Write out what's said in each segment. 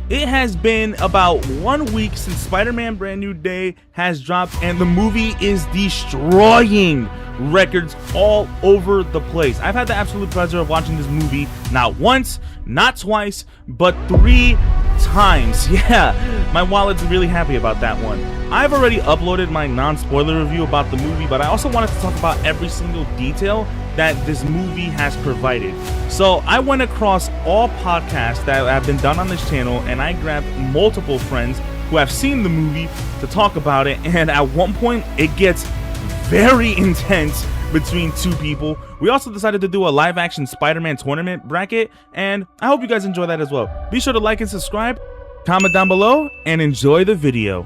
It has been about 1 week since Spider-Man Brand New Day has dropped, and the movie is destroying records all over the place. I've had the absolute pleasure of watching this movie not once, not twice, but 3 times. Yeah, my wallet's really happy about that one. I've already uploaded my non-spoiler review about the movie, but I also wanted to talk about every single detail that this movie has provided. So I went across all podcasts that have been done on this channel, and I grabbed multiple friends who have seen the movie to talk about it, and at one point it gets very intense between 2 people. We also decided to do a live action Spider-Man tournament bracket, and I hope you guys enjoy that as well. Be sure to like and subscribe, comment down below, and enjoy the video.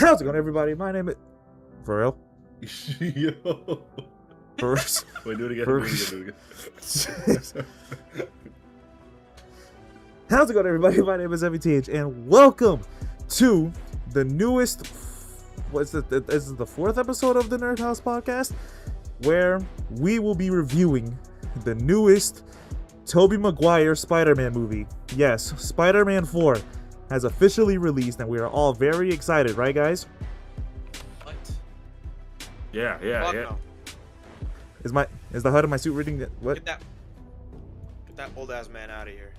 How's it going, everybody? My name is... For real? Yo. First. Wait, do it again. Do it again. How's it going, everybody? My name is EnvyTalksCinema, and welcome to the newest... This is the 4th episode of the Nerd House podcast, where we will be reviewing the newest Tobey Maguire Spider-Man movie. Yes, Spider-Man 4 has officially released, and we are all very excited, right, guys? What? Yeah. No. Is the HUD of my suit reading that? What? Get that old ass man out of here.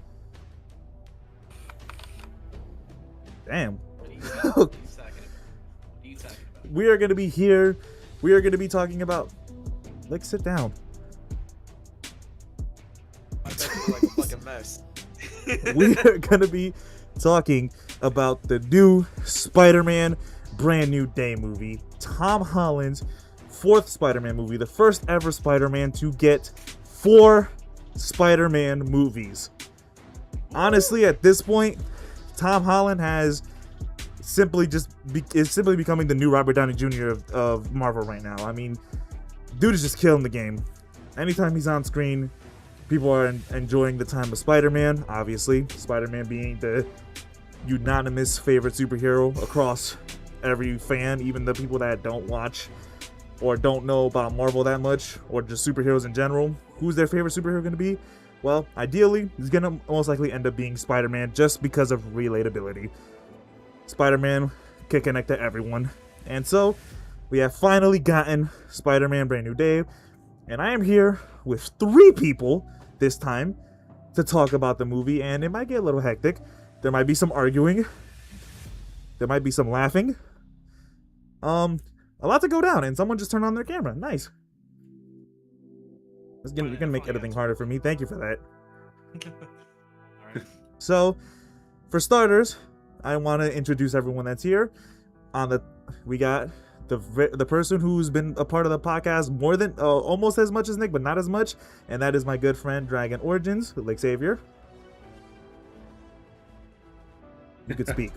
Damn. What are you talking about? We are gonna be here. We are gonna be talking about. Like, sit down. I bet you like a fucking mess. We are gonna be talking about the new Spider-Man Brand New Day movie, Tom Holland's 4th Spider-Man movie, the first ever Spider-Man to get 4 Spider-Man movies. Honestly, at this point, Tom Holland is simply becoming the new Robert Downey Jr. of Marvel right now. I mean, dude is just killing the game. Anytime he's on screen, people are enjoying the time of Spider-Man, obviously. Spider-Man being the unanimous favorite superhero across every fan, even the people that don't watch or don't know about Marvel that much, or just superheroes in general. Who's their favorite superhero going to be? Well, ideally, it's going to most likely end up being Spider-Man, just because of relatability. Spider-Man can connect to everyone. And so, we have finally gotten Spider-Man Brand New Day, and I am here with 3 people this time to talk about the movie, and it might get a little hectic. There might be some arguing. There might be some laughing. A lot to go down, and someone just turned on their camera. Nice. You're gonna make editing harder for me. Thank you for that. Alright. So, for starters, I want to introduce everyone that's here. We got the person who's been a part of the podcast more than almost as much as Nick, but not as much, and that is my good friend Dragon Origins, Lake Savior. You could speak.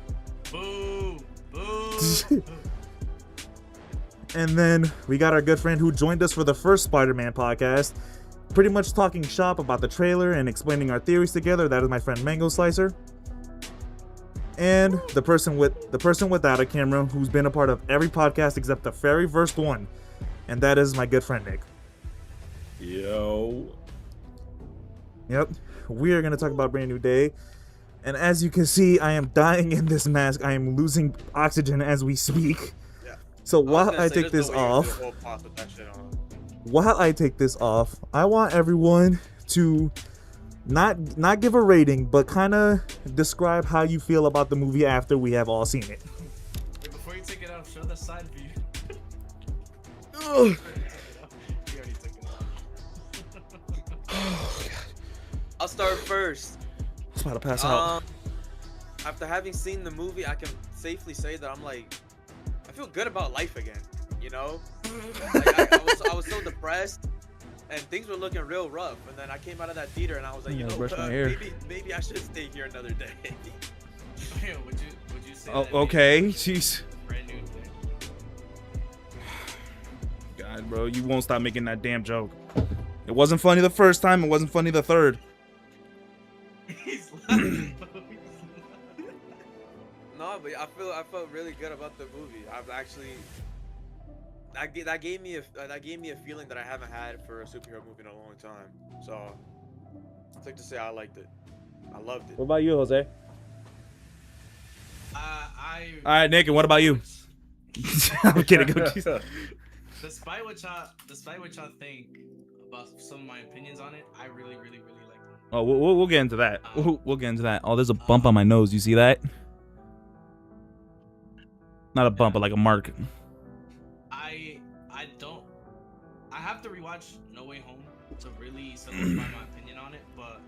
Boo! Boo! And then we got our good friend who joined us for the first Spider-Man podcast, pretty much talking shop about the trailer and explaining our theories together. That is my friend Mango Slicer. And the person without a camera, who's been a part of every podcast except the very first one, and that is my good friend Nick. Yo. Yep, we are going to talk about Brand New Day. And as you can see, I am dying in this mask. I am losing oxygen as we speak. Yeah. So while I take this off, I want everyone to not give a rating, but kind of describe how you feel about the movie after we have all seen it. Wait, before you take it off, show the side view. Ugh. You already took it off. Oh, God. I'll start first. I was about to pass out. After having seen the movie, I can safely say that I feel good about life again. You know, like I was so depressed, and things were looking real rough. And then I came out of that theater and I was like, you know, brush my hair. maybe I should stay here another day. Would you say Oh, that okay, maybe jeez. a brand new thing? God, bro, you won't stop making that damn joke. It wasn't funny the first time. It wasn't funny the third. He's laughing. No, but I felt really good about the movie. I've actually that gave me a feeling that I haven't had for a superhero movie in a long time. So it's like to say I liked it. I loved it. What about you, Jose? All right, Nick, and what about you? I'm kidding. Despite what y'all think about some of my opinions on it, I really like it. Oh, we'll get into that. We'll get into that. Oh, there's a bump on my nose. You see that? Not a bump, but like a mark. I have to rewatch No Way Home to really solidify my opinion on it, but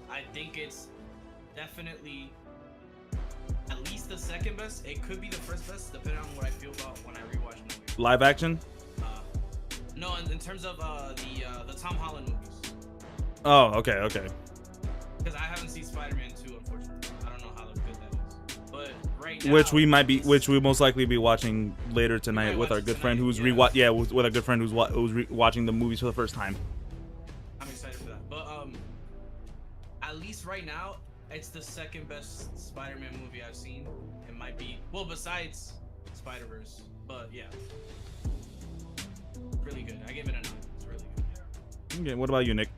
I think it's definitely at least the second best. It could be the first best, depending on what I feel about when I rewatch No Way Home. Live action? No, in terms of the Tom Holland movies. Oh, okay. Because I haven't seen Spider-Man 2, unfortunately. I don't know how good that is. But right now, Which we most likely be watching later tonight with our good friend who's with our good friend who's watching the movies for the first time. I'm excited for that. But at least right now, it's the second best Spider-Man movie I've seen. It might be, well, besides Spider-Verse. But yeah, really good. I give it a 9. It's really good. Okay, what about you, Nick?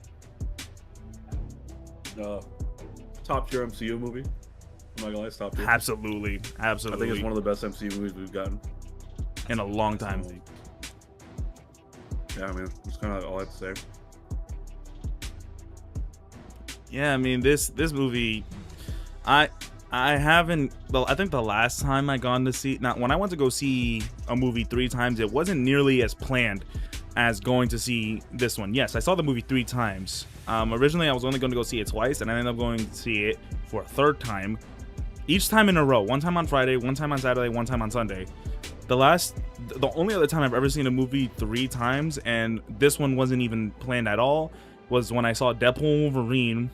Top tier MCU movie. I'm not gonna lie, it's top tier. Absolutely. I think it's one of the best MCU movies we've gotten in a long time. Yeah, I mean, that's kind of all I have to say. Yeah, I mean this movie, I haven't. Well, I think the last time I gone to see, when I went to go see a movie 3 times, it wasn't nearly as planned as going to see this one. Yes, I saw the movie 3 times. Originally, I was only going to go see it twice, and I ended up going to see it for a 3rd time. Each time in a row. One time on Friday, one time on Saturday, one time on Sunday. The only other time I've ever seen a movie 3 times, and this one wasn't even planned at all, was when I saw Deadpool and Wolverine.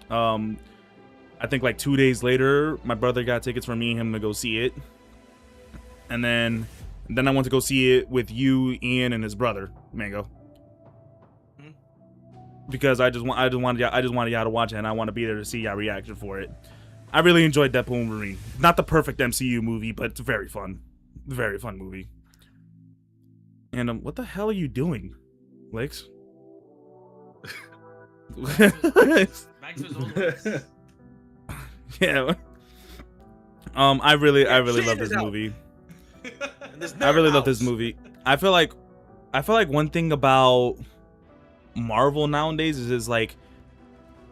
I think like 2 days later, my brother got tickets for me and him to go see it. And then I went to go see it with you, Ian, and his brother, Mango. Because I just wanted y'all to watch it, and I want to be there to see y'all reaction for it. I really enjoyed Deadpool and Wolverine. Not the perfect MCU movie, but it's very fun. Very fun movie. And what the hell are you doing, Lex? Back to his old ways. Yeah. I really love this movie. I really love this movie. I feel like one thing about Marvel nowadays is like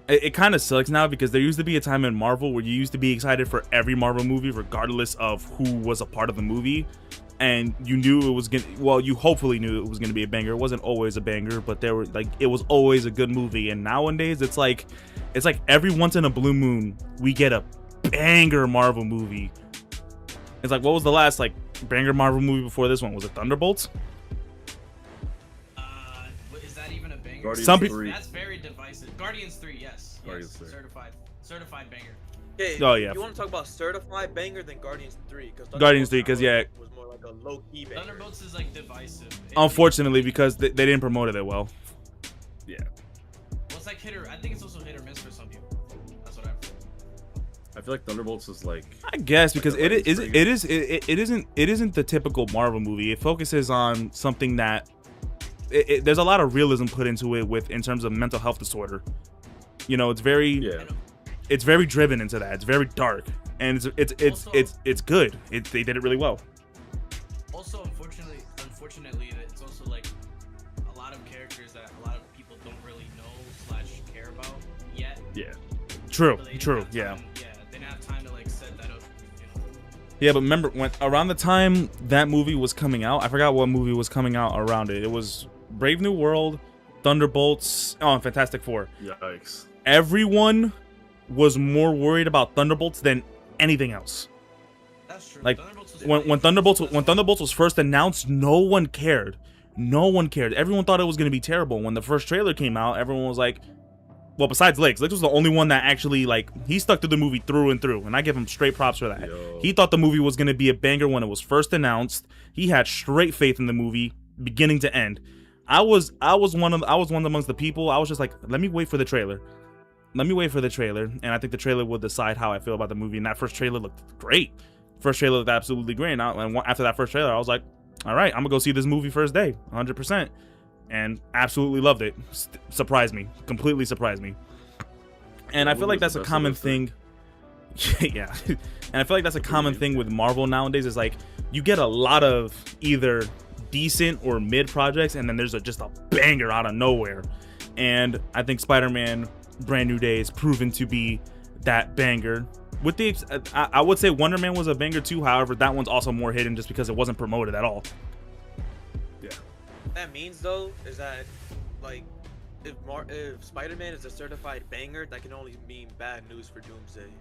it kind of sucks now, because there used to be a time in Marvel where you used to be excited for every Marvel movie regardless of who was a part of the movie, and you knew it was gonna, well, you hopefully knew it was gonna be a banger. It wasn't always a banger, but there were it was always a good movie. And nowadays it's like every once in a blue moon we get a banger Marvel movie. It's like, what was the last banger Marvel movie before this one? Was it Thunderbolts? Is that even a banger? Guardians 3. That's very divisive. Guardians 3, yes. Guardians 3. Certified banger. Okay, Oh, yeah. You want to talk about certified banger than Guardians 3? Guardians 3, because yeah, was more like a low key banger. Thunderbolts is divisive. Unfortunately, because they didn't promote it well. Yeah. Well, it's I think it's also hit or miss for some people. That's what I've heard. I feel like Thunderbolts is I guess because it isn't the typical Marvel movie. It focuses on something that there's a lot of realism put into it in terms of mental health disorder. You know, it's very driven into that. It's very dark, and it's good. They did it really well. Also, unfortunately, it's also a lot of characters that a lot of people don't really know / care about yet. Yeah. True. So Yeah. They didn't have time to set that up. Yeah, but remember when around the time that movie was coming out, I forgot what movie was coming out around it. It was Brave New World, Thunderbolts, and Fantastic Four. Yikes. Everyone was more worried about Thunderbolts than anything else. That's true. When Thunderbolts was first announced, no one cared. No one cared. Everyone thought it was gonna be terrible. When the first trailer came out, everyone was like, well, besides Licks was the only one that actually, like, he stuck to the movie through and through, and I give him straight props for that. Yo. He thought the movie was gonna be a banger when it was first announced. He had straight faith in the movie, beginning to end. I was one amongst the people. I was just like, let me wait for the trailer. Let me wait for the trailer, and I think the trailer will decide how I feel about the movie. And that first trailer looked great. First trailer looked absolutely great. And after that first trailer, I was like, all right, I'm gonna go see this movie first day, 100%, and absolutely loved it. Surprised me, completely surprised me. And I feel like that's a common thing. Yeah, and I feel like that's a common thing with Marvel nowadays. Is like you get a lot of either decent or mid projects, and then there's just a banger out of nowhere. And I think Spider-Man Brand New Day is proven to be that banger. With the I would say Wonder Man was a banger too. However, that one's also more hidden just because it wasn't promoted at all. Yeah. What that means though is that, like, if Spider-Man is a certified banger, that can only mean bad news for Doomsday.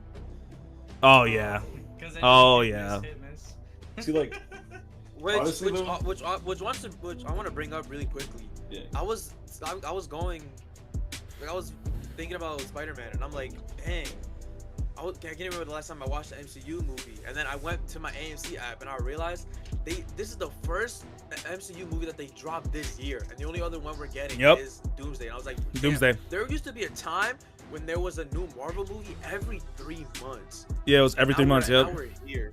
Oh yeah. Oh yeah. See, like, Which honestly, I want to bring up really quickly. yeah. I was thinking about Spider-Man, and I'm like, dang, I can't remember the last time I watched the MCU movie. And then I went to my AMC app, and I realized this is the first MCU movie that they dropped this year, and the only other one we're getting is Doomsday. And I was like, Doomsday. There used to be a time when there was a new Marvel movie every 3 months. Yeah, it was every 3 months. Yep. Now we're here.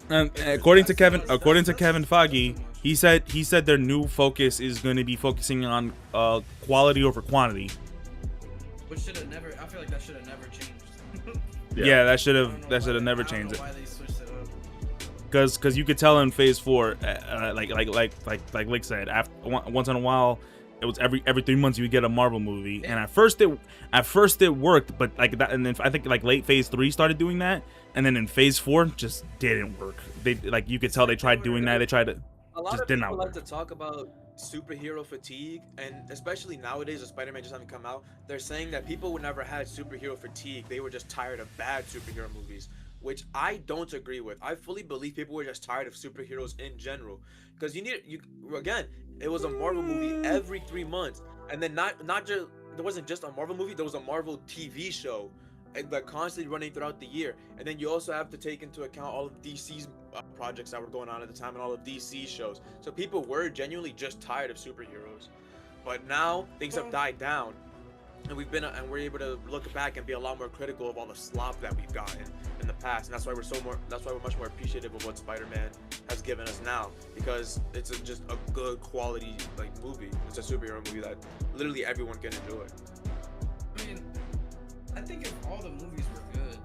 And according to Kevin Feige, he said their new focus is going to be focusing on quality over quantity. Which should have never. I feel like that should have never changed. Yeah, that should have never changed it. Why they switched it up? Because you could tell in Phase 4, like Lick said, once in a while, it was every 3 months you would get a Marvel movie, and at first it worked, but like that, and then I think like late Phase 3 started doing that, and then in Phase 4 just didn't work. They like you could tell they tried doing that. They tried to. A lot just of did people not like work. to talk about superhero fatigue, and especially nowadays with Spider-Man just having come out, they're saying that people would never had superhero fatigue. They were just tired of bad superhero movies, which I don't agree with. I fully believe people were just tired of superheroes in general, because again, it was a Marvel movie every 3 months, and then not just there wasn't just a Marvel movie, there was a Marvel TV show, like constantly running throughout the year. And then you also have to take into account all of DC's projects that were going on at the time and all of DC shows. So people were genuinely just tired of superheroes. But now things have died down, and we're able to look back and be a lot more critical of all the slop that we've gotten in the past. And that's why we're much more appreciative of what Spider-Man has given us now, because it's just a good quality movie. It's a superhero movie that literally everyone can enjoy. I mean, I think if all the movies were good,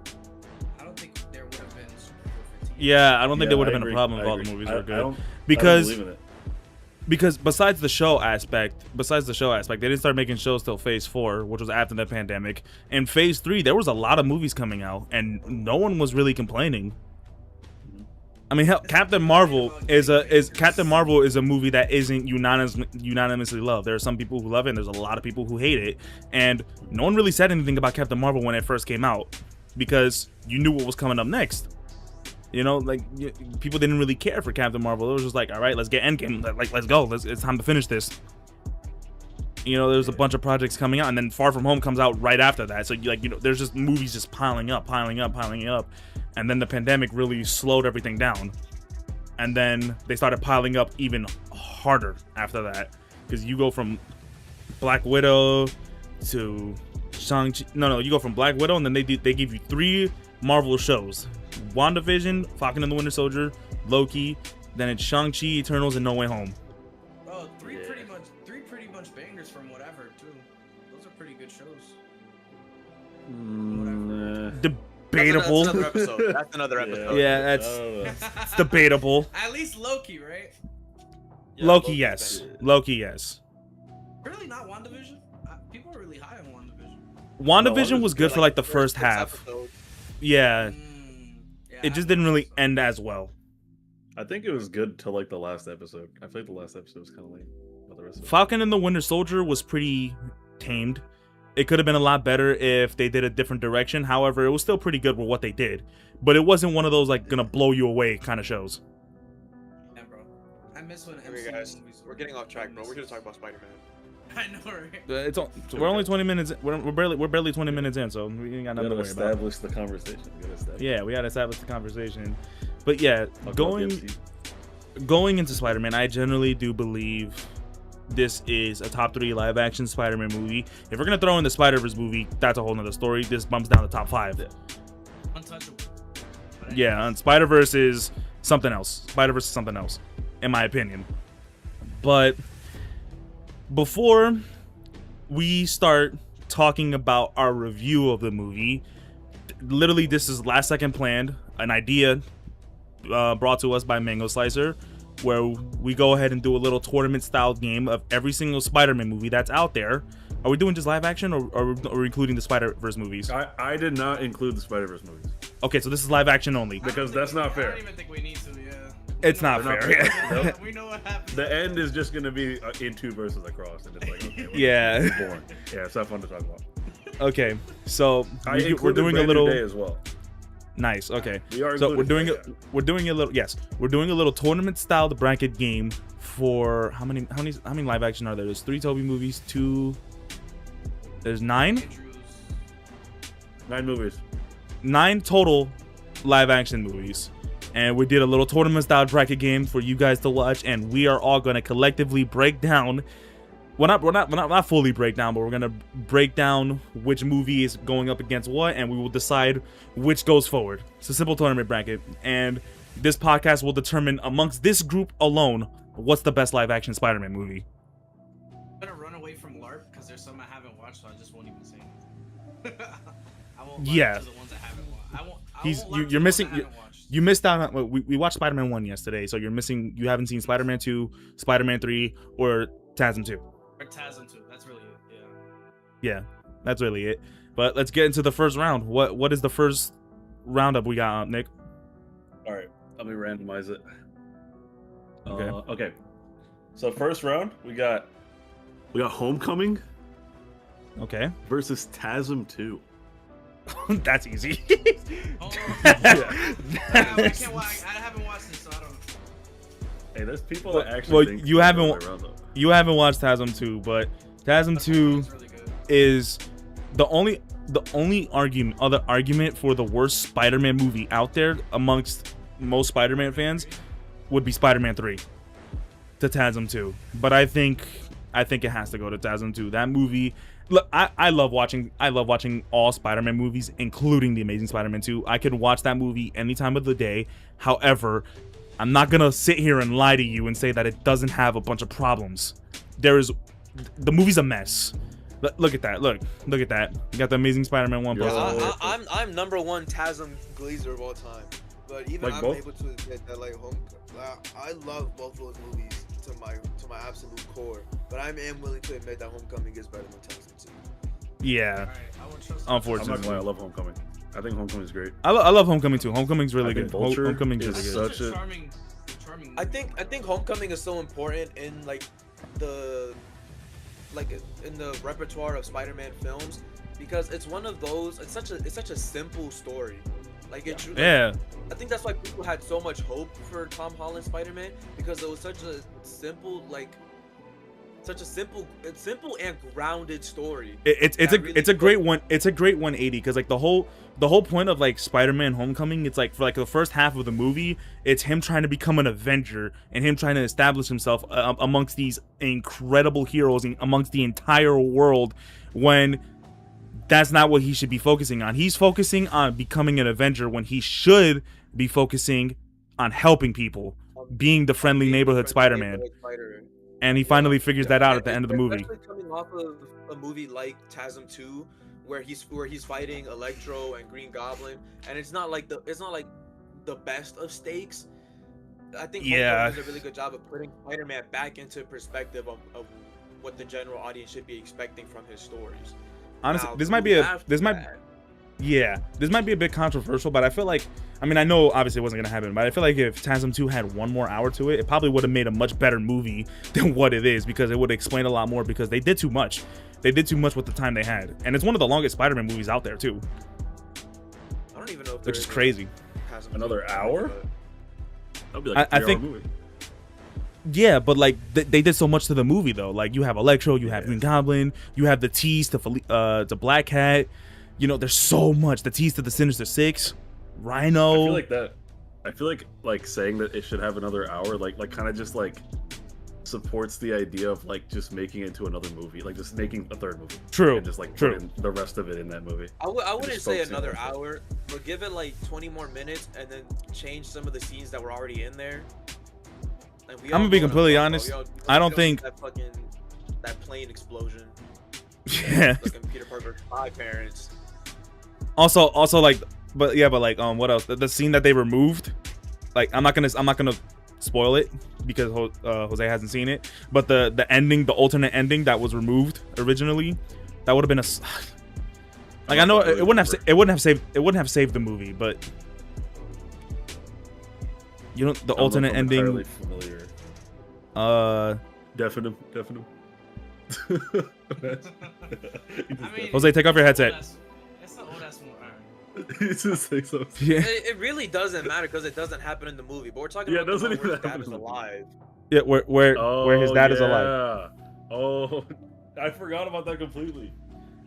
I don't think there would have been superhero fatigue. Yeah, I don't think there would have been agree. a problem if I all the agree. movies I were good. don't because believe in it. because besides the show aspect, they didn't start making shows till Phase 4, which was after the pandemic. In Phase 3, there was a lot of movies coming out, and no one was really complaining. I mean, hell, Captain Marvel is a movie that isn't unanimously loved. There are some people who love it, and there's a lot of people who hate it. And no one really said anything about Captain Marvel when it first came out, because you knew what was coming up next. You know, like people didn't really care for Captain Marvel. It was just like, all right, let's get Endgame. Like, let's go. It's time to finish this. You know, there's a bunch of projects coming out, and then Far From Home comes out right after that. So there's just movies just piling up, and then the pandemic really slowed everything down, and then they started piling up even harder after that, because you go from Black Widow to Shang-Chi. No, you go from Black Widow, and then they give you 3 Marvel shows: WandaVision, Falcon and the Winter Soldier, Loki. Then it's Shang-Chi, Eternals, and No Way Home. Oh, three pretty much bangers from whatever too. Those are pretty good shows. Debatable. That's another episode. Yeah, it's debatable. At least Loki, right? Yeah, Loki, yes. Really not WandaVision? People are really high on WandaVision. WandaVision was good for like the first half. Episode. Yeah, Yeah, it just didn't really end as well. I think it was good till like the last episode. I feel like the last episode was kind of lame. But the rest of it. Falcon and the Winter Soldier was pretty tamed. It could have been a lot better if they did a different direction. However, it was still pretty good with what they did. But it wasn't one of those like gonna blow you away kind of shows. Yeah, bro. I miss when Anyway, MCU guys, movies we're getting off track, bro. We're here to talk about Spider-Man. I know, right? We're only 20 minutes. We're barely 20 minutes in, so we ain't got nothing to worry about. Establish the conversation. Yeah, we gotta establish the conversation. But yeah, Talk about going into Spider-Man, I generally do believe this is a top 3 live action Spider-Man movie. If we're gonna throw in the Spider-Verse movie, that's a whole nother story. This bumps down to top 5. Untouchable. Yeah, and Spider-Verse is something else. Spider-Verse is something else, in my opinion. But before we start talking about our review of the movie, literally this is last second planned, an idea brought to us by Mango Slicer, where we go ahead and do a little tournament style game of every single Spider-Man movie that's out there. Are we doing just live action, or are we including the Spider-Verse movies? I did not include the Spider-Verse movies. Okay, so this is live action only. Because that's not fair. I don't even think we need to, yeah. It's not fair. Nope. We know what happened. The end is just gonna be in 2 verses across, and it's like, okay, Yeah. it's boring. Yeah, it's not fun to talk about. Okay, so I we're doing a little day as well. nice. Okay, We are so we're including doing that, yeah. we're doing a little we're doing a little tournament style bracket game for how many live action are there? There's 3 Toby movies, 2. There's 9. Andrews. 9 movies. 9 total live action movies, and we did a little tournament style bracket game for you guys to watch, and we are all going to collectively break down. We're not fully break down, but we're gonna break down which movie is going up against what, and we will decide which goes forward. It's a simple tournament bracket, and this podcast will determine amongst this group alone what's the best live action Spider-Man movie. I'm gonna run away from LARP because there's some I haven't watched, so I just won't even say anything. I won't LARP Yeah. to the ones I haven't watched. I won't LARP You're to the ones missing. I haven't watched. You missed out on. Well, we watched Spider-Man 1 yesterday, so you're missing. You haven't seen Spider-Man 2, Spider-Man 3, or TASM 2. Or TASM too. That's really it. Yeah, that's really it. But let's get into the first round. What is the first roundup we got, Nick? All right, let me randomize it. Okay. Okay. So first round, we got Homecoming Okay, versus TASM 2. that's easy. Oh, I haven't watched this, so I don't know. Hey, there's people Well- that actually well, think you it's haven't- the other way around, though. You haven't watched TASM 2, but TASM 2 It's really good. is the only other argument for the worst Spider-Man movie out there amongst most Spider-Man fans would be Spider-Man 3 to TASM 2. But I think it has to go to TASM 2. That movie, look, I love watching all Spider-Man movies, including The Amazing Spider-Man 2. I can watch that movie any time of the day. However, I'm not gonna sit here and lie to you and say that it doesn't have a bunch of problems. The movie's a mess. Look at that. Look at that. You got the Amazing Spider-Man 1 Yeah. poster. I'm number 1 TASM Glazer of all time. But even Like I'm both? able to admit that I love both those movies to my absolute core. But I am willing to admit that Homecoming is better than TASM 2. Yeah, Alright, I won't trust I'm not unfortunately. gonna lie, I love Homecoming. I think Homecoming's great. I love Homecoming too. Homecoming's really I think good. Vulture Homecoming's is really good. such a- charming I think Homecoming is so important in in the repertoire of Spider-Man films because it's one of those. It's such a simple story. Yeah, I think that's why people had so much hope for Tom Holland's Spider-Man because it was such a simple and grounded story. it's a great one. It's a great 180 because like the whole point of like Spider-Man Homecoming, it's like for like the first half of the movie, it's him trying to become an Avenger and him trying to establish himself amongst these incredible heroes amongst the entire world. When that's not what he should be focusing on. He's focusing on becoming an Avenger when he should be focusing on helping people, being the friendly neighborhood Spider-Man. And he finally figures that out at the end of the movie. Especially coming off of a movie like TASM 2, where he's fighting Electro and Green Goblin, and it's not like the best of stakes. I think Yeah. Homecoming does a really good job of putting Spider-Man back into perspective of what the general audience should be expecting from his stories. Honestly, Now, this might be a bit controversial, but I feel like, I mean, I know obviously it wasn't gonna happen, but I feel like if TASM 2 had one more hour to it, it probably would have made a much better movie than what it is, because it would explain a lot more, because they did too much. They did too much with the time they had, and it's one of the longest Spider-Man movies out there too, I don't even know if which is crazy. TASM 2, Another hour? but- That'd be like a I 3-hour think- movie. Yeah, but like they did so much to the movie though. Like you have Electro, you have Green Goblin, you have the tease to Black Cat. You know, there's so much. The tease to the Sinister Six, Rhino. I feel like that. I feel like saying that it should have another hour, like kind of just like supports the idea of like just making it into another movie, like just making a third movie. True. And just like True. putting the rest of it in that movie. I wouldn't just say focusing another on that. hour, but give it like 20 more minutes and then change some of the scenes that were already in there. Like, I'm gonna be completely honest. I don't think that plane explosion. Yeah. Looking Peter Parker's 5 parents. Also like, but like what else? The scene that they removed. Like I'm not gonna spoil it because Jose hasn't seen it. But the ending, the alternate ending that was removed originally, that would have been like I know it wouldn't have saved the movie, but you know the alternate ending. Familiar. Definite. I mean, Jose, take off your headset. It's the old ass movie. It's just like so. Yeah. It really doesn't matter because it doesn't happen in the movie. But we're talking Yeah, about it doesn't the one where even his dad happen is in the movie. alive. Yeah, where his dad is alive. Oh, I forgot about that completely.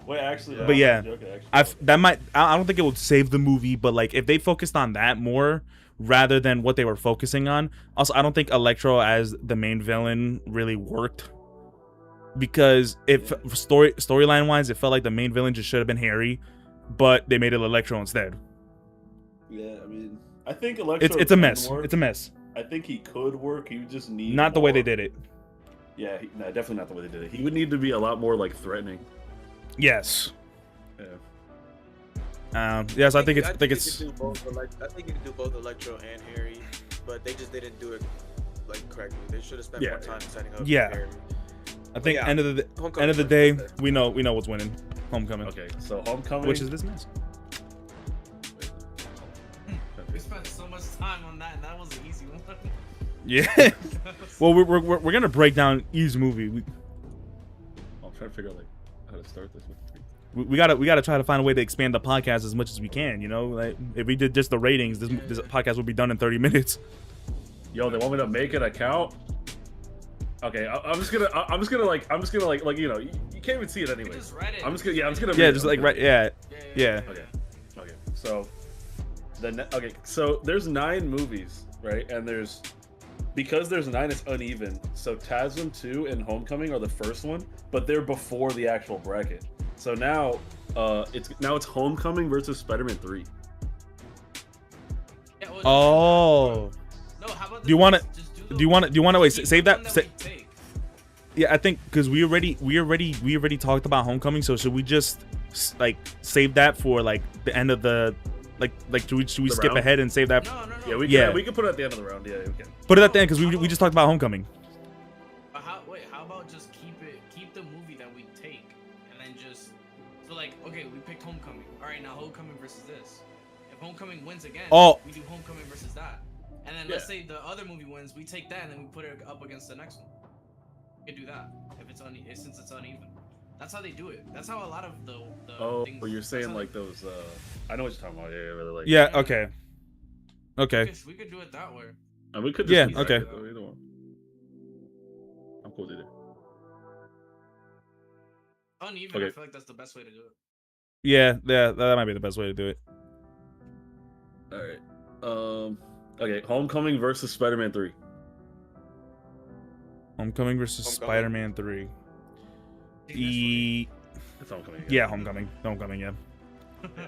Wait, actually, But yeah, okay, I don't think it would save the movie, but like if they focused on that more rather than what they were focusing on. Also, I don't think Electro as the main villain really worked because storyline wise, it felt like the main villain just should have been Harry, but they made it Electro instead. Yeah, I mean, I think Electro. It's a mess. Work. It's a mess. I think he could work. He would just need Not the way they did it. Yeah, no, definitely not the way they did it. He would need to be a lot more like threatening. Yes. Yeah. Yes, I think you could do both Electro and Harry, but they just didn't do it like correctly. They should have spent more time setting up Harry. I think yeah, end of the day, we know what's winning. Homecoming. Okay, so Homecoming, which is this mess. We spent so much time on that, and that was an easy one. Yeah. Well, we're gonna break down each movie. I'm trying to figure out like how to start this one. We gotta try to find a way to expand the podcast as much as we can. You know, like if we did just the ratings, this podcast would be done in 30 minutes. Yo, they want me to make an account? Okay, I'm just gonna like you know, you can't even see it anyway. Just write it. I'm just gonna read Yeah, it. just like right. Yeah. Okay. So so there's 9 movies, right? And because there's 9, it's uneven. So TASM 2 and Homecoming are the first one, but they're before the actual bracket. So now it's Homecoming versus Spider-Man 3. Yeah, well, Oh. No, how about Do you want to? just Do you want to wait? keep Save the one that. we take. Yeah, I think because we already talked about Homecoming. So should we just like save that for like the end of the like should we skip round? ahead and save that? No. Yeah, we can put it at the end of the round. Yeah, we can. Put it at the end because we just talked about Homecoming. But how about just keep the movie that we take, and then just so like okay, we picked Homecoming. All right, now Homecoming versus this. If Homecoming wins again, we do Homecoming versus that. And then let's say the other movie wins, we take that and then we put it up against the next one. We can do that if it's since it's uneven. That's how they do it. That's how a lot of the things. But you're saying like those. I know what you're talking about. Yeah, really like. Yeah. Okay. Okay. We could do it that way. And we could just Yeah, okay. Either one. I'm cool with either. Uneven. Okay. I feel like that's the best way to do it. Yeah. That might be the best way to do it. All right. Okay. Homecoming versus Spider-Man 3. Homecoming versus Spider-Man 3. It's Homecoming. Yeah, Homecoming. Yeah. Okay.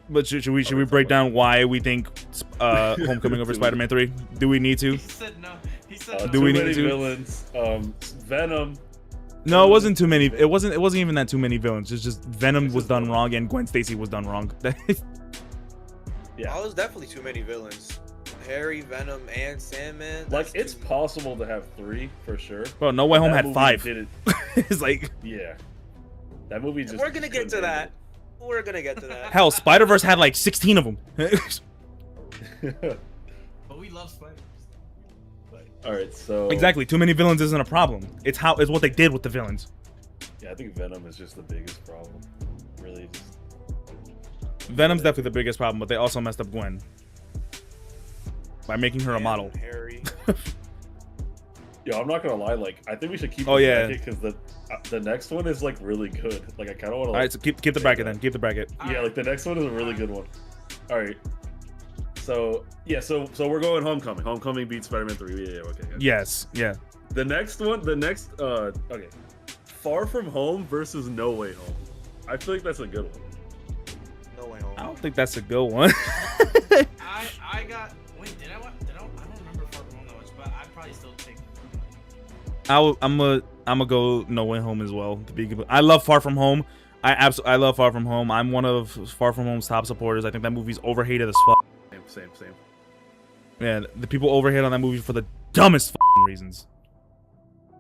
But should we break down why we think Homecoming over Spider-Man 3? Do we need to? He said no. He said no. Do we too need many to? villains. Venom. No, it wasn't too many. It wasn't even that too many villains. It's just Venom was done wrong and Gwen Stacy was done wrong. Yeah. Oh, there's definitely too many villains. Harry, Venom, and Sandman. Like it's possible to have 3 for sure. Well, No Way Home That had movie 5. didn't- It's like Yeah. That movie just. We're gonna get to couldn't that. We're gonna get to that. hell, Spider-Verse had like 16 of them. handle it. But we love Spider. All right, so Exactly. Too many villains isn't a problem. It's what they did with the villains. Yeah, I think Venom is just the biggest problem. Really, just Venom's definitely the biggest problem, but they also messed up Gwen by making her a model. Harry. Yo, I'm not gonna lie. Like, I think we should keep. Oh, yeah. Because the next one is like really good. Like, I kind of want to. All right, so keep the bracket then. Keep the bracket. Yeah, like the next one is a really good one. All right. So yeah, so we're going Homecoming. Homecoming beats Spider-Man 3. Yeah, okay. Yes, yeah. The next one, okay. Far From Home versus No Way Home. I feel like that's a good one. No Way Home. I don't think that's a good one. I got. Wait, did I? I don't remember Far From Home that much, but I'd probably still take. I'm gonna go No Way Home as well. I love Far From Home. I love Far From Home. I'm one of Far From Home's top supporters. I think that movie's overhated as fuck. Same. Man, the people overhate on that movie for the dumbest fucking reasons.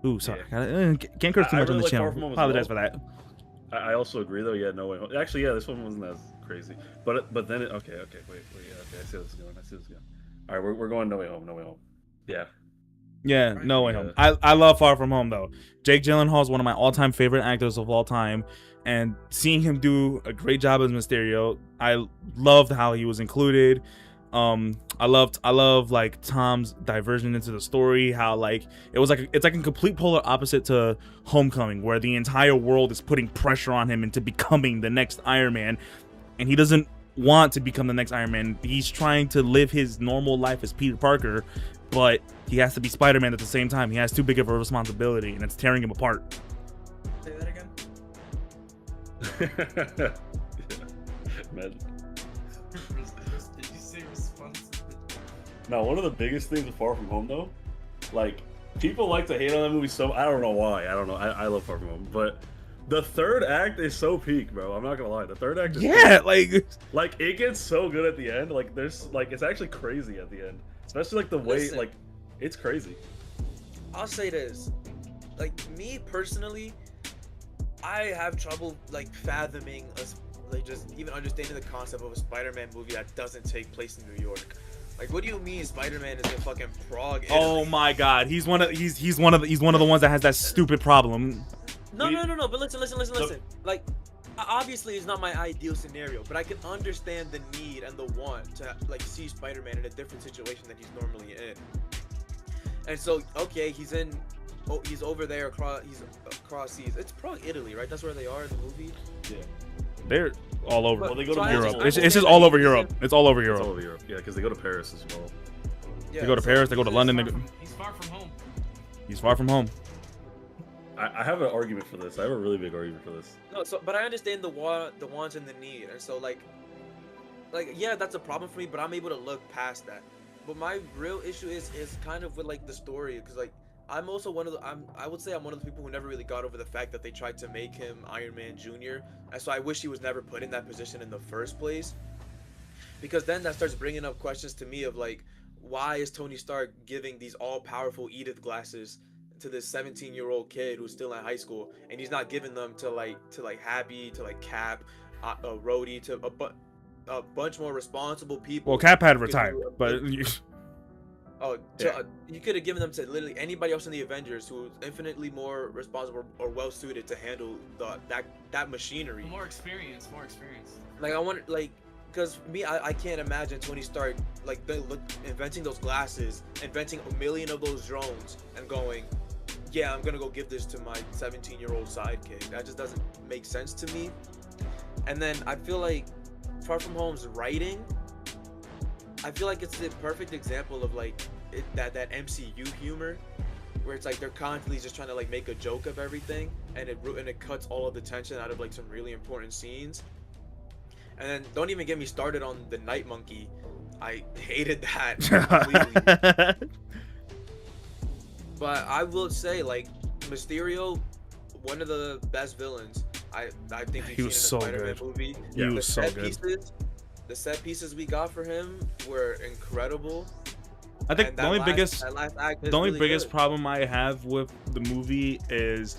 Ooh, sorry. Yeah. Can't curse too much really on the like channel. Far From Home as Apologize well. for that. I also agree though. Yeah, No Way Home. Actually, yeah, this one wasn't as crazy. But then it. Okay. Wait. Yeah, okay. I see this going. All right, we're going No Way Home. No Way Home. Yeah. Yeah, No Way Home. I love Far From Home though. Jake Gyllenhaal is one of my all-time favorite actors of all time, and seeing him do a great job as Mysterio, I loved how he was included. I love like Tom's diversion into the story, how like it's like a complete polar opposite to Homecoming, where the entire world is putting pressure on him into becoming the next Iron Man, and he doesn't want to become the next Iron Man. He's trying to live his normal life as Peter Parker, but he has to be Spider-Man at the same time. He has too big of a responsibility, and it's tearing him apart. Say that again. Yeah. Man. Did you say responsibility? Now, one of the biggest things with Far From Home though, like people like to hate on that movie so I don't know why. I don't know. I love Far From Home, but the third act is so peak, bro. I'm not gonna lie. The third act is like it gets so good at the end. Like there's like it's actually crazy at the end, especially like the way Listen. like it's crazy. I'll say this, like me personally, I have trouble like fathoming like just even understanding the concept of a Spider-Man movie that doesn't take place in New York. Like, what do you mean Spider-Man is in fucking Prague? Italy? Oh my God, he's one of the ones that has that stupid problem. No. But listen. Like, obviously, it's not my ideal scenario, but I can understand the need and the want to like see Spider-Man in a different situation than he's normally in. And so, okay, he's over there across seas. It's Prague, Italy, right? That's where they are in the movie. Yeah. They're all over. Well, they go to Europe. Paris. It's just all over Europe. It's all over It's Europe. all over Europe. Yeah, because they go to Paris as well. Yeah, They go to Paris. They go to London. He's far from home. He's far from home. I have an argument for this. I have a really big argument for this. No, but I understand the wants and the need, and so like yeah, that's a problem for me. But I'm able to look past that. But my real issue is kind of with like the story, because like I'm also I would say I'm one of the people who never really got over the fact that they tried to make him Iron Man Jr. And so I wish he was never put in that position in the first place, because then that starts bringing up questions to me of like, why is Tony Stark giving these all-powerful Edith glasses to this 17-year-old kid who's still in high school, and he's not giving them to Happy, to like Cap, Rhodey, to a bunch more responsible people. Well, Cap had retired, but you could have given them to literally anybody else in the Avengers who's infinitely more responsible or well suited to handle that machinery. More experience. Like I want because me, I can't imagine Tony Stark like inventing those glasses, inventing a million of those drones, and going, yeah, I'm gonna go give this to my 17-year-old sidekick. That just doesn't make sense to me. And then I feel like Far From Home's writing, I feel like it's the perfect example of like that MCU humor, where it's like they're constantly just trying to like make a joke of everything, and it cuts all of the tension out of like some really important scenes. And then don't even get me started on the Night Monkey. I hated that completely. But I will say, like, Mysterio, one of the best villains I think we've He was seen in so a Spider-Man good. movie. He was so good. The set pieces we got for him were incredible. I think And the only that biggest last act is the only really biggest good. problem I have with the movie is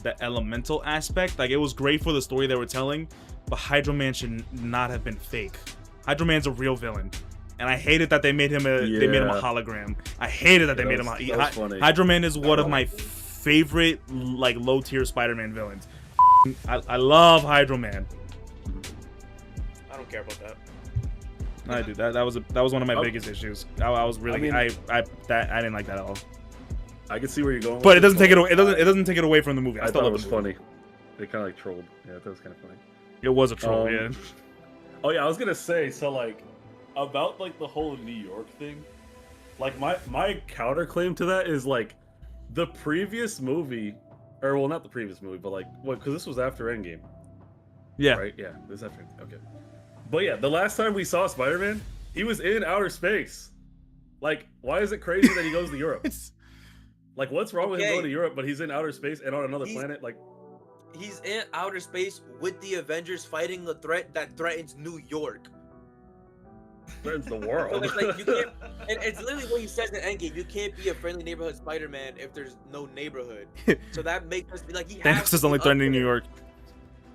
the elemental aspect. Like, it was great for the story they were telling, but Hydro Man should not have been fake. Hydro Man's a real villain, and I hated that they made him a hologram. I hated that they made him a Hydro Man is one of my favorite like low tier Spider-Man villains. I love Hydro Man. I don't care about that. I do. That was one of my Oh. biggest issues. I was really I didn't like that at all. I can see where you're going. But it with doesn't take it away. It doesn't take it away from the movie. I I still thought it love was the movie. funny. They kind of like trolled. Yeah, that was kind of funny. It was a troll. Yeah. Oh yeah, I was gonna say, so like about like the whole New York thing, like my counterclaim to that is like the previous movie, or well, not the previous movie, but like what? Because this was after Endgame, Yeah. right? Yeah, this is after. Okay, but yeah, the last time we saw Spider-Man, he was in outer space. Like, why is it crazy that he goes to Europe? Like, what's wrong with him Okay. going to Europe, but he's in outer space and on another He's- planet? Like, He's in outer space with the Avengers fighting the threat that threatens New York. threatens the So world. it's like you can't. And it's literally what he says in Endgame. You can't be a friendly neighborhood Spider-Man if there's no neighborhood. So that makes us be like he has Thanos to is be only up threatening New there. York.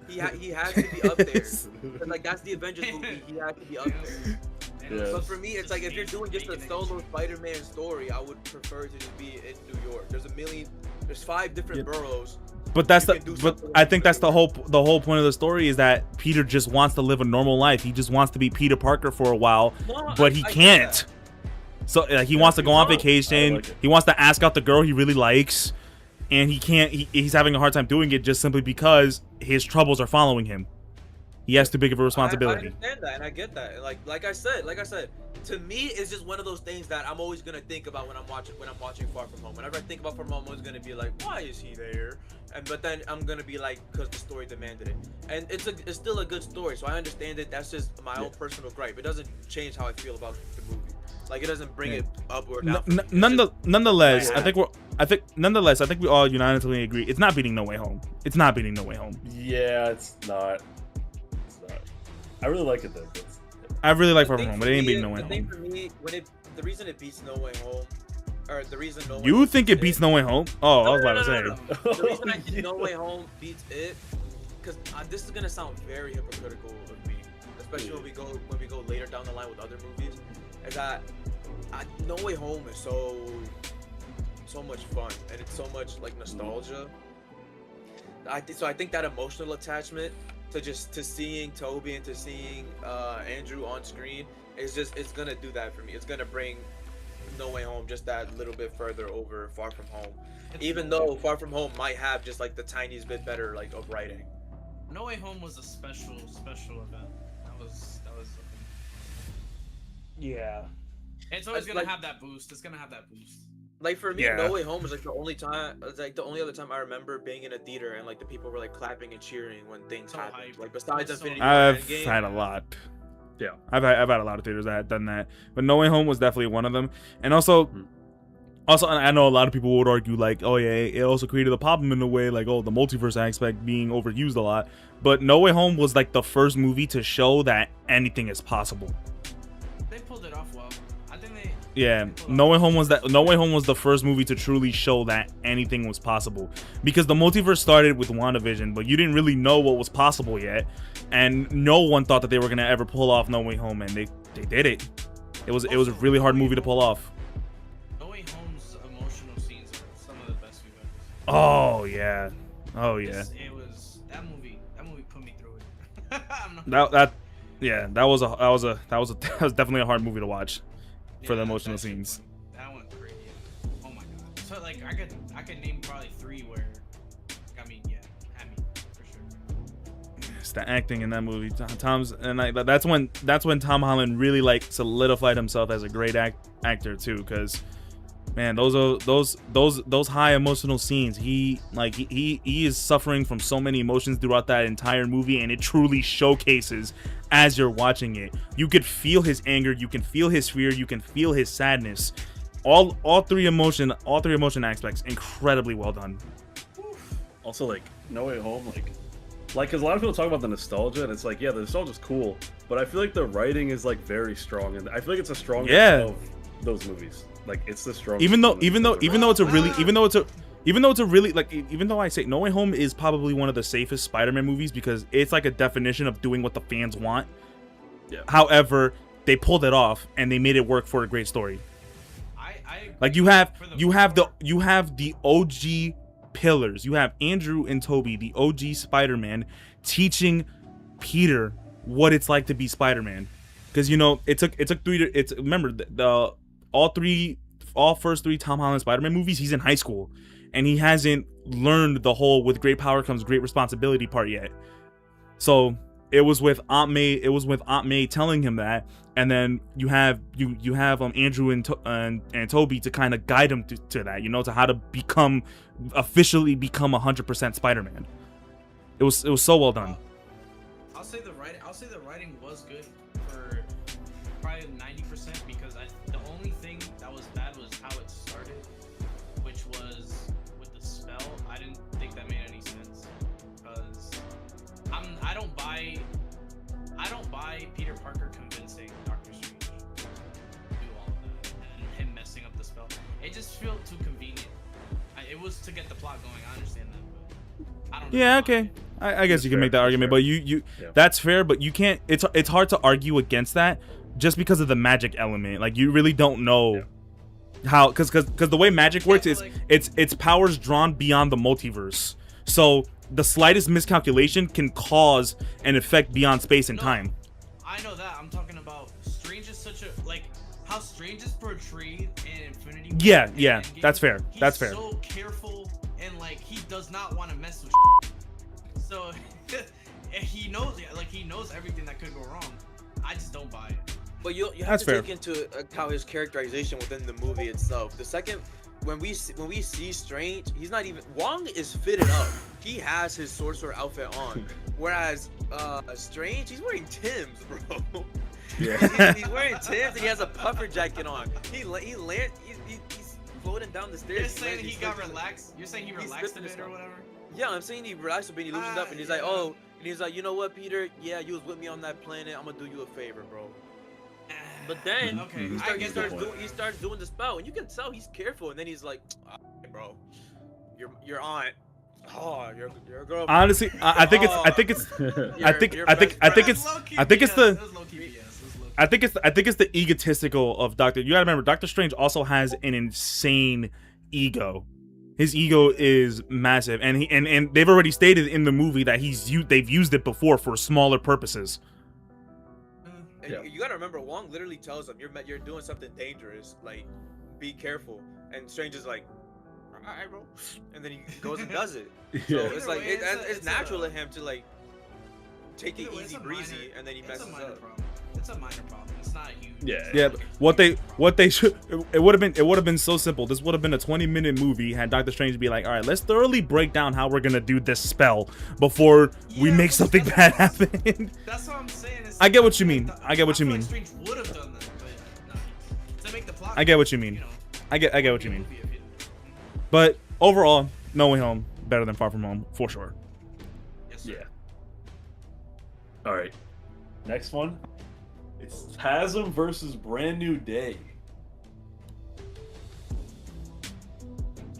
He has to be up there. 'Cause, like that's the Avengers movie. He has to be up there. Yeah. But for me, it's like if you're doing just a solo Spider-Man story, I would prefer to just be in New York. There's 5 different boroughs. But that's You the. can do But something I with think that's the whole point of the story is that Peter just wants to live a normal life. He just wants to be Peter Parker for a while, No, but he I get can't. that. So like, he wants to go on I vacation. like it. He wants to ask out the girl he really likes, and he can't. He's having a hard time doing it just simply because his troubles are following him. He has too big of a responsibility. I understand that, and I get that. And like I said, to me, it's just one of those things that I'm always gonna think about when I'm watching Far From Home. Whenever I think about Far From Home, I'm always gonna be like, why is he there? But then I'm gonna be like, because the story demanded it. And it's still a good story, so I understand it. That's just my own personal gripe. It doesn't change how I feel about the movie. Like it doesn't bring it up or down. for me. It's just- Nonetheless, Yeah. I think we all unanimously agree it's not beating No Way Home. It's not beating No Way Home. Yeah, it's not. It's not. I really like it though. But I really like the Far From thing Home, for but it ain't me beating No is- Way the thing Home. for me, the reason it beats No Way Home, or the reason No Way You Home think it beats No Way Home? Oh, I was about to say. The reason I think No Way Home beats it, because this is gonna sound very hypocritical of me, especially when we go later down the line with other movies, is that No Way Home is so much fun and it's so much like nostalgia. I think that emotional attachment to seeing Toby and to seeing Andrew on screen it's gonna do that for me. It's gonna bring No Way Home just that little bit further over Far From Home. Even though Far From Home might have just like the tiniest bit better like of writing. No Way Home was a special event. That was. Yeah. It's always It's gonna like- have that boost. It's gonna have that boost. Like for me, Yeah. No Way Home was like the only other time I remember being in a theater and like the people were like clapping and cheering when things So happened. hype. Like besides So Infinity hype. War and I've Endgame. had a lot. Yeah. I've had a lot of theaters that had done that, but No Way Home was definitely one of them. And also, Mhm. I know a lot of people would argue like, oh yeah, it also created a problem in a way, like the multiverse aspect being overused a lot. But No Way Home was like the first movie to show that anything is possible. They pulled it off well. I think they. Yeah, No Way Home was the first movie to truly show that anything was possible, because the multiverse started with WandaVision, but you didn't really know what was possible yet, and no one thought that they were gonna ever pull off No Way Home, and they did it. It was a really hard movie to pull off. No Way Home's emotional scenes are some of the best we've ever seen. Oh yeah, oh yeah. It was that movie. That movie put me through it. I'm not. That was definitely a hard movie to watch for the Yeah, emotional that shit scenes. That went crazy. Oh my god. So like I could name probably 3 where had me for sure. It's the acting in that movie. That's when Tom Holland really like solidified himself as a great actor too, because man, those high emotional scenes, he is suffering from so many emotions throughout that entire movie, and it truly showcases as you're watching it. You could feel his anger, you can feel his fear, you can feel his sadness. All three emotion aspects incredibly well done. Also, like No Way Home, like because a lot of people talk about the nostalgia, and it's like, yeah, the nostalgia's cool, but I feel like the writing is like very strong, and I feel like it's the strongest of those movies. Like it's the strongest. Even though it's a really like, even though I say No Way Home is probably one of the safest Spider-Man movies because it's like a definition of doing what the fans want. Yeah. However, they pulled it off and they made it work for a great story. I Like you have the OG pillars. You have Andrew and Toby, the OG Spider-Man, teaching Peter what it's like to be Spider-Man. because you know it took remember the all first three Tom Holland Spider-Man movies, he's in high school, and he hasn't learned the whole with great power comes great responsibility part yet. So it was with Aunt May telling him that, and then you have Andrew and Toby to kind of guide him to that, you know, to how to officially become 100% Spider-Man. It was so well done. I'll say the writing was good for probably 90%, because the only thing that was bad was how it started, which was with the spell. I didn't think that made any sense, because I don't buy Peter Parker convincing Doctor Strange to do all of that and him messing up the spell. It just felt too convenient. It was to get the plot going. I understand that, but I don't know. Yeah, okay. I guess you can make that argument, but you that's fair, but you can't. It's hard to argue against that just because of the magic element. Like, you really don't know how, because the way magic works is it's powers drawn beyond the multiverse. So the slightest miscalculation can cause an effect beyond space and time. I know that. I'm talking about Strange is such a, like, how Strange is portrayed in Infinity War. Yeah, that's fair. That's fair. He's so careful, and like he does not want to mess with so he knows everything that could go wrong. I just don't buy it. But you have to take into account his characterization within the movie itself. The second when we see Strange, he's not even, Wong is fitted up. He has his sorcerer outfit on, whereas Strange, he's wearing Timbs, bro. Yeah. he's wearing Timbs and he has a puffer jacket on. He's floating down the stairs. You're saying he got relaxed? You're saying he relaxed a bit or whatever? Yeah, I'm saying he relaxed a bit. He loosened up, and he's like, oh, and he's like, you know what, Peter? Yeah, you was with me on that planet. I'm gonna do you a favor, bro. But then he starts doing the spell, and you can tell he's careful. And then he's like, oh, bro, your aunt. Oh, your girl. Honestly, I think it's the egotistical of Doctor. You gotta remember, Doctor Strange also has an insane ego. His ego is massive, and they've already stated in the movie that they've used it before for smaller purposes. And you gotta remember, Wong literally tells him, you're doing something dangerous, like, be careful. And Strange is like, alright, bro. And then he goes and does it. So it's like it's natural to him to like take it easy breezy, and then he messes up. It's a minor problem. It's not a huge. Yeah. What they should, it would have been so simple. This would have been a 20-minute movie had Doctor Strange be like, all right, let's thoroughly break down how we're gonna do this spell before we make something bad happen. That's what I'm saying. I get what you mean. I get what you mean. Strange would have done that, but no. To make the plot. I get what you mean. I get what you mean. But overall, No Way Home better than Far From Home for sure. Yes, sir. Yeah. All right. Next one. It's TASM versus Brand New Day.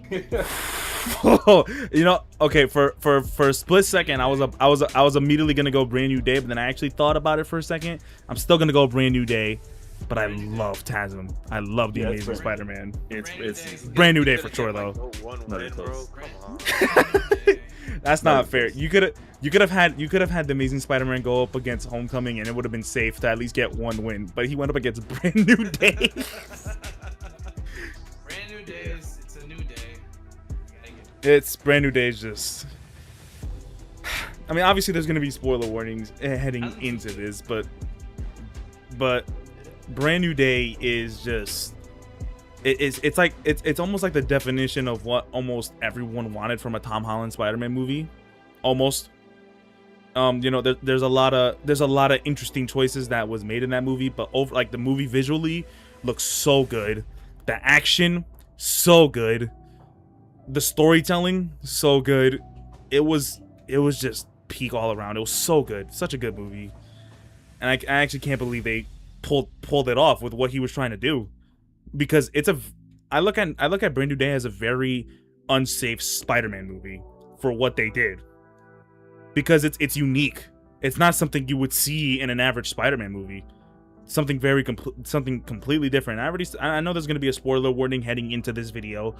You know, okay, for a split second, I was immediately gonna go Brand New Day, but then I actually thought about it for a second. I'm still gonna go Brand New Day, but I love TASM. I love the Amazing Spider-Man. It's Brand New Day for sure, though. That's not fair. You could have had the Amazing Spider-Man go up against Homecoming, and it would have been safe to at least get one win. But he went up against Brand New Day. Brand New Day it's a new day. It's Brand New Day. Is just. I mean, obviously, there's gonna be spoiler warnings heading into this, but Brand New Day is just. It's almost like the definition of what almost everyone wanted from a Tom Holland Spider-Man movie, almost. You know, there's a lot of interesting choices that was made in that movie, but the movie visually looks so good, the action so good, the storytelling so good. It was just peak all around. It was so good, such a good movie, and I actually can't believe they pulled it off with what he was trying to do. Because I look at Brand New Day as a very unsafe Spider-Man movie for what they did. Because it's unique. It's not something you would see in an average Spider-Man movie. Something something completely different. I know there's gonna be a spoiler warning heading into this video.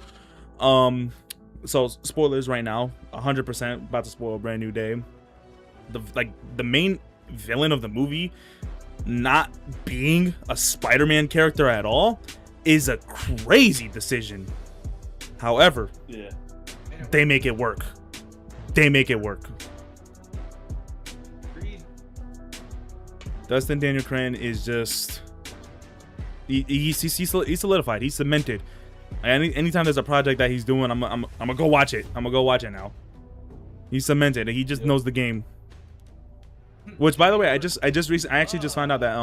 So spoilers right now. 100% about to spoil Brand New Day. The main villain of the movie not being a Spider-Man character at all is a crazy decision. However, Yeah. they make it work. They make it work. Agreed. Dustin Daniel Cretton is just he's solidified. He's cemented. Anytime there's a project that he's doing, I'm gonna go watch it. I'm gonna go watch it now. He's cemented. He just knows the game. Which, by the way, I actually just found out that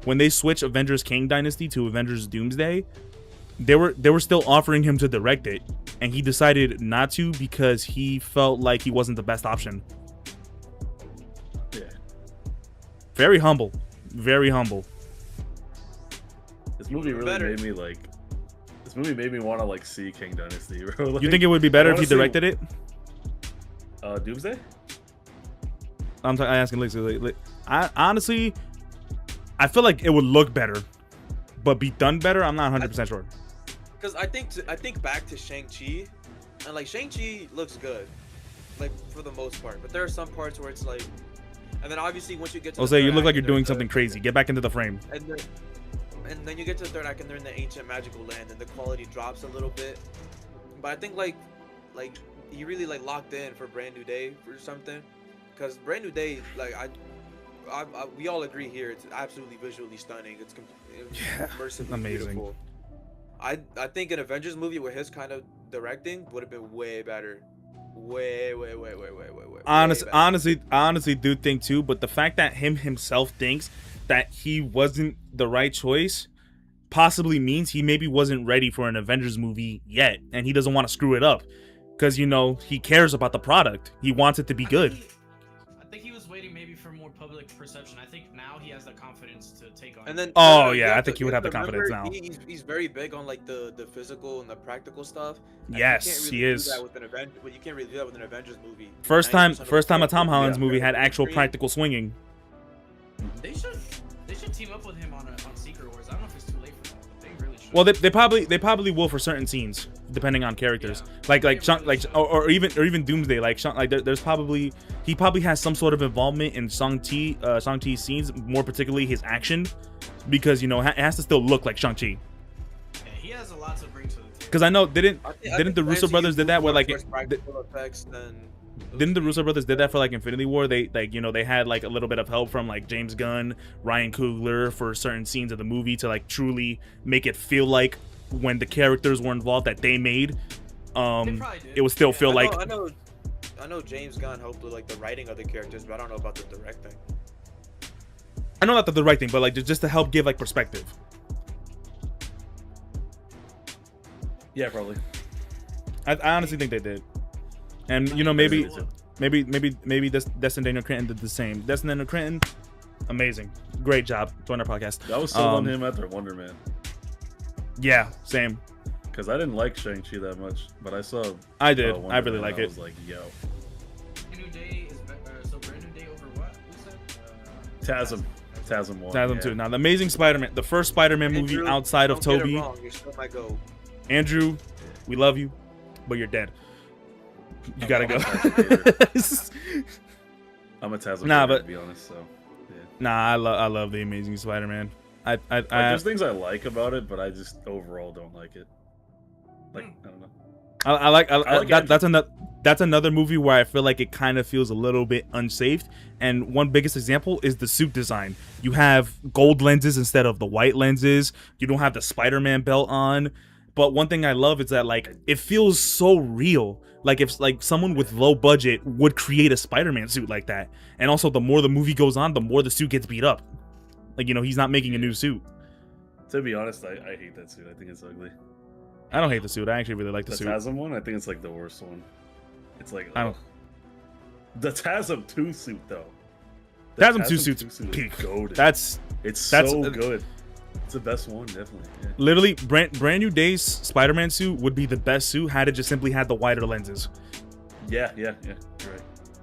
when they switch Avengers Kang Dynasty to Avengers Doomsday, they were still offering him to direct it, and he decided not to because he felt like he wasn't the best option. Yeah. Very humble. Very humble. This movie really made me like. This movie made me want to like see King Dynasty, bro. Like, You think it would be better if he directed it? Doomsday? I'm asking Lixie. I honestly, I feel like it would look better, but be done better. I'm not 100% sure. Because I think back to Shang-Chi, and like Shang-Chi looks good, like for the most part. But there are some parts where it's like, and then obviously once you get to Jose, you look like you're doing something crazy. Get back into the frame. And then you get to the third act and they're in the ancient magical land and the quality drops a little bit. But I think like he really like locked in for Brand New Day or something. Because Brand New Day, like we all agree here, it's absolutely visually stunning. It's immersively amazing. beautiful. I think an Avengers movie with his kind of directing would have been way better. Way better. I honestly do think too, but the fact that himself thinks that he wasn't the right choice possibly means he maybe wasn't ready for an Avengers movie yet, and he doesn't want to screw it up because, you know, he cares about the product. He wants it to be good. I think he was waiting maybe for more public perception. I think now he has the confidence to take on. And then, I think he would have the confidence now. He's very big on like the physical and the practical stuff. And Yes, he is. Do that with an but you can't really do that with an Avengers movie. First time a Tom Yeah. Holland's movie had actual practical swinging. They should team up with him on Secret Wars. I don't know if it's too late for that, but they really should. Well, they probably will for certain scenes, depending on characters. Yeah. Like Sean, or even Doomsday. Like Sean, like there's probably he has some sort of involvement in Shang-Chi's scenes, more particularly his action, because, you know, it has to still look like Shang-Chi. Yeah, he has a lot to bring to the table. Because I know didn't think the Russo brothers did that where like practical effects then. didn't the Russo brothers did that for like Infinity War? They like, you know, they had like a little bit of help from like James Gunn, Ryan Coogler for certain scenes of the movie to like truly make it feel like when the characters were involved that they made, it would still feel like. I know James Gunn helped with like the writing of the characters, but I don't know about the directing. I know not the directing, but like just to help give like perspective. Yeah, probably. I honestly think they did, and you know maybe this Destin Daniel Cretton did the same. Destin Daniel Cretton, amazing, great job. Join our podcast. That was sold on him after Wonder Man. Yeah, same. Because I didn't like Shang-Chi that much, but I saw. I did. Wonder I really Man, like I it. was like, yo. Brand New Day is better. So Brand New Day over what? Who said? TASM 1. TASM 2. Now, the Amazing Spider-Man, the first Spider-Man movie Andrew, outside of don't get it Tobey. wrong, you're still my goat. Andrew, we love you, but you're dead. You gotta go. I'm a TASM Nah, fan, but to be honest, so yeah. Nah, I love the Amazing Spider-Man. Like, there's things I like about it, but I just overall don't like it. Like, I don't know. I like Andrew. that's another movie where I feel like it kind of feels a little bit unsafe. And one biggest example is the suit design. You have gold lenses instead of the white lenses. You don't have the Spider-Man belt on. But one thing I love is that like it feels so real. Like if like someone with low budget would create a Spider-Man suit like that. And also the more the movie goes on, the more the suit gets beat up. Like, you know, he's not making a new suit. To be honest, I hate that suit. I think it's ugly. I don't hate the suit. I actually really like the suit. TASM one, I think it's like the worst one. It's like I don't. The TASM 2 suit though. The TASM 2 suit's is peak. goated. It's so good. It's the best one, definitely. Yeah. Literally, brand new day's Spider-Man suit would be the best suit had it just simply had the wider lenses. Yeah. You're right.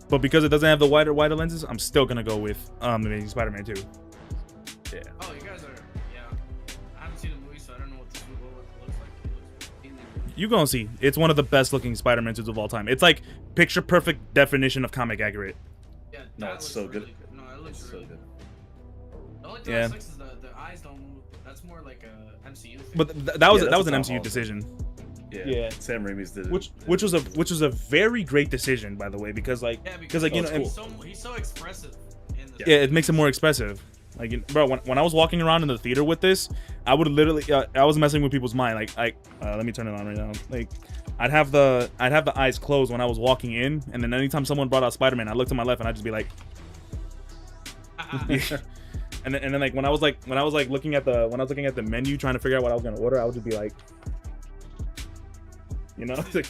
But because it doesn't have the wider lenses, I'm still gonna go with Amazing Spider-Man 2. Yeah. Oh, you guys are. Yeah. I haven't seen the movie, so I don't know what it looks like. It looks really You gonna see. It's one of the best looking Spider-Man suits of all time. It's like picture perfect definition of comic accurate. Yeah, No, that it's looks so good. really No, it looks It's really so good. The only thing Yeah. that sucks is the eyes don't move. That's more like a MCU thing. But that was Yeah, that was that's an a MCU Tom decision. Yeah. Sam Raimi's did it. Which was a very great decision, by the way, because like yeah, like you know it's cool. he's so expressive in the yeah, it makes it more expressive. Like, bro, when I was walking around in the theater with this, I would literally I was messing with people's mind. Like let me turn it on right now. Like I'd have the eyes closed when I was walking in, and then anytime someone brought out Spider-Man, I looked to my left and I'd just be like and then like when I was looking at the menu trying to figure out what I was gonna order, I would just be like, you know, like,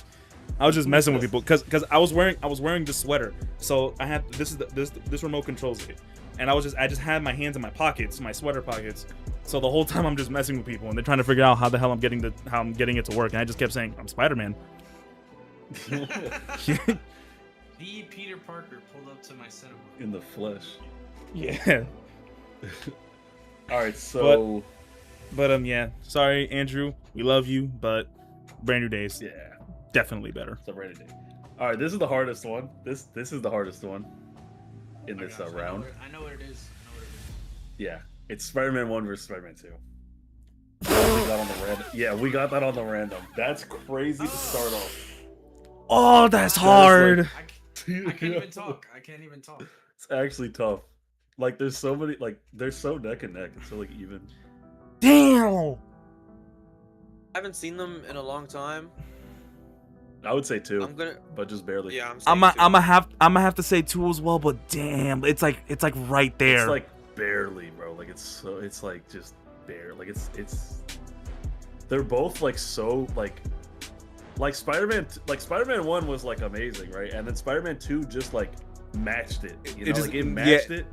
I was just messing with people because I was wearing this sweater, so I had this remote controls it, and I just had my hands in my pockets, my sweater pockets, so the whole time I'm just messing with people and they're trying to figure out how the hell I'm getting it to work, and I just kept saying I'm Spider-Man. The Peter Parker pulled up to my cinema. in the flesh. Yeah. All right, so But yeah, sorry Andrew, we love you, but Brand New Days, yeah, definitely better. so ready to. All right, this is the hardest one. This is the hardest one in Oh my this gosh, round. I know what it is. Yeah, it's Spider-Man 1 versus Spider-Man 2. We got on the random. Yeah, we got that on the random. That's crazy to start off. Oh, that's That is, hard. like- I can't even talk. I can't even talk. It's actually tough. Like, there's so many. Like, they're so neck and neck. It's so like even. Damn. I haven't seen them in a long time. I would say 2, I'm gonna. but just barely. Yeah, I'm. I'm saying two. gonna have to say 2 as well, but damn, it's like right there. It's like barely, bro. Like it's like just bare. Like it's. They're both like so like Spider-Man. Like Spider-Man 1 was like amazing, right? And then Spider-man 2 just like matched it. You know, just- like it matched it.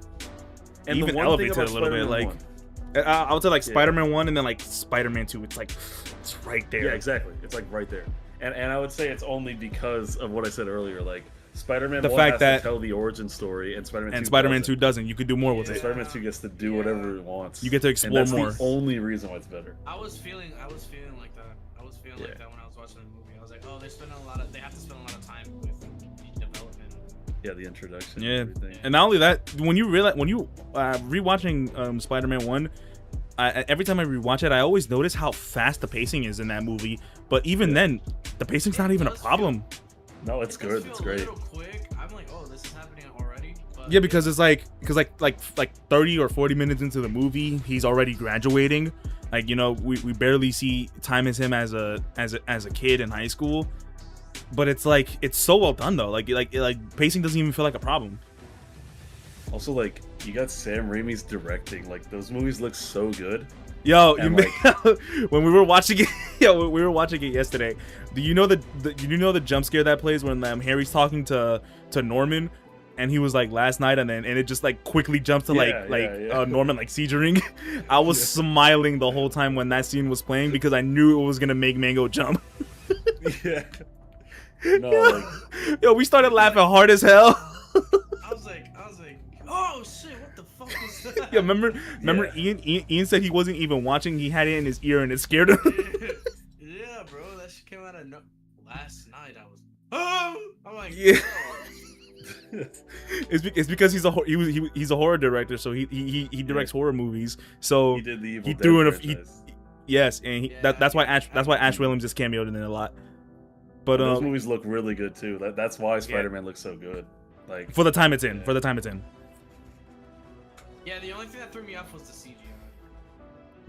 And even the one thing elevated about it a little bit, Spider-Man like 1, I would say like Yeah. Spider-Man 1 and then like Spider-Man 2. It's right there. yeah, exactly. It's like right there. And I would say it's only because of what I said earlier. Like Spider-Man The 1 fact has that- to tell the origin story, and Spider-Man 2 And Spider-Man doesn't. 2 doesn't. You could do more with So it. Spider-Man 2 gets to do whatever it wants. You get to and explore that's more. the only reason why it's better. I was feeling like that. I was feeling Yeah. like that when I was watching the movie. I was like, oh, they have to spend a lot of time with the development. Yeah, the introduction. Yeah. And everything. And not only that, when you rewatching Spider-Man 1, every time I rewatch it, I always notice how fast the pacing is in that movie. But even then, the pacing's not even a problem. No, it's It does good. feel It's a great. little quick. I'm like, oh, this is happening already. But Yeah, because it's like 30 or 40 minutes into the movie, he's already graduating. Like, you know, we barely see time as him as a kid in high school. But it's like it's so well done though. Like pacing doesn't even feel like a problem. Also, like, you got Sam Raimi's directing. Like, those movies look so good. Yo, And, when we were watching it, we were watching it yesterday. Do you know the jump scare that plays when Harry's talking to Norman, and he was like last night, and it just like quickly jumps to Yeah. Norman like seizuring. I was smiling the whole time when that scene was playing because I knew it was gonna make Mango jump. Yeah. No, like, Yo, we started laughing hard as hell. I was like, oh shit, what the fuck was that? Yeah, remember Yeah. Ian said he wasn't even watching. He had it in his ear and it scared him. Yeah, bro, that shit came out of last night. I was, oh, I'm like, Yeah. bro. It's because he's a horror director, so he directs horror movies. So he did the Evil he Dead threw in a franchise. yes, and Yeah, that's why Ash Williams just cameoed in it a lot. But And those movies look really good too. That's why Spider-Man looks so good. Like, for the time it's in, Yeah. Yeah, the only thing that threw me off was the CGI.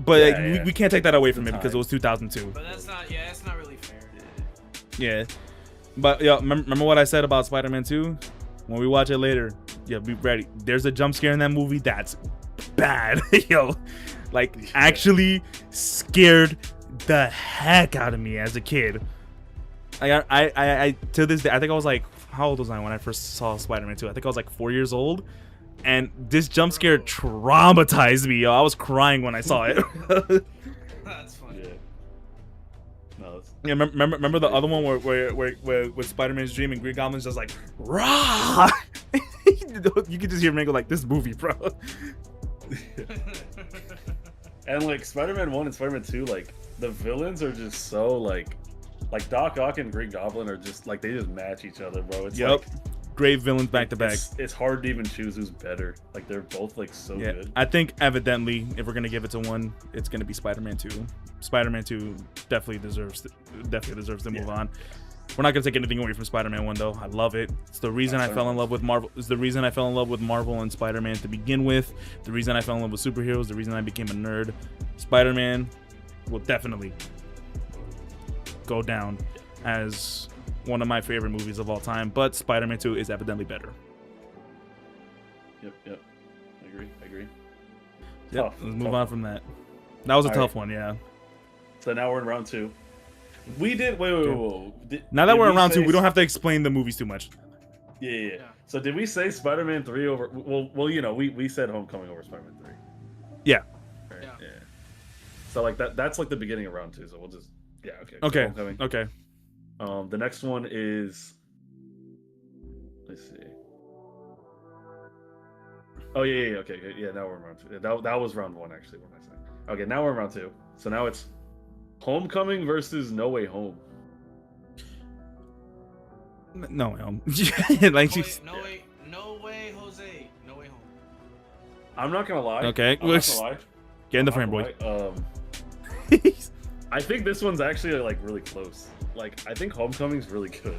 But Yeah, like, yeah. we can't take that away from The it because it time. was 2002. But that's not really fair. Yeah, but yeah, remember what I said about Spider-Man 2? When we watch it later, yeah, be ready. There's a jump scare in that movie that's bad. Yo, like actually scared the heck out of me as a kid. Like I to this day, I think I was like, how old was I when I first saw Spider-Man 2? I think I was like 4 years old, and this jump scare traumatized me. Yo, I was crying when I saw it. That's funny. yeah. No, it's, Yeah, remember the other one where with Spider-Man's dream and Green Goblin's just like rah. You could just hear Mango like, this movie, bro. and like Spider-Man 1 and Spider-Man 2, like the villains are just so like Doc Ock and Green Goblin are just like they just match each other, bro. It's Yep. like great villains back to back. It's hard to even choose who's better. Like they're both like so good. I think evidently, if we're gonna give it to one, it's gonna be Spider-Man 2. Spider-Man 2 definitely deserves to move on. We're not gonna take anything away from Spider-Man 1 though. I love it. It's the reason I fell in love with Marvel. It's the reason I fell in love with Marvel and Spider-Man to begin with. The reason I fell in love with superheroes. The reason I became a nerd. Spider-Man will definitely go down as one of my favorite movies of all time. But Spider-Man 2 is evidently better. Yep. I agree. Yep. Let's move on from that. That was a tough one, yeah. So now we're in round 2. We did wait. Now that we're in round 2, we don't have to explain the movies too much. Yeah. So did we say Spider-Man 3 over? Well, you know, we said Homecoming over Spider-Man 3. Yeah. Right? Yeah. So like that's like the beginning of round 2. So we'll just okay. Okay. Homecoming. Okay. The next one is. Let's see. Oh yeah. Okay. Yeah. Now we're in round 2. That was round 1 actually. What am I saying? Okay. Now we're in round 2. So now it's Homecoming versus No Way Home. No way home. No way, Jose. No way home. I'm not gonna lie. Okay. I'm not gonna lie. Get in the frame, boy. I think this one's actually like really close. Like I think Homecoming's really good.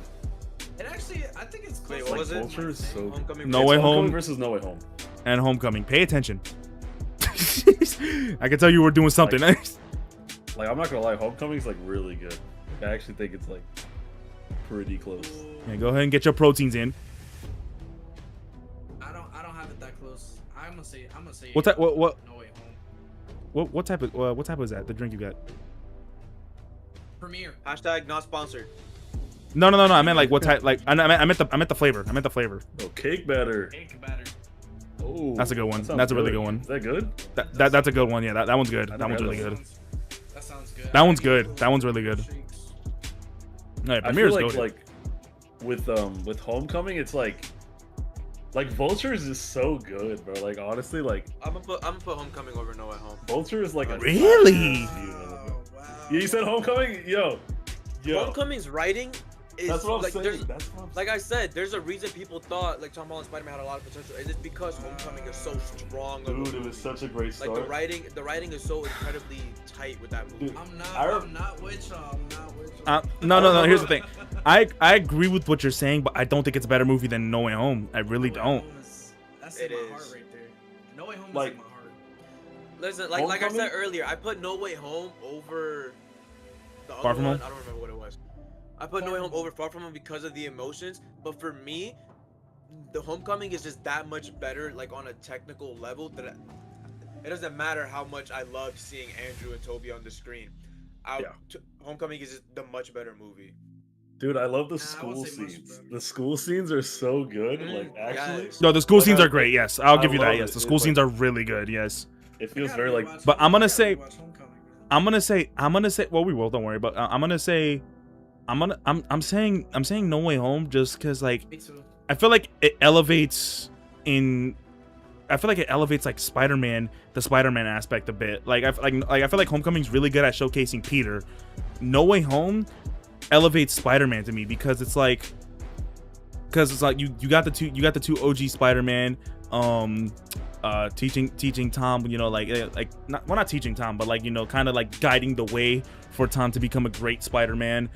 It actually, I think it's close. Wait, what was it? Vulture is so. Homecoming. No Way Homecoming Home versus No Way Home. and Homecoming. Pay attention. I can tell you were doing something. Like I'm not gonna lie, Homecoming's like really good. I actually think it's like pretty close. Yeah, go ahead and get your proteins in. I don't have it that close. I'm gonna say. What type? What? No Way Home. What type of that? The drink you got? Premiere. Hashtag not sponsored. No. I meant like what type? Like I meant the flavor. Oh, cake batter. Cake batter. Oh, That's a good one. that sounds That's a really good one. Is that good? That's a good one. Yeah, that one's good. That one's really good. That sounds good. That one's good. That one's really good. No, I Premiere's feel good. like with Homecoming, it's like Vulture is just so good, bro. Like honestly, like I'm gonna put Homecoming over No Way Home. Vulture is like a Really? Wow. Yeah, you said Homecoming, yo. Homecoming's writing is That's what I'm like saying. there's That's what I'm saying. like I said, there's a reason people thought like Tom Holland Spider-Man had a lot of potential, and it's because Homecoming is so strong. of a Dude, it movie. was such a great start. Like the writing is so incredibly tight with that movie. Dude, I'm I not with y'all. I'm not with y'all. No. Here's the thing. I agree with what you're saying, but I don't think it's a better movie than No Way Home. I really No Way don't. Home that's It in my is. heart right there. No Way Home Like- is in my heart. Listen, like I Homecoming? said earlier, I put No Way Home over the other Far From one. Home? I don't remember what it was. I put No Way Home over Far From Home because of the emotions, but for me, the Homecoming is just that much better, like on a technical level, that it doesn't matter how much I loved seeing Andrew and Toby on the screen. Homecoming is just the much better movie. Dude, I love the I school would say much scenes. better. The school scenes are so good. Mm, Like actually, yes. No, the school Like, scenes I- are great. Yes, I'll I give you that. love Yes, it. the school It's scenes like- are really good. Yes. it feels I very gotta like. rewatch But I'm gonna say- Homecoming, man. I'm gonna say. Well, we will. Don't worry. But I'm saying No Way Home just because like Me too. I feel like it elevates like Spider-Man, the Spider-Man aspect a bit. Like I feel like Homecoming's really good at showcasing Peter. No Way Home elevates Spider-Man to me because it's like you got the two OG Spider-Man teaching Tom, you know, not teaching Tom, but like, you know, kind of like guiding the way for Tom to become a great Spider-Man.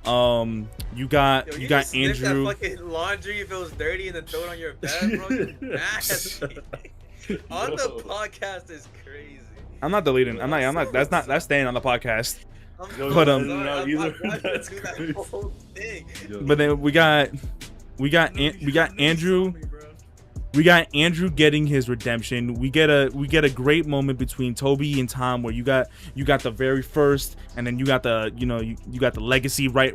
You got just sniff Andrew. that fucking laundry if it was dirty and then throw it on your bed, bro. You nasty. On the podcast is crazy. I'm not deleting. I'm not. That's staying on the podcast. Yo, But, no, Sorry, either. I'm watching That's do that crazy. whole thing. Yo. But then we got Andrew. We got Andrew getting his redemption. We get a great moment between Toby and Tom where you got the very first, and then you got the you got the legacy right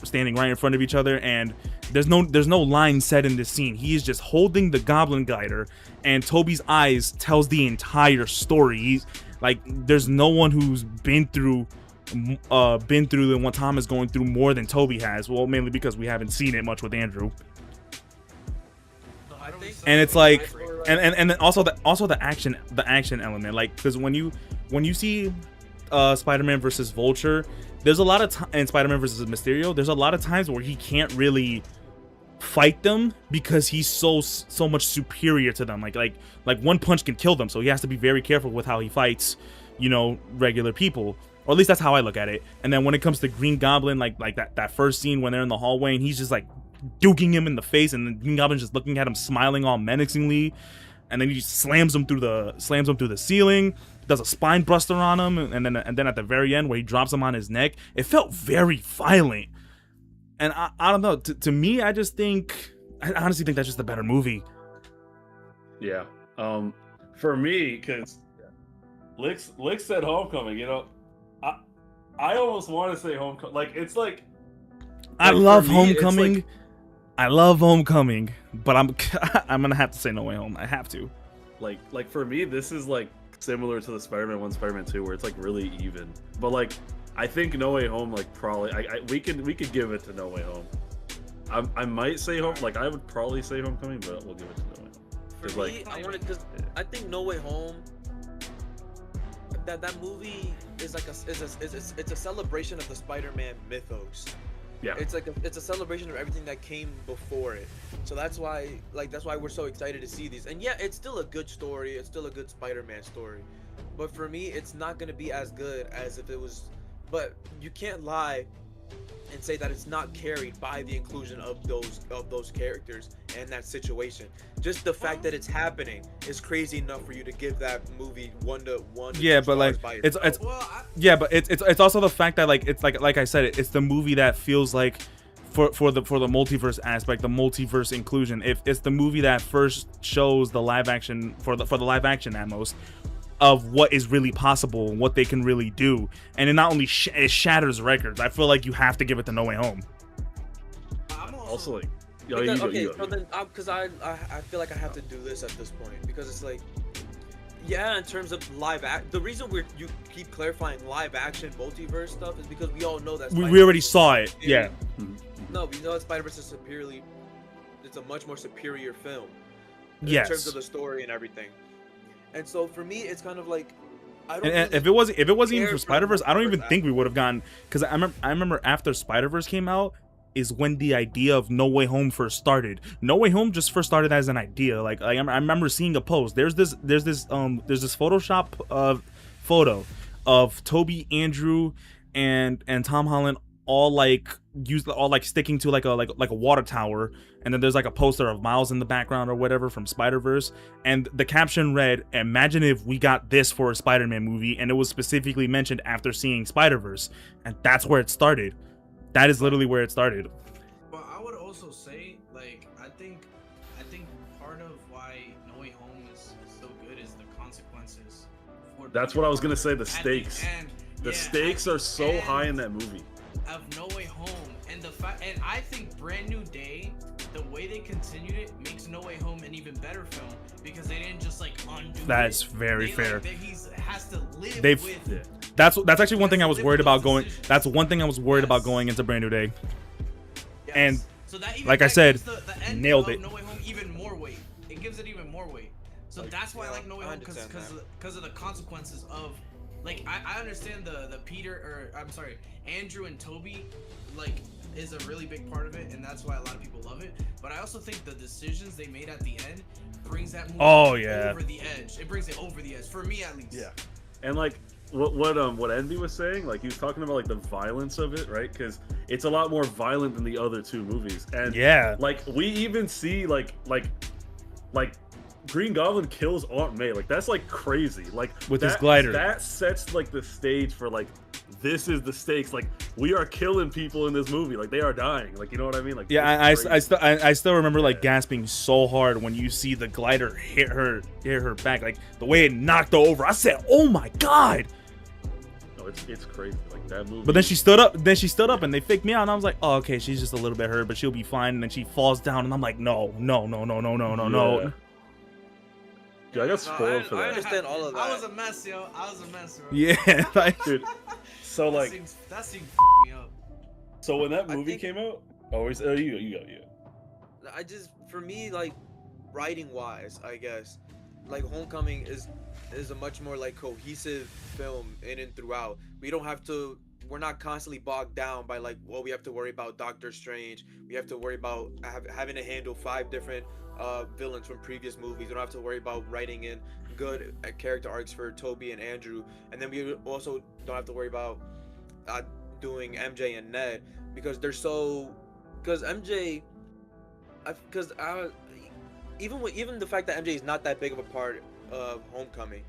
standing right in front of each other, and there's no line said in this scene. He is just holding the Goblin Glider, and Toby's eyes tells the entire story. He's like, there's no one who's been through the what Tom is going through more than Toby has. Well, mainly because we haven't seen it much with Andrew. I think And it's like, and then also the action element, like, because when you see Spider-Man versus Vulture, there's a lot of and Spider-Man versus Mysterio, there's a lot of times where he can't really fight them because he's so much superior to them. Like one punch can kill them, so he has to be very careful with how he fights, you know, regular people. Or at least that's how I look at it. And then when it comes to Green Goblin, like that first scene when they're in the hallway and he's just like duking him in the face, and then Green Goblin's just looking at him, smiling all menacingly, and then he just slams him through the ceiling, does a spine buster on him, and then at the very end where he drops him on his neck, it felt very violent. And I don't know. To me, I honestly think that's just a better movie. Yeah. For me, because Lick said Homecoming. You know, I almost want to say Homecoming. Like it's like. I love me, Homecoming. like, I love Homecoming, but I'm gonna have to say No Way Home. I have to. Like for me, this is like similar to the Spider-Man 1, Spider-Man 2, where it's like really even. But like, I think No Way Home, like probably, we could give it to No Way Home. I might say Home, like I would probably say Homecoming, but we'll give it to No Way Home. For me, I think No Way Home. That movie is like it's a celebration of the Spider-Man mythos. Yeah. It's a celebration of everything that came before it. So that's why we're so excited to see these. And yeah, it's still a good story. It's still a good Spider-Man story. But for me, it's not going to be as good as if it was. But you can't lie and say that it's not carried by the inclusion of those characters and that situation. Just the fact that it's happening is crazy enough for you to give that movie one to yeah, but like it's yeah, but it's also the fact that it's like I said, it's the movie that feels like for the multiverse aspect, the multiverse inclusion. If it's the movie that first shows the live action for the live action at most of what is really possible and what they can really do, and it not only it shatters records. I feel like you have to give it to No Way Home. I'm also like, because I feel like I have to do this at this point because it's like, yeah, in terms of the reason you keep clarifying live action multiverse stuff is because we all know that we already saw it. Yeah. No, we know that Spider-Verse is it's a much more superior film. Yes. In terms of the story and everything. And so for me, it's kind of like, I don't. And if it wasn't even for Spider-Verse, I don't even think we would have gotten, because I remember after Spider-Verse came out is when the idea of No Way Home first started. No Way Home just first started as an idea. Like I remember seeing a post. There's this Photoshop photo of Toby, Andrew, and Tom Holland all sticking to like a water tower, and then there's like a poster of Miles in the background or whatever from Spider-Verse, and the caption read, "Imagine if we got this for a Spider-Man movie," and it was specifically mentioned after seeing Spider-Verse, and that's where it started. That is literally where it started. But I would also say, like, I think part of why No Way Home is so good is the consequences. That's what I was gonna say. The stakes. The stakes are so high in that movie. Of No Way Home, and I think Brand New Day, the way they continued it makes No Way Home an even better film because they didn't just like undo. That's very fair. He has to live with. Yeah. That's actually one thing I was worried about going. That's one thing I was worried about going into Brand New Day. Yes. And so that like I said, the end nailed of it. No Way Home even more weight. It gives it even more weight. So that's why I like No Way Home because of the consequences of. Like I understand the Andrew and Toby like is a really big part of it, and that's why a lot of people love it. But I also think the decisions they made at the end brings that movie over the edge. It brings it over the edge for me at least. Yeah, and like what Envy was saying, like he was talking about like the violence of it, right? Because it's a lot more violent than the other two movies, and yeah, like we even see like Green Goblin kills Aunt May. Like that's like crazy. Like with his glider. That sets like the stage for like this is the stakes. Like we are killing people in this movie. Like they are dying. Like you know what I mean? Like yeah, I still remember like gasping so hard when you see the glider hit her back. Like the way it knocked her over. I said, "Oh my god!" No, it's crazy. Like that movie. But then she stood up. And they faked me out. And I was like, "Oh, okay, she's just a little bit hurt, but she'll be fine." And then she falls down, and I'm like, "No." Dude, I got spoiled for that. I understand all of that. I was a mess, yo. Bro. Yeah, like, dude. So like that scene me up. So when that movie came out, you go. For me, like writing wise, I guess, like Homecoming is a much more like cohesive film in and throughout. We don't have to we're not constantly bogged down by like, well, we have to worry about Doctor Strange, we have to worry about having to handle 5 different villains from previous movies. We don't have to worry about writing in good character arcs for Toby and Andrew, and then we also don't have to worry about doing MJ and Ned, because they're so, because MJ, because even the fact that MJ is not that big of a part of Homecoming,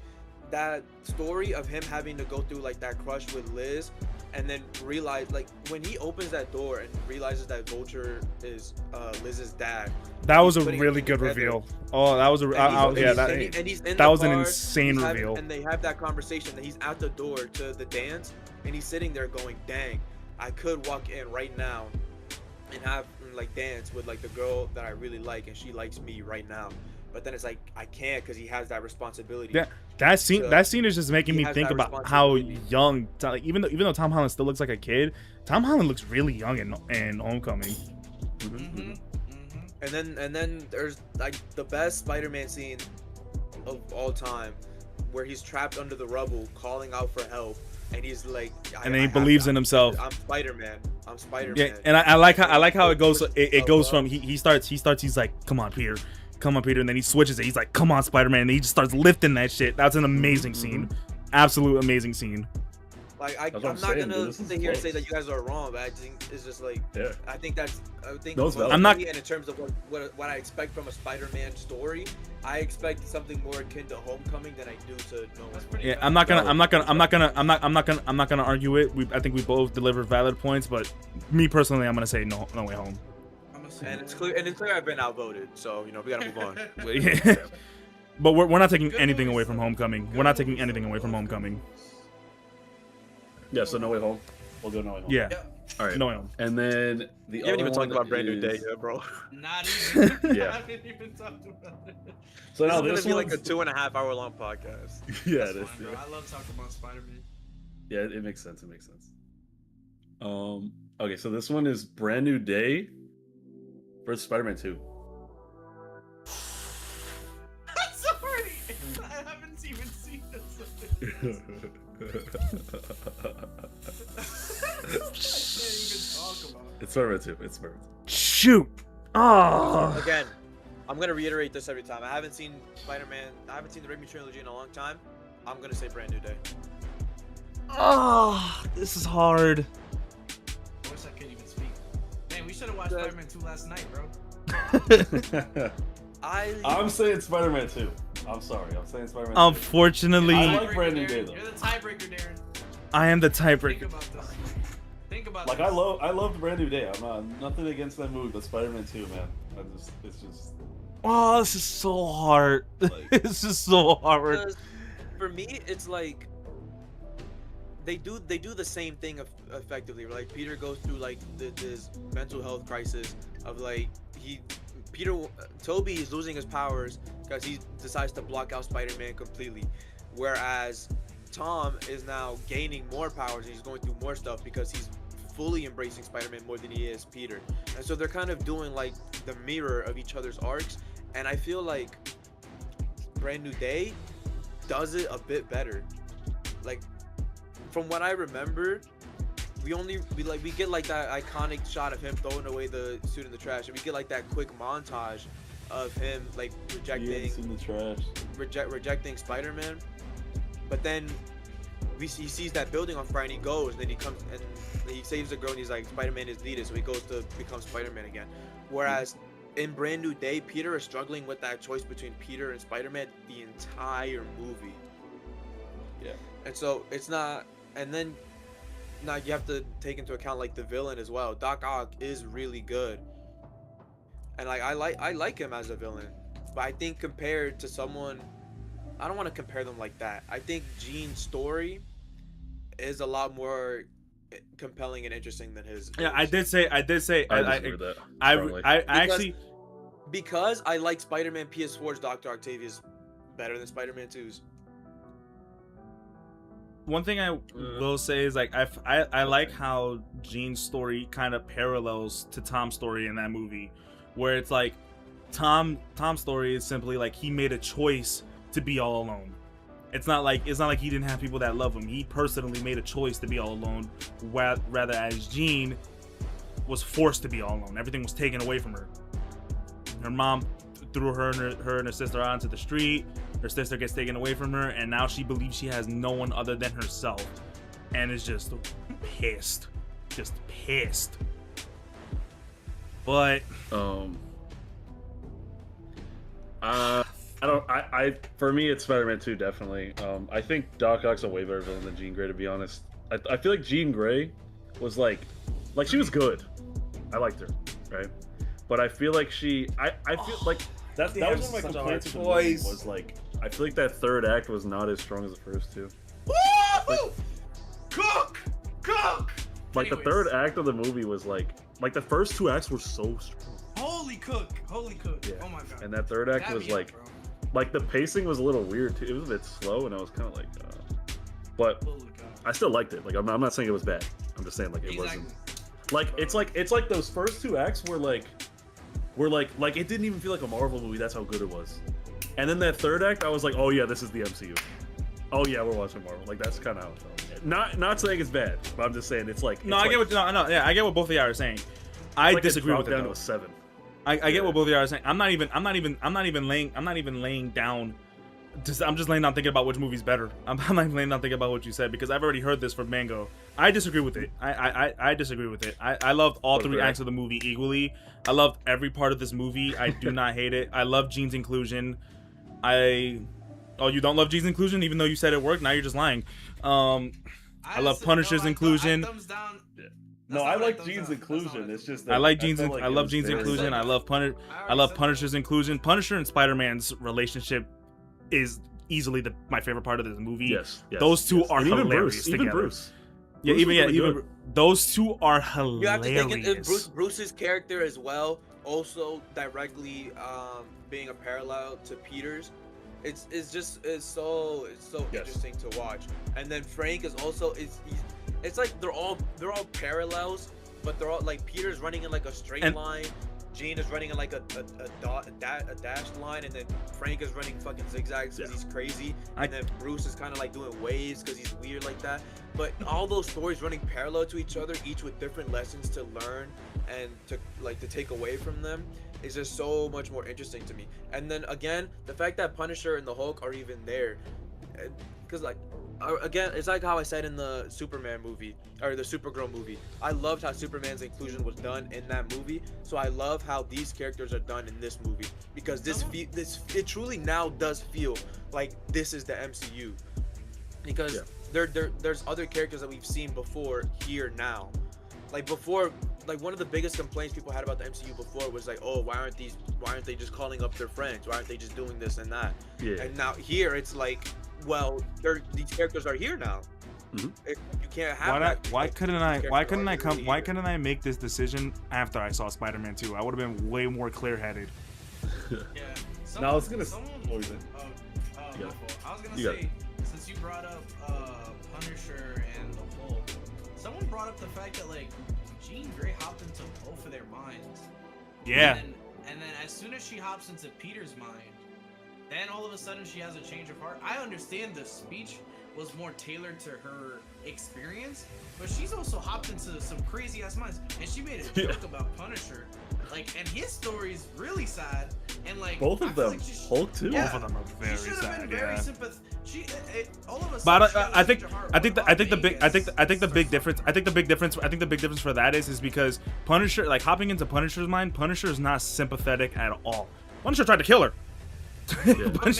that story of him having to go through like that crush with Liz, and then realize, like, when he opens that door and realizes that Vulture is Liz's dad. That was a really good reveal. Oh, that was that was an insane reveal. And they have that conversation that he's at the door to the dance, and he's sitting there going, dang, I could walk in right now and have like dance with like the girl that I really like, and she likes me right now. But then it's like, I can't, because he has that responsibility. That scene is just making me think about how young, like, even though Tom Holland still looks like a kid, Tom Holland looks really young in Homecoming. And then there's like the best Spider-Man scene of all time, where he's trapped under the rubble calling out for help, and he's like, and then he believes in himself. I'm Spider-Man. I'm Spider-Man. Yeah, and I like how it goes. It goes from he starts. He's like, come on, Peter. Come on, Peter, and then he switches it. He's like, come on, Spider-Man, and he just starts lifting that shit. That's an amazing scene. Absolute amazing scene. Like, I'm not gonna sit here and say that you guys are wrong, but I think it's just like, I think I'm not. And in terms of what I expect from a Spider-Man story, I expect something more akin to Homecoming than I do to No Way Home. Yeah, I'm not gonna argue it. I think we both deliver valid points, but me personally, I'm gonna say No Way Home. And it's clear I've been outvoted, so we gotta move on. But we're not taking anything away from Homecoming. We're not taking anything away from Homecoming. Yeah, so No Way Home. We'll go No Way Home. Yeah. All right. No Way Home. And then you haven't even talked about Brand New Day yet, bro. Not even. Yeah. I haven't even talked about it. So now this is gonna be like a 2.5 hour long podcast. Yeah, it is. Bro. I love talking about Spider-Man. Yeah, it makes sense. Okay, so this one is Brand New Day versus Spider-Man 2. I'm sorry. I haven't even seen this. I can't even talk about it. It's Spider-Man 2. It's Spider-Man 2. Shoot. Oh. Again, I'm gonna reiterate this every time. I haven't seen Spider-Man. I haven't seen the Raimi trilogy in a long time. I'm gonna say Brand New Day. Oh, this is hard. I wish I could even speak. Man, we should have watched Spider-Man 2 last night, bro. I'm saying Spider-Man 2. I'm sorry. I'm saying Spider-Man 2. Unfortunately, I like Brand New Day though. You're the tiebreaker, Darren. I am the Think tiebreaker. about this. Think about Like this. I loved Brand New Day. I'm not nothing against that movie, but Spider-Man 2, man. It's just. Oh, this is so hard. Like, This is so hard. Because for me, it's like they do the same thing effectively. Like Peter goes through like this mental health crisis of like Toby is losing his powers because he decides to block out Spider-Man completely, whereas Tom is now gaining more powers and he's going through more stuff because he's fully embracing Spider-Man more than he is Peter. And so they're kind of doing like the mirror of each other's arcs, and I feel like Brand New Day does it a bit better. Like from what I remember, we get like that iconic shot of him throwing away the suit in the trash, and we get like that quick montage of him like rejecting Spider-Man. But then he sees that building on fire and he goes, and then he comes and he saves the girl and he's like, Spider-Man is needed, so he goes to become Spider-Man again. Whereas in Brand New Day, Peter is struggling with that choice between Peter and Spider-Man the entire movie. Yeah. And so it's not, and then now you have to take into account like the villain as well. Doc Ock is really good, and like I like him as a villain, but I think compared to someone, I don't want to compare them like that. I think Jean's story is a lot more compelling and interesting than his. Yeah, I did say because I like Spider-Man PS4's Dr. Octavius better than Spider-Man 2's. One thing I will say is like I like how Jean's story kind of parallels to Tom's story in that movie, where it's like Tom's story is simply like he made a choice to be all alone, It's not like he didn't have people that love him. He personally made a choice to be all alone, rather as Jean was forced to be all alone. Everything was taken away from her. Her mom threw her and her sister out into the street. Her sister gets taken away from her, and now she believes she has no one other than herself, and is just pissed. But for me it's Spider-Man 2 definitely. I think Doc Ock's a way better villain than Jean Grey, to be honest. I feel like Jean Grey was like she was good. I liked her, right? But I feel like I feel like that was one of my complaints with the movie, was like, I feel like that third act was not as strong as the first two. Woo! Cook! Like Anyways. the third act of the movie was like the first two acts were so strong. Holy cook! Yeah. Oh my god. And that third act Dab was me up, like bro. the pacing was a little weird too. It was a bit slow, and I was kind of like, but Holy god. I still liked it. Like I'm not saying it was bad. I'm just saying like it wasn't. Like it's like those first two acts were like it didn't even feel like a Marvel movie. That's how good it was. And then that third act, I was like, oh yeah, this is the MCU. Oh yeah, we're watching Marvel. Like that's kind of how it felt. Not saying it's bad, but I'm just saying it's like. I get what both of y'all are saying. I disagree with it down though. to a 7. I get what both of y'all are saying. I'm not even laying down. I'm just laying down thinking about which movie's better. I'm not even laying down thinking about what you said, because I've already heard this from Mango. I disagree with it. I disagree with it. I loved all three acts of the movie equally. I loved every part of this movie. I do not hate it. I love Jean's inclusion. Oh, you don't love Jean's inclusion, even though you said it worked? Now you're just lying. I love Punisher's inclusion. No, I like Jean's inclusion. It's just that I love Jean's very inclusion. I love Punisher's inclusion. Punisher and Spider-Man's relationship is easily my favorite part of this movie. Yes. Those two are hilarious together. Even Bruce. Even those two are hilarious. You have to think Bruce's character as well, also directly being a parallel to Peter's. It's so interesting to watch. And then Frank is also it's like they're all parallels, but they're all like, Peter's running in like a straight line, Jean is running in like a dashed line, and then Frank is running fucking zigzags because he's crazy, and then Bruce is kind of like doing waves because he's weird like that. But all those stories running parallel to each other, each with different lessons to learn and to take away from them, is just so much more interesting to me. And then again, the fact that Punisher and the Hulk are even there, because like, again, it's like how I said in the Superman movie, or the Supergirl movie, I loved how Superman's inclusion was done in that movie. So I love how these characters are done in this movie, because it truly now does feel like this is the MCU, because there's other characters that we've seen before here now. Like before, like one of the biggest complaints people had about the MCU before was like, oh, why aren't they just calling up their friends? Why aren't they just doing this and that? Yeah. And now here it's like, well, these characters are here now. Mm-hmm. You can't have why couldn't I make this decision after I saw Spider-Man 2? I would have been way more clear-headed. Yeah. I was gonna say, since you brought up Punisher and the Hulk, someone brought up the fact that like Jean Grey hopped into both of their minds. Yeah. And then as soon as she hops into Peter's mind, then all of a sudden she has a change of heart. I understand the speech was more tailored to her experience, but she's also hopped into some crazy ass minds, and she made a joke about Punisher, like, and his story is really sad, and like both of them, like Hulk too. Both of them are very sad. She should have been very sympathetic. All of a But sudden, I think the big difference for that is because Punisher, like hopping into Punisher's mind, Punisher is not sympathetic at all. Punisher tried to kill her. But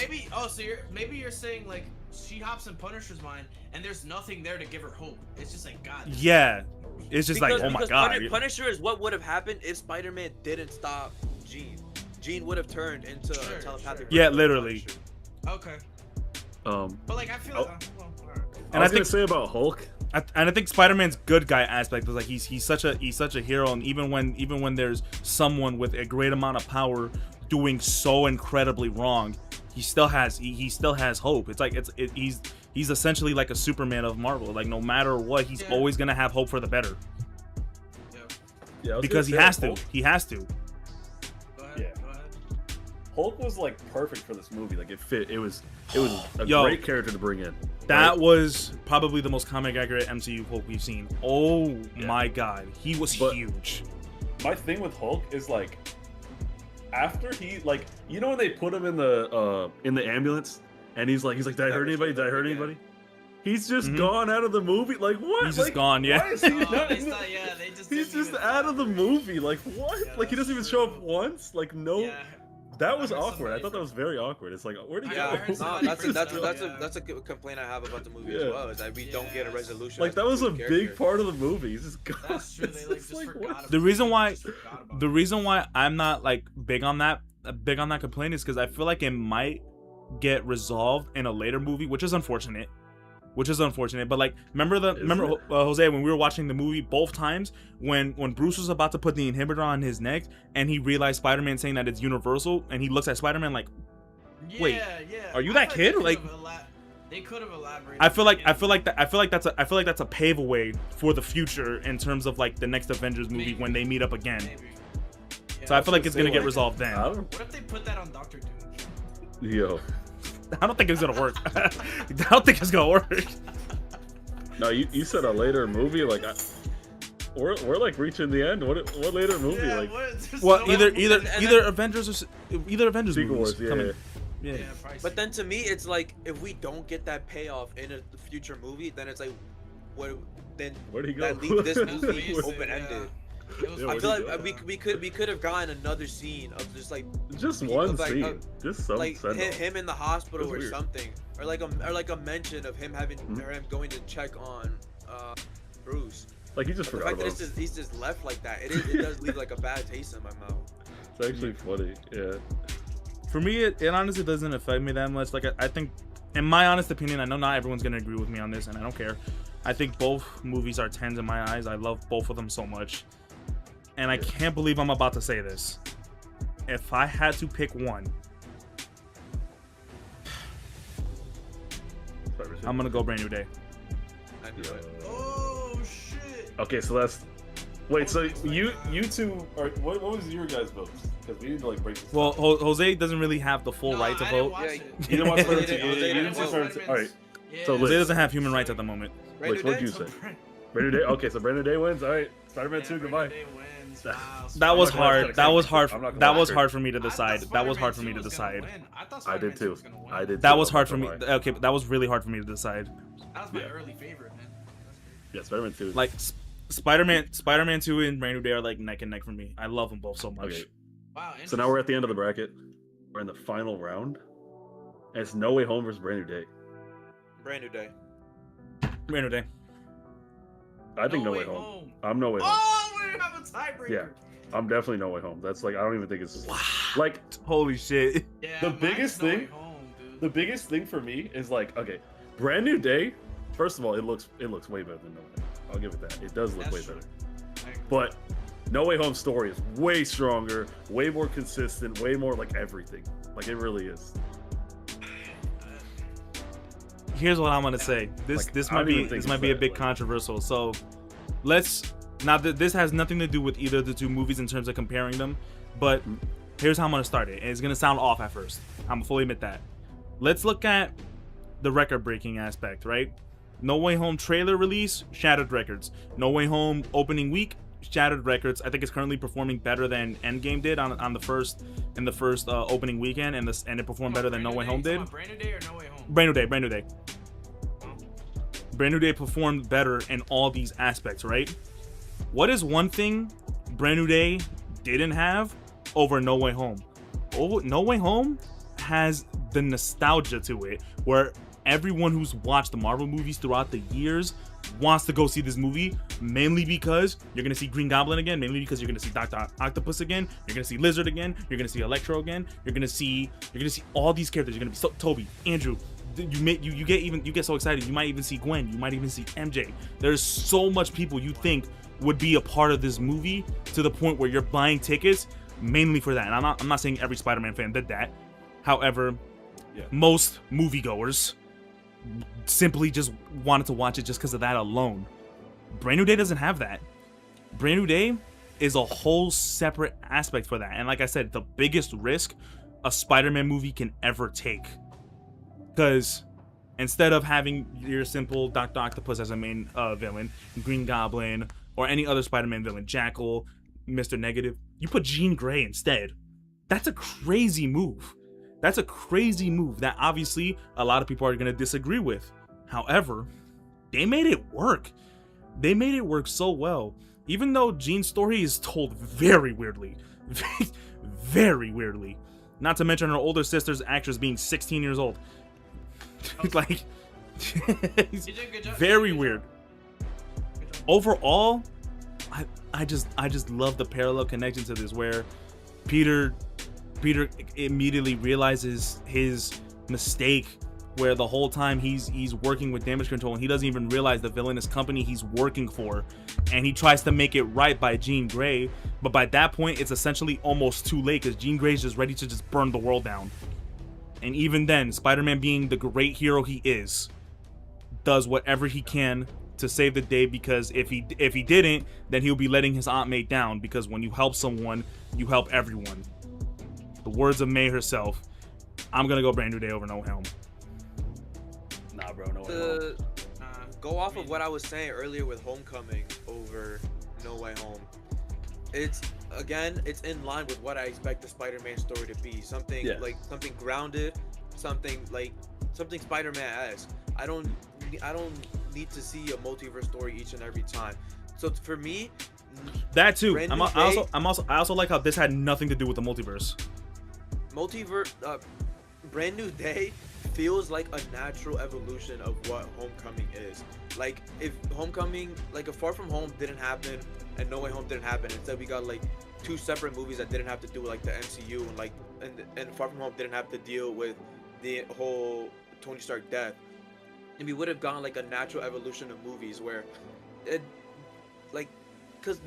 maybe you're saying like she hops in Punisher's mind and there's nothing there to give her hope. It's just like, God. Yeah, it's just like, oh my God. Punisher is what would have happened if Spider-Man didn't stop Jean. Jean would have turned into a telepathic. Yeah, literally. Okay. But like I feel like, well, all right. And I was gonna say about Hulk. And I think Spider-Man's good guy aspect is like he's such a hero, and even when there's someone with a great amount of power doing so incredibly wrong, he still has hope. It's like he's essentially like a Superman of Marvel. Like no matter what, he's always gonna have hope for the better. Yeah. Because he has to. He has to. Go ahead. Hulk was like perfect for this movie. Like it fit. It was a Yo. great character to bring in. That right? was probably the most comic accurate MCU Hulk we've seen. Oh Yeah. my god, he was But- huge. My thing with Hulk is like, after he like, you know when they put him in the ambulance and he's like, did I hurt anybody? Did I hurt anybody? He's just Mhm. gone out of the movie. Like what? He's like, just gone. Yeah. Why is he Oh, not they in the- thought- yeah, they just He's didn't just even out of the thought. movie. Like what? Yeah, Like he doesn't even that's show up true. once. Like no. Yeah. That was I heard awkward. I somebody thought that was very awkward. It's like, where'd he I go? heard No, somebody that's bring that's that that's up, that's a complaint I have about the movie Yeah. as well. Is that we don't get a Yeah. resolution. Like as that to was a the big character. part of the movie. He's just gone. That's true. They like It's just what? forgot about The reason why- it. Forgot about The it. reason why I'm not like big on that complaint is because I feel like it might get resolved in a later movie, which is unfortunate. But like, remember it? Jose, when we were watching the movie both times, when Bruce was about to put the inhibitor on his neck and he realized Spider-Man saying that it's universal, and he looks at Spider-Man like, wait, yeah. are you I that thought kid? they Like- could've they could have elaborated. I feel like that's a pave away for the future in terms of like the next Avengers movie when they meet up again. Maybe. Yeah. So I feel like it's gonna say, get like, resolved then. I I don't, What if they put that on Doctor Doom? yo. don't think it's gonna work. I don't think it's gonna work. No, you said a later movie. Like we're like reaching the end. What later movie? Like Well, no- either Avengers Secret movies Wars. Yeah, coming. yeah. Yeah. probably But then to me, it's like if we don't get that payoff in a future movie, then it's like, what? Then Where'd he go? that leave this That's movie basic, open ended. It was Yeah, I where'd feel he like go? we could have gotten another scene of just like Just People one like, scene. Just some like send off. him in the hospital That's or weird. something, or like a mention of him having Mhm. or him going to check on Bruce. Like he just But the forgot fact about that him. he's just left like that, it does leave like a bad taste in my mouth. It's actually funny. Yeah. For me, it honestly doesn't affect me that much. Like I think, in my honest opinion, I know not everyone's gonna agree with me on this, and I don't care. I think both movies are 10s in my eyes. I love both of them so much, and I can't believe I'm about to say this. If I had to pick one, I'm gonna go Brand New Day. I knew it. Oh shit. Okay, so that's. Wait, so you two are. What was your guys' votes? Because we need to like break this. Well, down. Jose doesn't really have the full right to I didn't vote. watch Yeah, it. You didn't watch Jose Spider-Man didn't- 2. Jose You didn't didn't see vote. Spider-Man 2. All right. Yeah. So Jose Liz. doesn't have human rights at the moment. Brand Wait, New what'd Day? you say? Brand New Day. Okay, so Brand New Day wins. All right. Spider-Man 2. Goodbye. That was I'm not gonna hard. That was hard. I'm not gonna That was lie. hard for me to decide. That was hard for me to decide. I did too. I did. That too, was I'm hard not for me. gonna lie. Okay, but that was really hard for me to decide. That was my Yeah. early favorite, man. Yeah, Spider-Man 2. Like Spider-Man 2 and Brand New Day are like neck and neck for me. I love them both so much. Okay. Wow. So now we're at the end of the bracket. We're in the final round. And it's No Way Home versus Brand New Day. Brand New Day. Brand New Day. I think No Way Home. I'm No Way Home. Oh, we have a tiebreaker. Yeah. I'm definitely No Way Home. That's like I don't even think it's like Holy shit. Yeah, The mine's biggest No Way thing- Home, dude. the biggest thing for me is like okay, Brand New Day. First of all, it looks way better than No Way Home. I'll give it that. It does look That's way true. better. I agree. But No Way Home story is way stronger, way more consistent, way more like everything. Like it really is. Here's what I'm gonna say. This Like, this I might don't be even think this it's might be a that, big like- controversial. So let's now that this has nothing to do with either of the two movies in terms of comparing them, but here's how I'm gonna start it. And it's gonna sound off at first. I'm gonna fully admit that. Let's look at the record breaking aspect, right? No Way Home trailer release, shattered records. No Way Home opening week, shattered records. I think it's currently performing better than Endgame did on the first opening weekend, and it performed better than No Way Home did. Brand New Day or No Way Home? Brand New Day, Brand New Day. Brand New Day performed better in all these aspects, right? What is one thing Brand New Day didn't have over No Way Home? Oh, No Way Home has the nostalgia to it, where everyone who's watched the Marvel movies throughout the years wants to go see this movie, mainly because you're gonna see Green Goblin again, mainly because you're gonna see Dr. Octopus again, you're gonna see Lizard again, you're gonna see Electro again, you're gonna see all these characters. You're gonna be Toby, Andrew. You get so excited. You might even see Gwen. You might even see MJ. There's so much people you think would be a part of this movie to the point where you're buying tickets mainly for that. And I'm not saying every Spider-Man fan did that. However, Yeah. most moviegoers simply just wanted to watch it just because of that alone. Brand New Day doesn't have that. Brand New Day is a whole separate aspect for that. And like I said, the biggest risk a Spider-Man movie can ever take. Because instead of having your simple Dr. Octopus as a main villain, Green Goblin, or any other Spider-Man villain, Jackal, Mr. Negative, you put Jean Grey instead. That's a crazy move. That's a crazy move that obviously a lot of people are going to disagree with. However, they made it work. They made it work so well. Even though Jean's story is told very weirdly. Very weirdly. Not to mention her older sister's actress being 16 years old. Like, very weird. Overall, I just love the parallel connection to this, where Peter immediately realizes his mistake, where the whole time he's working with damage control and he doesn't even realize the villainous company he's working for, and he tries to make it right by Jean Grey, but by that point it's essentially almost too late because Jean Grey's just ready to just burn the world down. And even then, Spider-Man, being the great hero he is, does whatever he can to save the day, because if he didn't, then he'll be letting his Aunt May down, because when you help someone, you help everyone. The words of May herself. I'm gonna go Brand New Day over No Way Home. Nah, bro, No Way Home. Go off of what I was saying earlier with Homecoming over No Way Home. It's in line with what I expect the Spider-Man story to be. Something like something grounded, something Spider-Man-esque. I don't need to see a multiverse story each and every time. So for me, that too. I also like how this had nothing to do with the multiverse. Brand New Day feels like a natural evolution of what Homecoming is. Like, if Homecoming, like if Far From Home didn't happen and No Way Home didn't happen, instead we got like two separate movies that didn't have to do with like the MCU, and like and Far From Home didn't have to deal with the whole Tony Stark death, and we would have gone like a natural evolution of movies where it, like, because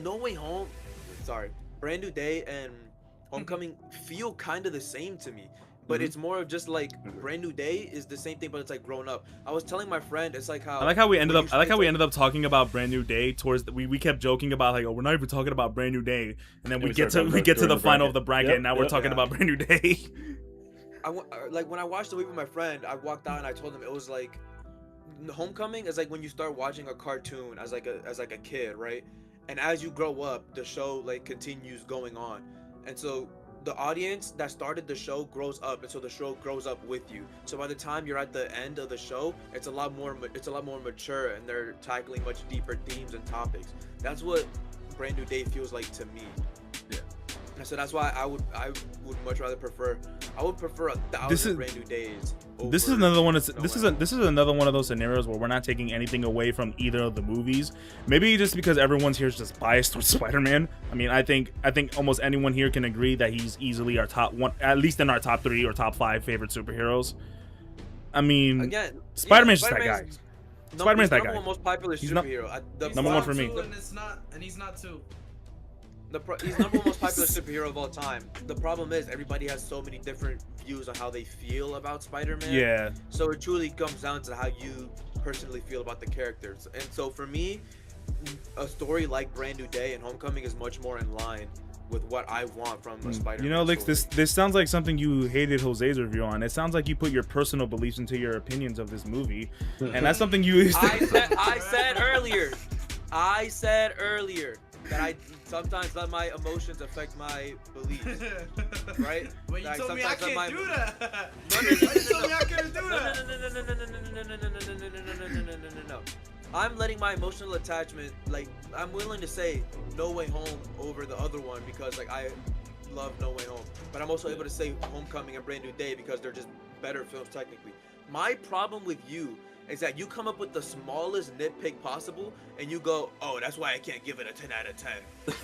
Brand New Day and Homecoming feel kind of the same to me, but it's more of just like Brand New Day is the same thing, but it's like grown up. I was telling my friend, it's like how I like how we ended up talking about Brand New Day towards we kept joking about like, oh, we're not even talking about Brand New Day, and then we get to the final of the bracket, and now we're talking about Brand New Day. Like when I watched the movie with my friend, I walked out and I told him it was like Homecoming is like when you start watching a cartoon as like a kid, right? And as you grow up, the show like continues going on. And so the audience that started the show grows up, and so the show grows up with you. So by the time you're at the end of the show, it's a lot more mature, and they're tackling much deeper themes and topics. That's what Brand New Day feels like to me. Yeah. And so that's why I would much rather prefer 1,000 Brand New Days. This is another one. This is another one of those scenarios where we're not taking anything away from either of the movies. Maybe just because everyone's here is just biased towards Spider-Man. I mean, I think almost anyone here can agree that he's easily our top one, at least in our top 3 or top 5 favorite superheroes. I mean, again, Spider-Man's just that guy. Spider-Man's that guy. Most popular superhero. Number one for me. And he's not too. He's number one most popular superhero of all time. The problem is everybody has so many different views on how they feel about Spider-Man. Yeah. So it truly comes down to how you personally feel about the characters. And so for me, a story like Brand New Day and Homecoming is much more in line with what I want from a Spider-Man. You know, like this sounds like something you hated Jose's review on. It sounds like you put your personal beliefs into your opinions of this movie, and that's something you. I said earlier that I sometimes let my emotions affect my beliefs, right? But you like told me I can't do that. No. I'm letting my emotional attachment, like, I'm willing to say No Way Home over the other one because, like, I love No Way Home. But I'm also able to say Homecoming and Brand New Day because they're just better films technically. My problem with you is that you come up with the smallest nitpick possible and you go, oh, that's why I can't give it a 10 out of 10.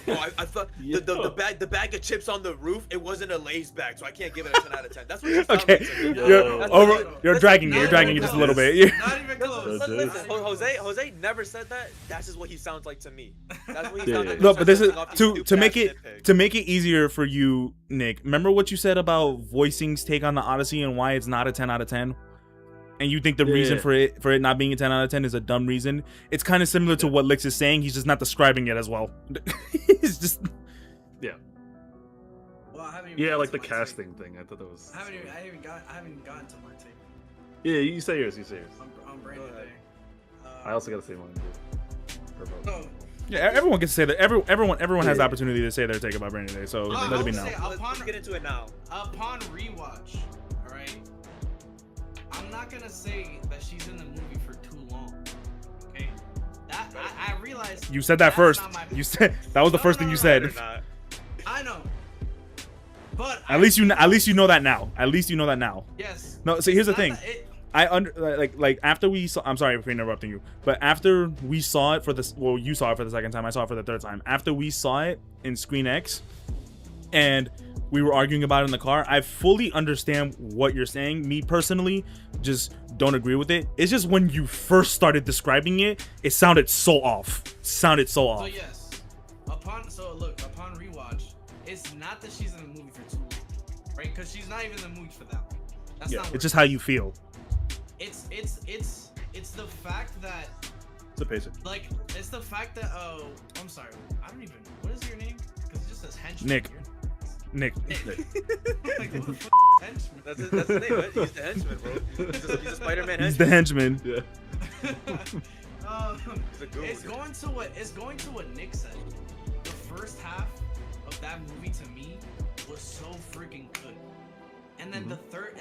Oh, I thought the bag of chips on the roof, it wasn't a Lay's bag, so I can't give it a 10 out of 10. That's what you're You're dragging it just a little bit. Not even close. Listen, Jose never said that. That's just what he sounds like to me. That's what he sounds like. No, but this is to make it easier for you, Nick. Remember what you said about Voicing's take on the Odyssey and why it's not a 10 out of 10? And you think the reason for it not being a 10 out of 10 is a dumb reason? It's kind of similar to what Lix is saying. He's just not describing it as well. It's just Well, I haven't even Yeah, gotten like to the my casting thing. I thought that was. Take. I haven't even gotten to my take. Yeah, you say yours. You say yours. I'm Brandon Go ahead. Day. I also gotta say mine too. Or both. No. Yeah, everyone gets to say that. Everyone has the opportunity to say their take about Brandon Day. So let it be I known. would say Let's get into it now. Upon rewatch, all right. I'm not gonna say that she's in the movie for too long. Okay. That I realized. You said that that's first. not my- You said that was the first thing you said. Or not. I know. But At least you know that now. At least you know that now. Yes. No, see, here's the Not thing. that it- Like after we saw, I'm sorry for interrupting you, but after we saw it for this, well, you saw it for the second time, I saw it for the third time. After we saw it in Screen X, and we were arguing about it in the car, I fully understand what you're saying. Me personally, just don't agree with it. It's just when you first started describing it, it sounded so off. So yes, upon rewatch, it's not that she's in the movie for too long, right? Because she's not even in the movie for that long. That's not. It's just how you feel. It's the fact that It's a pacing. like it's the fact that I'm sorry, I don't even. What is your name? Because it just says henchman. Nick. Here. Nick. Like, what the f- henchman? That's his name, right? He's the henchman, bro. He's a Spider-Man He's the henchman. henchman. Yeah. He's a goon. It's going to what Nick said. The first half of that movie to me was so freaking good, and then the third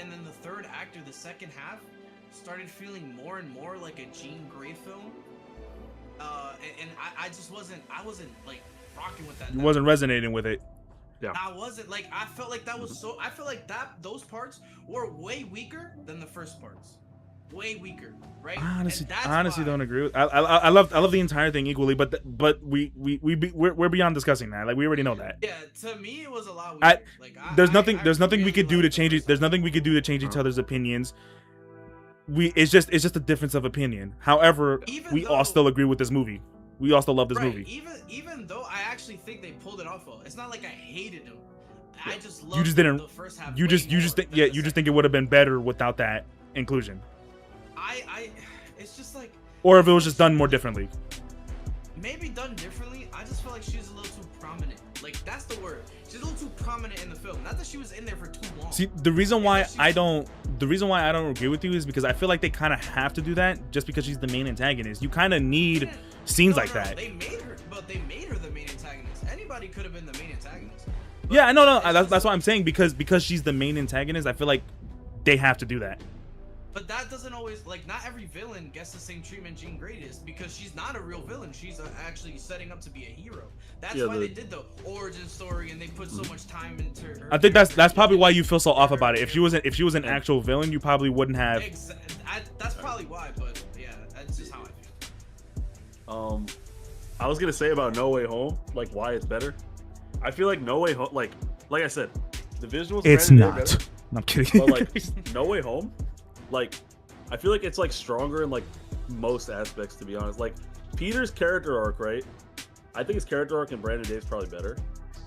act or the second half started feeling more and more like a Jean Grey film. And I wasn't like rocking with that. You wasn't resonating with it. Yeah. I wasn't like I felt like that was so. I feel like those parts were way weaker than the first parts. Way weaker, right? I honestly And that's why- don't agree with. I love the entire thing equally, but we're beyond discussing that. Like we already know that. Yeah, to me it was a lot weaker. There's nothing we really could do to liked the change it. first There's one. nothing we could do to change each other's opinions. It's just a difference of opinion. However, Even we all though- still agree with this movie. We all still love this Right, movie. even though I actually think they pulled it off well. It's not like I hated them. I just loved You just didn't. the first half. You way just more think than yeah. the You just second. think it would have been better without that inclusion, It's just like or if it was just done more differently. maybe done differently. I just feel like she's a little too prominent. Like that's the word. She's a little too prominent in the film. Not that she was in there for too long. See, the reason why Because I don't agree with you is because I feel like they kind of have to do that just because she's the main antagonist. You kind of need scenes like that. They made her the main antagonist. Anybody could have been the main antagonist. But Yeah, no. it's That's what I'm saying because she's the main antagonist. I feel like they have to do that. But that doesn't always, like, not every villain gets the same treatment Jean Grey is because she's not a real villain. She's actually setting up to be a hero. That's why they did the origin story and they put so much time into her. I think that's probably why you feel so off about it. If she was an actual villain, you probably wouldn't have. That's probably why, but yeah, that's just how I feel. I was gonna say about No Way Home, like why it's better. I feel like No Way Home, like I said, the visuals. It's granted, they're not. better, No, I'm kidding. but like No Way Home, like I feel like it's like stronger in like most aspects. To be honest, like Peter's character arc, right? I think his character arc in Brandon Dave's probably better,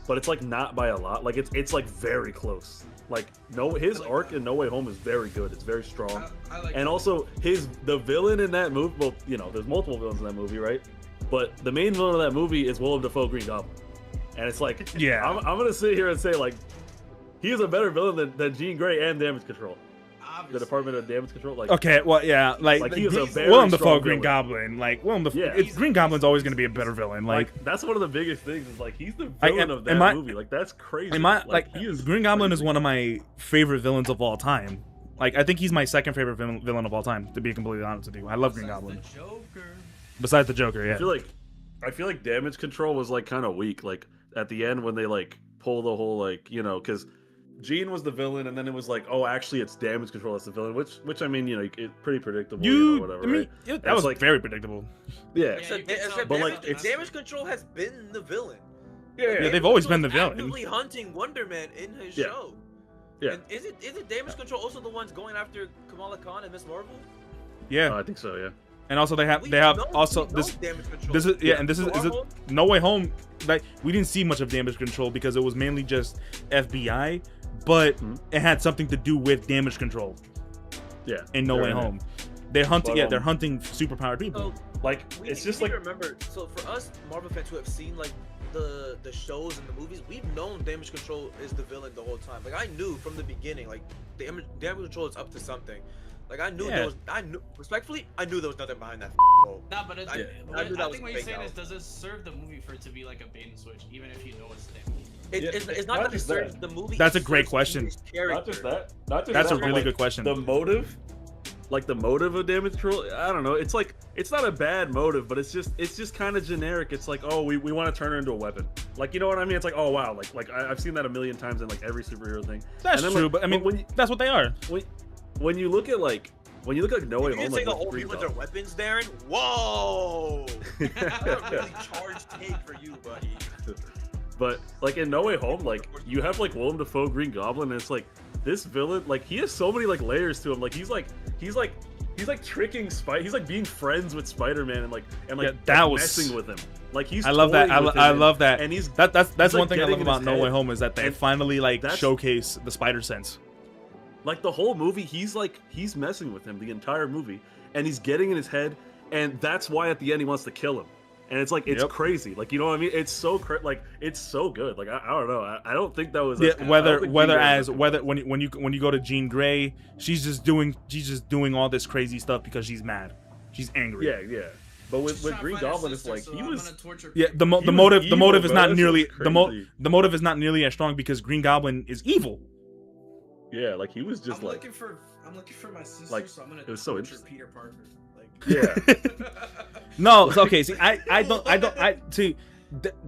but it's like not by a lot. Like it's like very close. Like his arc in No Way Home is very good. It's very strong. I like And that. also the villain in that movie. Well, you know, there's multiple villains in that movie, right? But the main villain of that movie is Willem Dafoe, Green Goblin, and it's like, Yeah. I'm gonna sit here and say like, he is a better villain than Jean Grey and Damage Control. Obviously. The Department of Damage Control, like, Okay, well, yeah, Like, he is a very Willem Dafoe, strong Green villain. Goblin, like Willem Dafoe. Yeah. Green Goblin's always going to be a better villain. Like, that's one of the biggest things. Is like he's the Like, villain am- of that am I- movie. Like that's crazy. he is Green Goblin is one of my favorite villains of all time. Like, I think he's my second favorite villain of all time. To be completely honest with you, I love Green Besides Goblin. the Joker. Besides the Joker, yeah. I feel like Damage Control was like kind of weak. Like at the end when they like pull the whole like because Jean was the villain, and then it was like, oh, actually, it's Damage Control that's the villain, which I mean, it's pretty predictable. Whatever. I mean, right? that was like very predictable. Yeah, Yeah, you can tell But But, like, like, it's- Damage Control has been the villain. Yeah, they've always been the Control's villain. actively hunting Wonder Man in his Yeah. show. Yeah. And is it Damage Control also the ones going after Kamala Khan and Miss Marvel? Yeah, I think so. Yeah. and also they have We they have know- also we know this. Damage Control. This is and this is So our it whole- No Way Home. Like, we didn't see much of Damage Control because it was mainly just FBI, but it had something to do with Damage Control Yeah. in No Very Way nice. Home. They're hunting. But, Yeah, they're hunting superpowered people. So Like we it's need just to like remember. So for us Marvel fans who have seen like the shows and the movies, we've known Damage Control is the villain the whole time. Like I knew from the beginning, like Damage Control is up to something. Like I knew respectfully, I knew there was nothing behind that boat. Nah, but it's, I think what you're saying is, does it serve the movie for it to be like a bait and switch, even if you know it's them? It's not that it serves the movie. That's a great question. Not just that. Not just That's that, a really like, good question. The motive, like the motive of Damage Control, I don't know. It's like it's not a bad motive, but it's just kind of generic. It's like, oh, we want to turn her into a weapon. Like, you know what I mean? It's like, oh wow, like I've seen that a million times in like every superhero thing. That's true, but I mean, that's what they are. When you look at like No Way Home, like the whole people with their weapons, Darren. Whoa! That's a really charged take for you, buddy. But like in No Way Home, like you have like Willem Dafoe, Green Goblin, and it's like this villain, like he has so many like layers to him. Like he's tricking he's like being friends with Spider-Man and messing with him. Like he's I love that. I love that. And that's one thing I love about No Way Home is that they finally like showcase the spider sense. Like the whole movie, he's messing with him the entire movie, and he's getting in his head, and that's why at the end he wants to kill him. And it's like it's crazy, like, you know what I mean? It's so like it's so good. Like I don't know. I don't think that was whether when you go to Jean Grey, she's just doing all this crazy stuff because she's mad, she's angry. Yeah. But with Green Goblin, it's like he was the motive is not nearly the motive is not nearly as strong because Green Goblin is evil. Yeah, like he was just I'm looking for my sister, like, so I'm gonna it was so torture interesting. Peter Parker. Like, yeah. No, okay. See, I see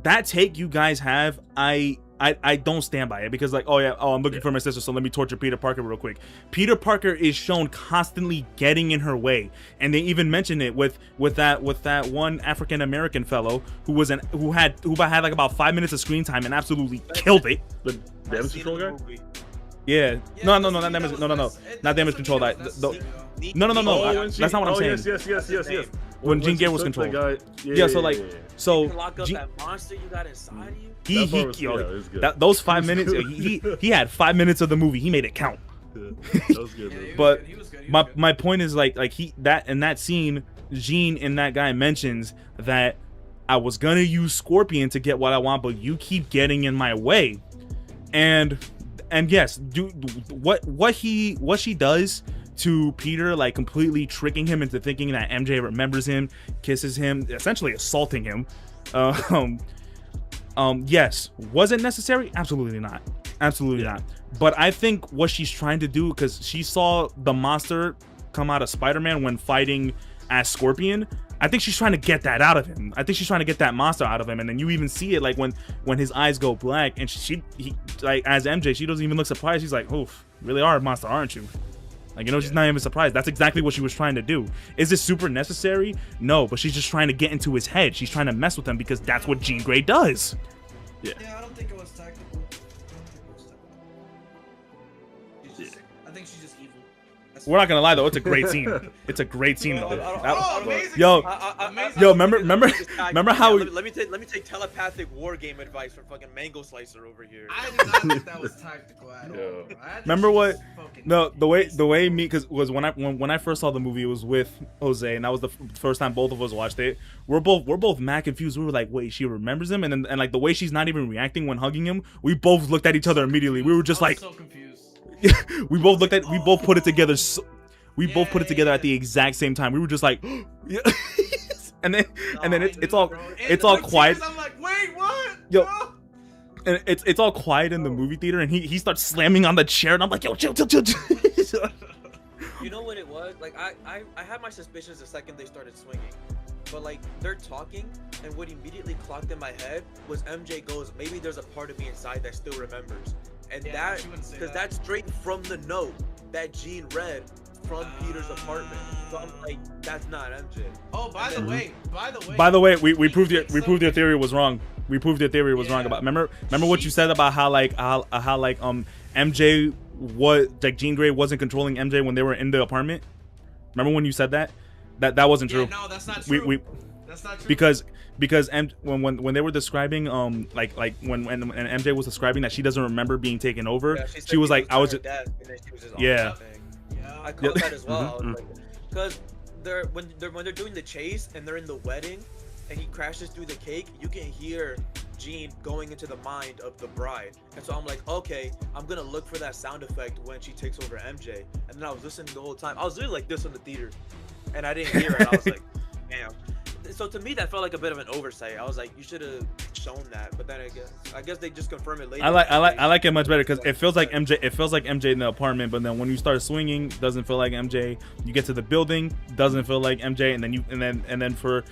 that take you guys have. I don't stand by it because like, I'm looking for my sister, so let me torture Peter Parker real quick. Peter Parker is shown constantly getting in her way, and they even mention it with that one African American fellow who had like about 5 minutes of screen time and absolutely killed it. The Damage Control guy. Yeah. No, not damage. No. Not Damage Control. No. That's not what I'm saying. Yes. When Jean Grey was controlled. So You can lock up that monster you got inside of you. Those 5 minutes. He had 5 minutes of the movie. He made it count. That was good. But my point is like in that scene, Jean and that guy mentions that I was gonna use Scorpion to get what I want, but you keep getting in my way. And yes, what she does to Peter, like completely tricking him into thinking that MJ remembers him, kisses him, essentially assaulting him. Yes, was it necessary? Absolutely not. But I think what she's trying to do, because she saw the monster come out of Spider-Man when fighting as Scorpion, I think she's trying to get that out of him. I think she's trying to get that monster out of him, and then you even see it like when his eyes go black, and he like as MJ, she doesn't even look surprised. She's like, "Oof, really are a monster, aren't you?" Like, you know, she's not even surprised. That's exactly what she was trying to do. Is this super necessary? No, but she's just trying to get into his head. She's trying to mess with him because that's what Jean Grey does. Yeah, I don't think it was tactical. I think she's just evil. We're not gonna lie though, it's a great scene. It's a great scene though. Amazing. Yo, remember how we... Let me take telepathic war game advice from fucking Mango Slicer over here. I did not think that was tactical at all. Remember what? No, the way me, because was when I first saw the movie, it was with Jose, and that was the first time both of us watched it. We're both mad confused. We were like, wait, she remembers him, and like the way she's not even reacting when hugging him, we both looked at each other immediately. We were just like, so confused. we both put it together. Both put it together at the exact same time. We were just like, and then it's all quiet. I'm like, wait, what? Yo, and it's all quiet in the movie theater, and he starts slamming on the chair, and I'm like, yo, chill. You know what it was? Like I had my suspicions the second they started swinging, but like they're talking, and what immediately clocked in my head was MJ goes, maybe there's a part of me inside that still remembers. And because that's straight from the note that Jean read from Peter's apartment. So I'm like, that's not MJ. Oh, by the way, we proved your theory was wrong. We proved your theory was wrong about. Remember what you said about how MJ was like Jean Grey wasn't controlling MJ when they were in the apartment. Remember when you said that wasn't true. No, that's not true. That's not true. Because when they were describing like when MJ was describing that she doesn't remember being taken over, she was like, I was just I caught that as well. Because when they're doing the chase and they're in the wedding and he crashes through the cake, you can hear Jean going into the mind of the bride. And so I'm like, okay, I'm gonna look for that sound effect when she takes over MJ. And then I was listening the whole time. I was literally like this in the theater, and I didn't hear it. I was like, damn. So to me, that felt like a bit of an oversight. I was like, you should have shown that. But then I guess they just confirm it later. I like it much better because it feels like MJ. It feels like MJ in the apartment, but then when you start swinging, doesn't feel like MJ. You get to the building, doesn't feel like MJ, and then for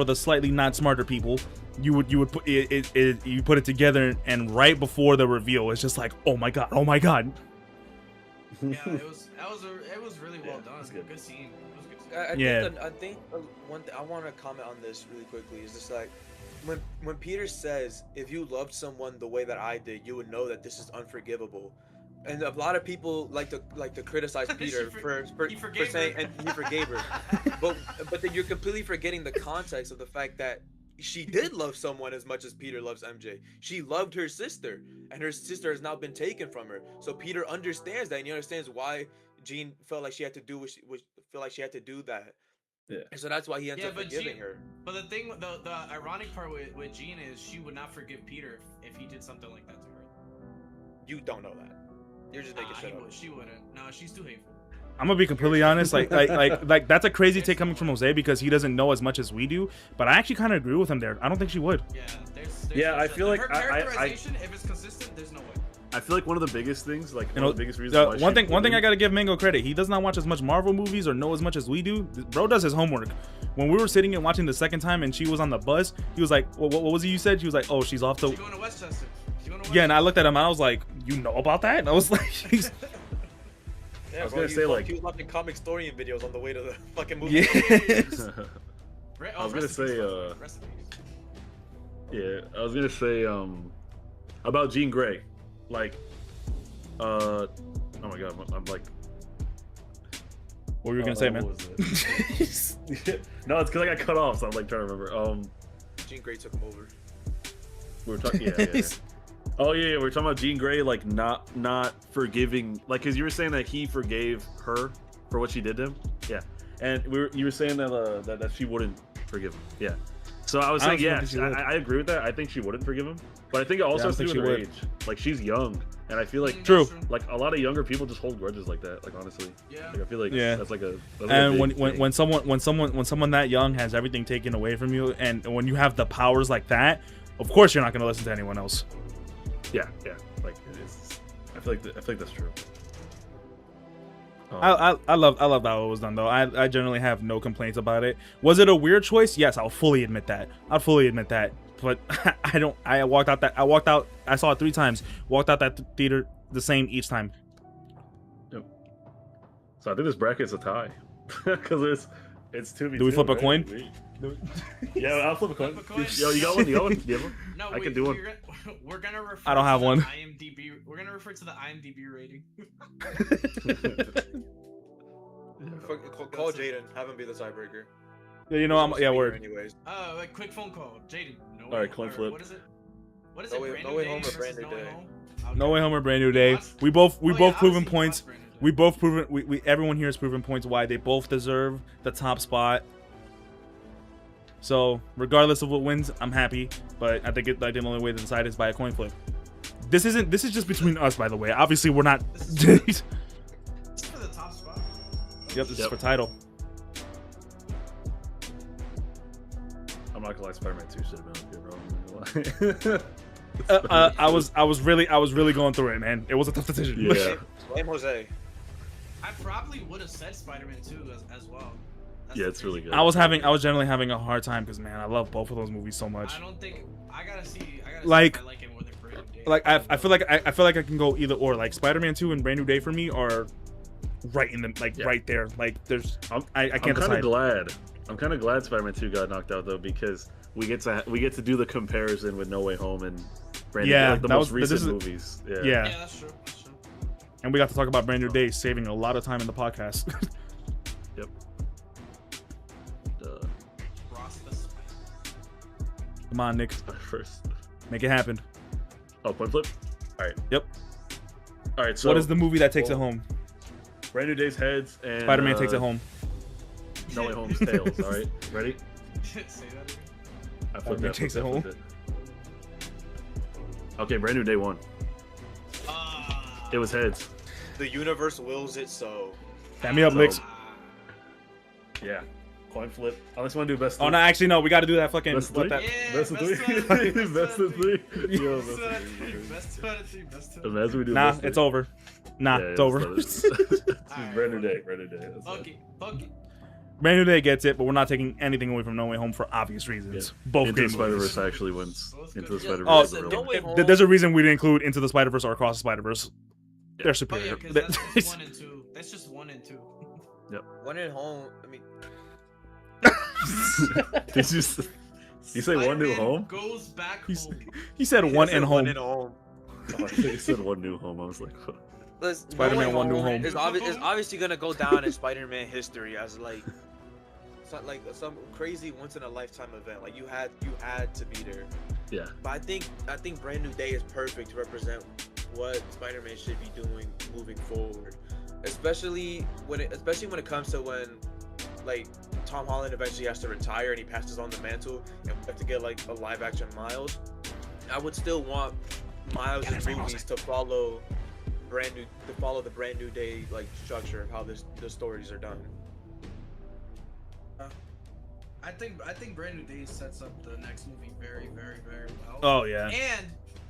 the slightly not smarter people, you would put you put it together, and right before the reveal, it's just like, oh my god. Yeah, it was really well done. It was good scene. I think one thing I want to comment on this really quickly is just like when Peter says, if you loved someone the way that I did, you would know that this is unforgivable. And a lot of people like to criticize Peter for saying, and he forgave her. but then you're completely forgetting the context of the fact that she did love someone as much as Peter loves MJ. She loved her sister, and her sister has now been taken from her. So Peter understands that, and he understands why Jean felt like she had to do that. Yeah. And so that's why he ends up forgiving her. But the thing, the ironic part with Jean is she would not forgive Peter if he did something like that to her. You don't know that. You're just making shit up. She wouldn't. No, she's too hateful. I'm gonna be completely honest. Like that's a crazy take coming from Jose because he doesn't know as much as we do. But I actually kind of agree with him there. I don't think she would. Yeah, I feel like her characterization, if it's consistent, there's no way. I feel like one of the biggest things, like one of the biggest reasons. One thing I gotta give Mango credit. He does not watch as much Marvel movies or know as much as we do. Bro does his homework. When we were sitting and watching the second time and she was on the bus, he was like, "What was it you said?" She was like, "Oh, she's off to." She's going to Westchester. Yeah, and I looked at him and I was like, "You know about that?" And I was like, Yeah, I was gonna say like he was watching comic historian videos on the way to the fucking movie. Yeah. I was gonna say yeah, I was gonna say about Jean Grey, like oh my god, I'm like, what were you gonna say, man? No, it's because I got cut off, so I'm like trying to remember. Jean Grey took him over. We were talking, yeah. Oh yeah, we were talking about Jean Grey, like not forgiving, like, because you were saying that he forgave her for what she did to him. Yeah, and you were saying that that she wouldn't forgive him. Yeah. So I was saying, yeah, I agree with that. I think she wouldn't forgive him, but I think it also has to do with her age. Like, she's young, and I feel like like a lot of younger people just hold grudges like that. Like, honestly, like, I feel like that's like a and when someone that young has everything taken away from you, and when you have the powers like that, of course you're not going to listen to anyone else. Yeah, like it is. I feel like that's true. I love how it was done though. I generally have no complaints about it. Was it a weird choice? Yes, I'll fully admit that. But I saw it 3 times. Walked out that theater the same each time. Yep. So I think this bracket's a tie because it's 2v2. Do we flip a coin? Yeah, I'll flip a coin. Yo, you got one? You have one? No, I can do one. We're gonna refer. I don't have one. IMDb. We're gonna refer to the IMDb rating. Call Jaden. Have him be the tiebreaker. Yeah, you know word. Anyways. Like quick phone call, Jaden. All right, coin flip. What is it? No Way Home or Brand New Day? No Way Home or Brand New Day. We both proven points. We both proven. We everyone here has proven points why they both deserve the top spot. So regardless of what wins, I'm happy. But I think the only way to decide is by a coin flip. This is just between us, by the way. Obviously, we're not. This is for the top spot. Yep, this is for title. I'm not gonna lie, Spider-Man 2 should have been good, bro. I was really going through it, man. It was a tough decision. Yeah. Blame Jose. I probably would have said Spider-Man 2 as well. Yeah, it's really good. I was generally having a hard time because, man, I love both of those movies so much. I don't think I gotta see like, if I like it more than Brand New Day. Like I feel like I can go either or. Like Spider-Man 2 and Brand New Day for me are right in the right there. Like there's I can't decide. I'm kind of glad Spider-Man 2 got knocked out though, because we get to do the comparison with No Way Home and Brand New Day, like the most recent movies. Yeah, that's true. And we got to talk about Brand New Day, saving a lot of time in the podcast. Yep. Come on, Nick. First. Make it happen. Oh, coin flip? Alright. Yep. Alright, so what is the movie that takes it home? Brand New Day's heads and Spider-Man takes it home. No Way Home's tails, alright? Ready? Say that again. I flipped Spider-Man takes it home. Okay, Brand New Day won. It was heads. The universe wills it so. Fan me up, Licks. Yeah. Coin flip. Unless you want to do best. Oh no, actually no. We got to do that fucking. Best of what three? that? Yeah, Best of three. Best of three. Yo, Best out of three. Best out of three. Best out of three. Imagine we do Nah, best it's three. over. Nah, Yeah, it's over. It's Brand New Day. Brand New Day. That's Fuck it. it. Fuck it. Brand New Day gets it, but we're not taking anything away from No Way Home for obvious reasons. Yeah. Both Into the great Spider movies. Verse actually wins. Both Into good. the Spider Oh, Verse. Listen, No Way Home. There's a reason we didn't include Into the Spider Verse or Across the Spider Verse. They're Oh superior. yeah, because that's just 1 and 2. That's just 1 and 2. One at home. I mean, Did you say One New Spider-Man Home? Goes back He's- home. He said one and One home. at home. Oh, I think you said One New Home. I was like, what? Listen, Spider-Man No Way One New Home. is obviously gonna go down in Spider-Man history as like, it's not like some crazy once in a lifetime event. Like you had to be there. Yeah. But I think Brand New Day is perfect to represent what Spider-Man should be doing moving forward, especially when it comes to when like Tom Holland eventually has to retire and he passes on the mantle and we have to get like a live action Miles. I would still want Miles' movies to follow the Brand New Day like structure of how the stories are done. I think Brand New Day sets up the next movie very, very, very well. Oh yeah. And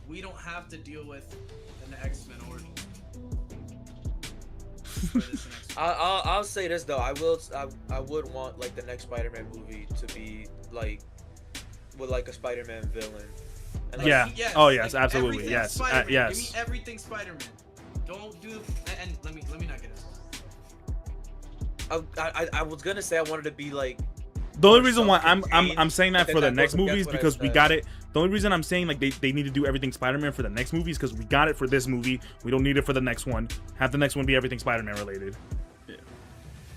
we don't have to deal with an X-Men origin. For this next one. I'll say this though. I would want like the next Spider-Man movie to be like with like a Spider-Man villain. And, like, Yeah. Yes, Oh, yes, like, absolutely, everything yes, Spider-Man. yes. Give me everything Spider-Man. Don't do and let me not get it. I was gonna say I wanted to be like. The only or reason why I'm self-contained, saying that but for the then next goes against movie is what I because we said. got it. The only reason I'm saying like they need to do everything Spider-Man for the next movie is because we got it for this movie. We don't need it for the next one. Have the next one be everything Spider-Man related.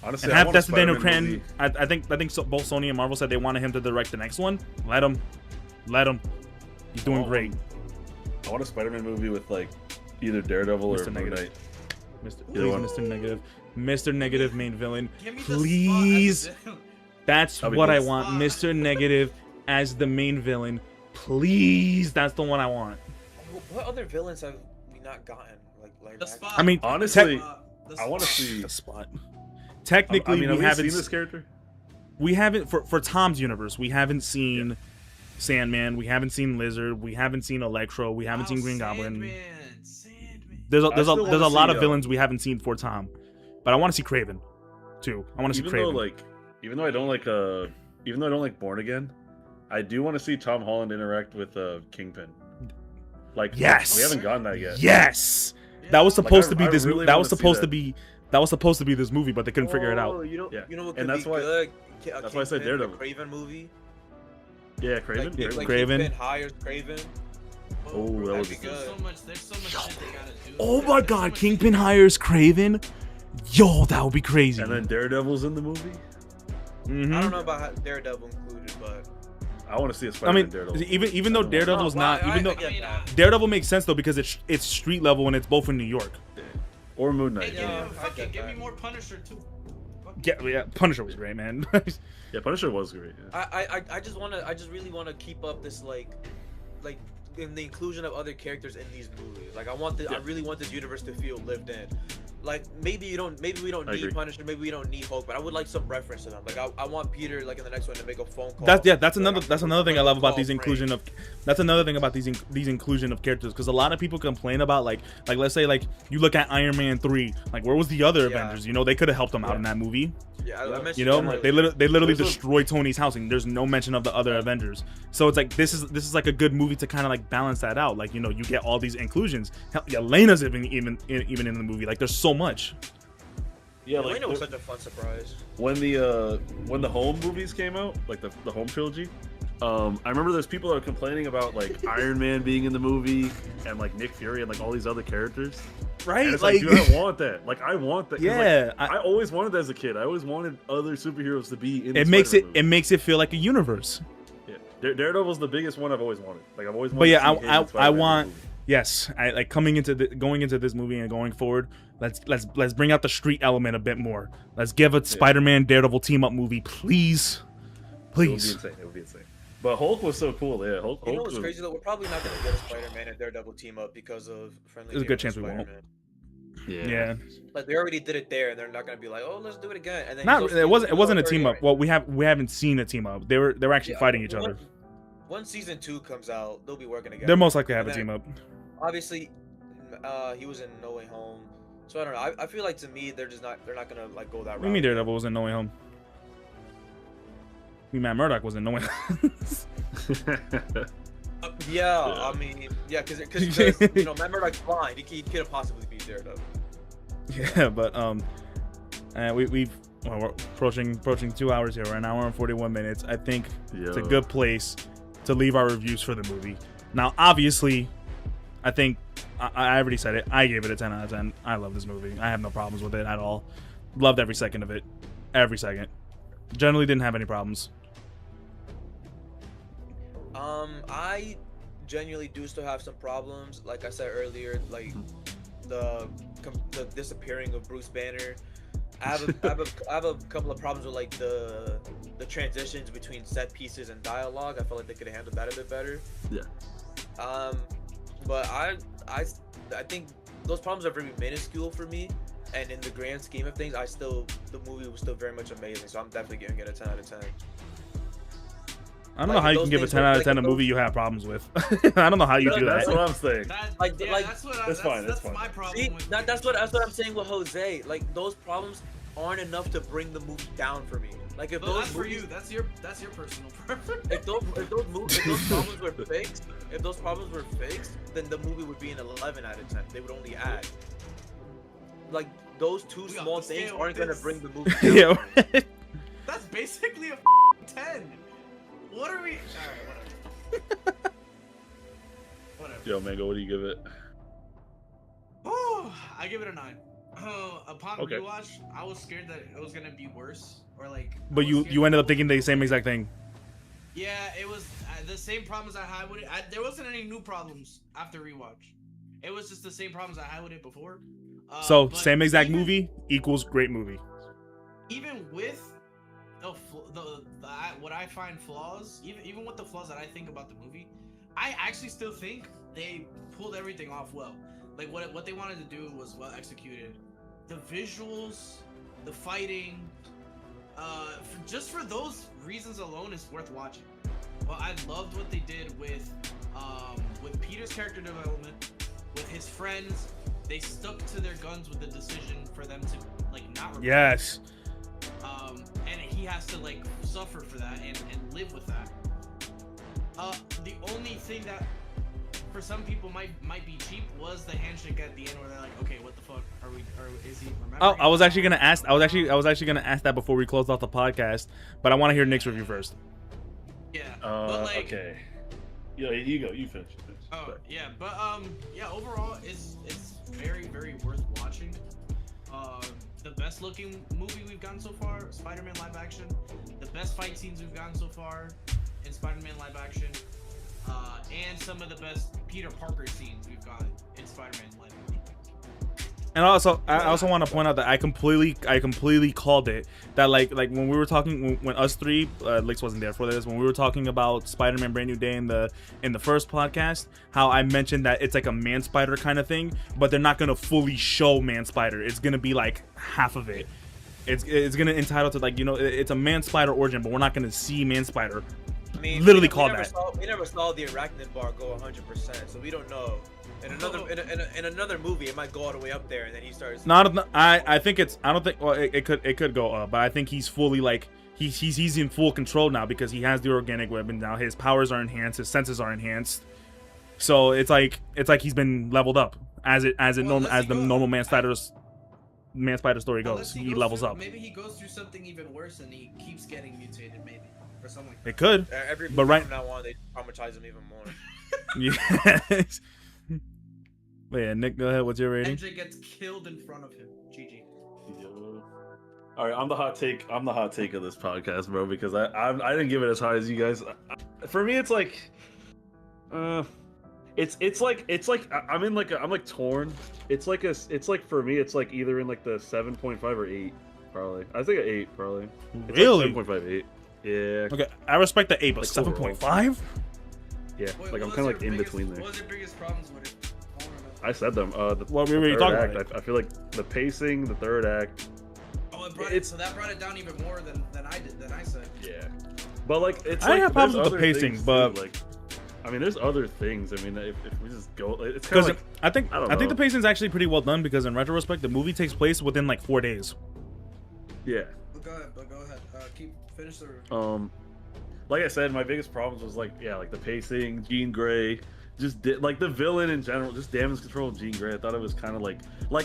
Honestly, And I have want a Destin Daniel Spider-Man Cran. movie. I think both Sony and Marvel said they wanted him to direct the next one. Let him. He's doing great. I want a Spider-Man movie with like either Daredevil or Mr. Moon Negative. Knight. Mr. Either one. Mr. Negative. Mr. Negative main villain. Give me Please. the spot as a villain. That's That'd be what cool. I want. Mr. Negative as the main villain. Please. That's the one I want. What other villains have we not gotten? Like The action? spot. I mean, Honestly, The I want to spot. see. The spot. Technically, I mean, have we we haven't seen this character? we haven't for Tom's universe. We haven't seen Sandman. We haven't seen Lizard. We haven't seen Electro. We haven't seen Green Goblin. Sandman. There's a still there's a wanna lot see, of villains we haven't seen for Tom, but I want to see Craven, too. I want to see Even Craven. though even though I don't like Born Again, I do want to see Tom Holland interact with Kingpin. Like, Yes! we haven't gotten that yet. Yes, that was supposed to be I this. really That wanna was see supposed to that. be. That was supposed to be this movie, but they couldn't figure it out. Oh, you Yeah. know what could And that's be why- good? that's why I said Kingpin, Daredevil. the Craven movie. Yeah, Craven. Like, like Craven. Kingpin hires Craven. Oh, that That'd was be There's so good. much shit they gotta do. Oh my There's so God, much Kingpin shit- hires Craven. Yo, that would be crazy. And then Daredevil's in the movie. Mhm. I don't know about how Daredevil included, but I want to see a I Spider-Man mean, Daredevil. even though Daredevil's No, not, I- even though I get that. Daredevil makes sense though because it's street level and it's both in New York. Or Moon Knight. Hey, Yeah, I fuck get it, give me that. more Punisher too. Fuck it. Yeah, Punisher was great, man. Yeah, Punisher was great. Yeah. I just really want to keep up this like in the inclusion of other characters in these movies. Like I really want this universe to feel lived in. Like maybe we don't I need agree. Punisher, maybe we don't need Hulk, but I would like some reference to them. Like I want Peter like in the next one to make a phone call. That's another thing I love about these Call inclusion Frank. of that's another thing about these inclusion of characters because a lot of people complain about like let's say like you look at Iron Man 3, like where was the other Yeah. Avengers? You know, they could have helped them out in that movie. Yeah, I mentioned You know, that they earlier. literally There's a- destroyed Tony's house and there's no mention of the other Avengers. So it's like this is like a good movie to kind of like balance that out. Like, you know, you get all these inclusions. Hell, Yelena's even in the movie. Like there's so much. Yeah, Elena was such a fun surprise. when the Home movies came out, like the Home trilogy, I remember there's people that are complaining about like Iron Man being in the movie and like Nick Fury and like all these other characters. Right? And it's like, dude, I want that. Like, I want that. 'cause, Yeah, like, I always wanted that as a kid. I always wanted other superheroes to be in. it the makes Spider-Man it makes it feel like a universe. movie. Yeah. Daredevil's the biggest one I've always wanted. Like I've always wanted. But yeah, to see him in I Spider-Man want movie. yes, I like going into this movie and going forward. Let's bring out the street element a bit more. Let's give a Spider-Man Daredevil team up movie, please, It would be please. insane. It would be insane. But Hulk was so cool. Yeah, Hulk. You know Hulk what's was, crazy though? We're probably not gonna get a Spider-Man and Daredevil team up because of friendly. There's a good Neighborhood chance we won't. Spider-Man. Yeah. Like they already did it there, and they're not gonna be like, oh, let's do it again. And then Not he's it wasn't also a team up. right. Well, we haven't seen a team up. They were actually fighting each other. Once season 2 comes out, they'll be working together. They're most likely to have a And team then, up. Obviously, he was in No Way Home, so I don't know. I feel like to me, they're not gonna like go that route. What do you mean Daredevil was in No Way Home? Matt Murdock was in No Way Home. I mean, yeah, because you know, Matt Murdock's blind. He could have possibly be Daredevil. Yeah, but we're approaching 2 hours here. We're an hour and 41 minutes. I think it's a good place to leave our reviews for the movie. Now, obviously, I think I already said it. I gave it a 10 out of 10. I love this movie. I have no problems with it at all. Loved every second of it. Every second. Generally didn't have any problems. I genuinely do still have some problems. Like I said earlier, like the disappearing of Bruce Banner. I have a couple of problems with like the transitions between set pieces and dialogue. I felt like they could have handled that a bit better. Yeah. But I think those problems are very minuscule for me, and in the grand scheme of things, the movie was still very much amazing. So I'm definitely giving it a 10 out of 10. I don't know how you can give a 10 out of 10 a movie you have problems with. I don't know how you do that. That's what I'm saying. That's my problem. See, with that's what I'm saying with Jose. Like those problems aren't enough to bring the movie down for me. Like if those that's for you. That's your personal preference. If those problems were fixed, then the movie would be an 11 out of 10. They would only add. Like those two small things aren't gonna bring the movie down. Yeah. That's basically a 10. What are we? Alright, whatever. Yo, Mango, what do you give it? Oh, I give it a 9. Upon Okay. rewatch, I was scared that it was gonna be worse, or like. But you ended up thinking the same exact thing. Yeah, it was the same problems I had with it. There wasn't any new problems after rewatch. It was just the same problems I had with it before. So but same exact even, movie equals great movie. Even with what I find flaws, even with the flaws that I think about the movie, I actually still think they pulled everything off well. Like what they wanted to do was well executed. The visuals, the fighting, just for those reasons alone, it's worth watching. Well, I loved what they did with Peter's character development, with his friends. They stuck to their guns with the decision for them to like not report. Yes. And he has to like suffer for that and live with that. The only thing that for some people might be cheap was the handshake at the end where they're like, okay, what the fuck is he remembering? Oh, I was actually gonna ask that before we closed off the podcast, but I want to hear Nick's review first. Yeah. But like, okay. Yeah, you go. You finish. Oh yeah, but yeah. Overall, it's very very worth watching. The best looking movie we've gotten so far, Spider-Man live action. The best fight scenes we've gotten so far in Spider-Man live action, and some of the best Peter Parker scenes we've got in Spider-Man live action. And I also want to point out that I completely called it. That like when we were talking when us three, Lix wasn't there for this, when we were talking about Spider-Man Brand New Day in the first podcast, how I mentioned that it's like a Man Spider kind of thing, but they're not gonna fully show Man Spider. It's gonna be like half of it. It's gonna entitle to like, you know, it's a Man Spider origin, but we're not gonna see Man Spider. I mean, literally we called never that. We never saw the arachnid bar go 100%, so we don't know. In another movie, it might go all the way up there, and then he starts. I think it's. I don't think. Well, it could go up, but I think he's fully like he's in full control now because he has the organic weapon now. His powers are enhanced. His senses are enhanced. So it's like he's been leveled up as the normal Man Spider story goes. He levels up. Maybe he goes through something even worse, and he keeps getting mutated. Maybe or something like that. It could. But right from now on, they traumatize him even more. Yes. Wait, yeah, Nick, go ahead. What's your rating? MJ gets killed in front of him. GG. All right, I'm the hot take of this podcast, bro, because I didn't give it as high as you guys. For me, it's like, it's like I'm like torn. It's like for me, it's like either in like the 7.5 or 8, probably. I think an 8, probably. It's Really? Like 7.5, 8. Yeah. Okay, I respect the 8, but Like, overall. 7.5. Yeah. Wait, Like I'm what kind was of like your in biggest- between there. What was your biggest problems with it? I wanna know. I said them. Well, we the already third talked act, about it. I feel like the pacing, the third act. Oh, it brought It's- so that brought it down even more than I did. Than I said. Yeah. But like it's I like have problems there's with the other pacing, things, but- too, like I mean there's other things. I mean if we just go, it's kind Because of like I think I don't I think know. the pacing is actually pretty well done because in retrospect, the movie takes place within like 4 days. yeah. But go ahead. Finish the. Like I said, my biggest problems was like the pacing, Jean Grey, like the villain in general, just damage control of Jean Grey. I thought it was kind of like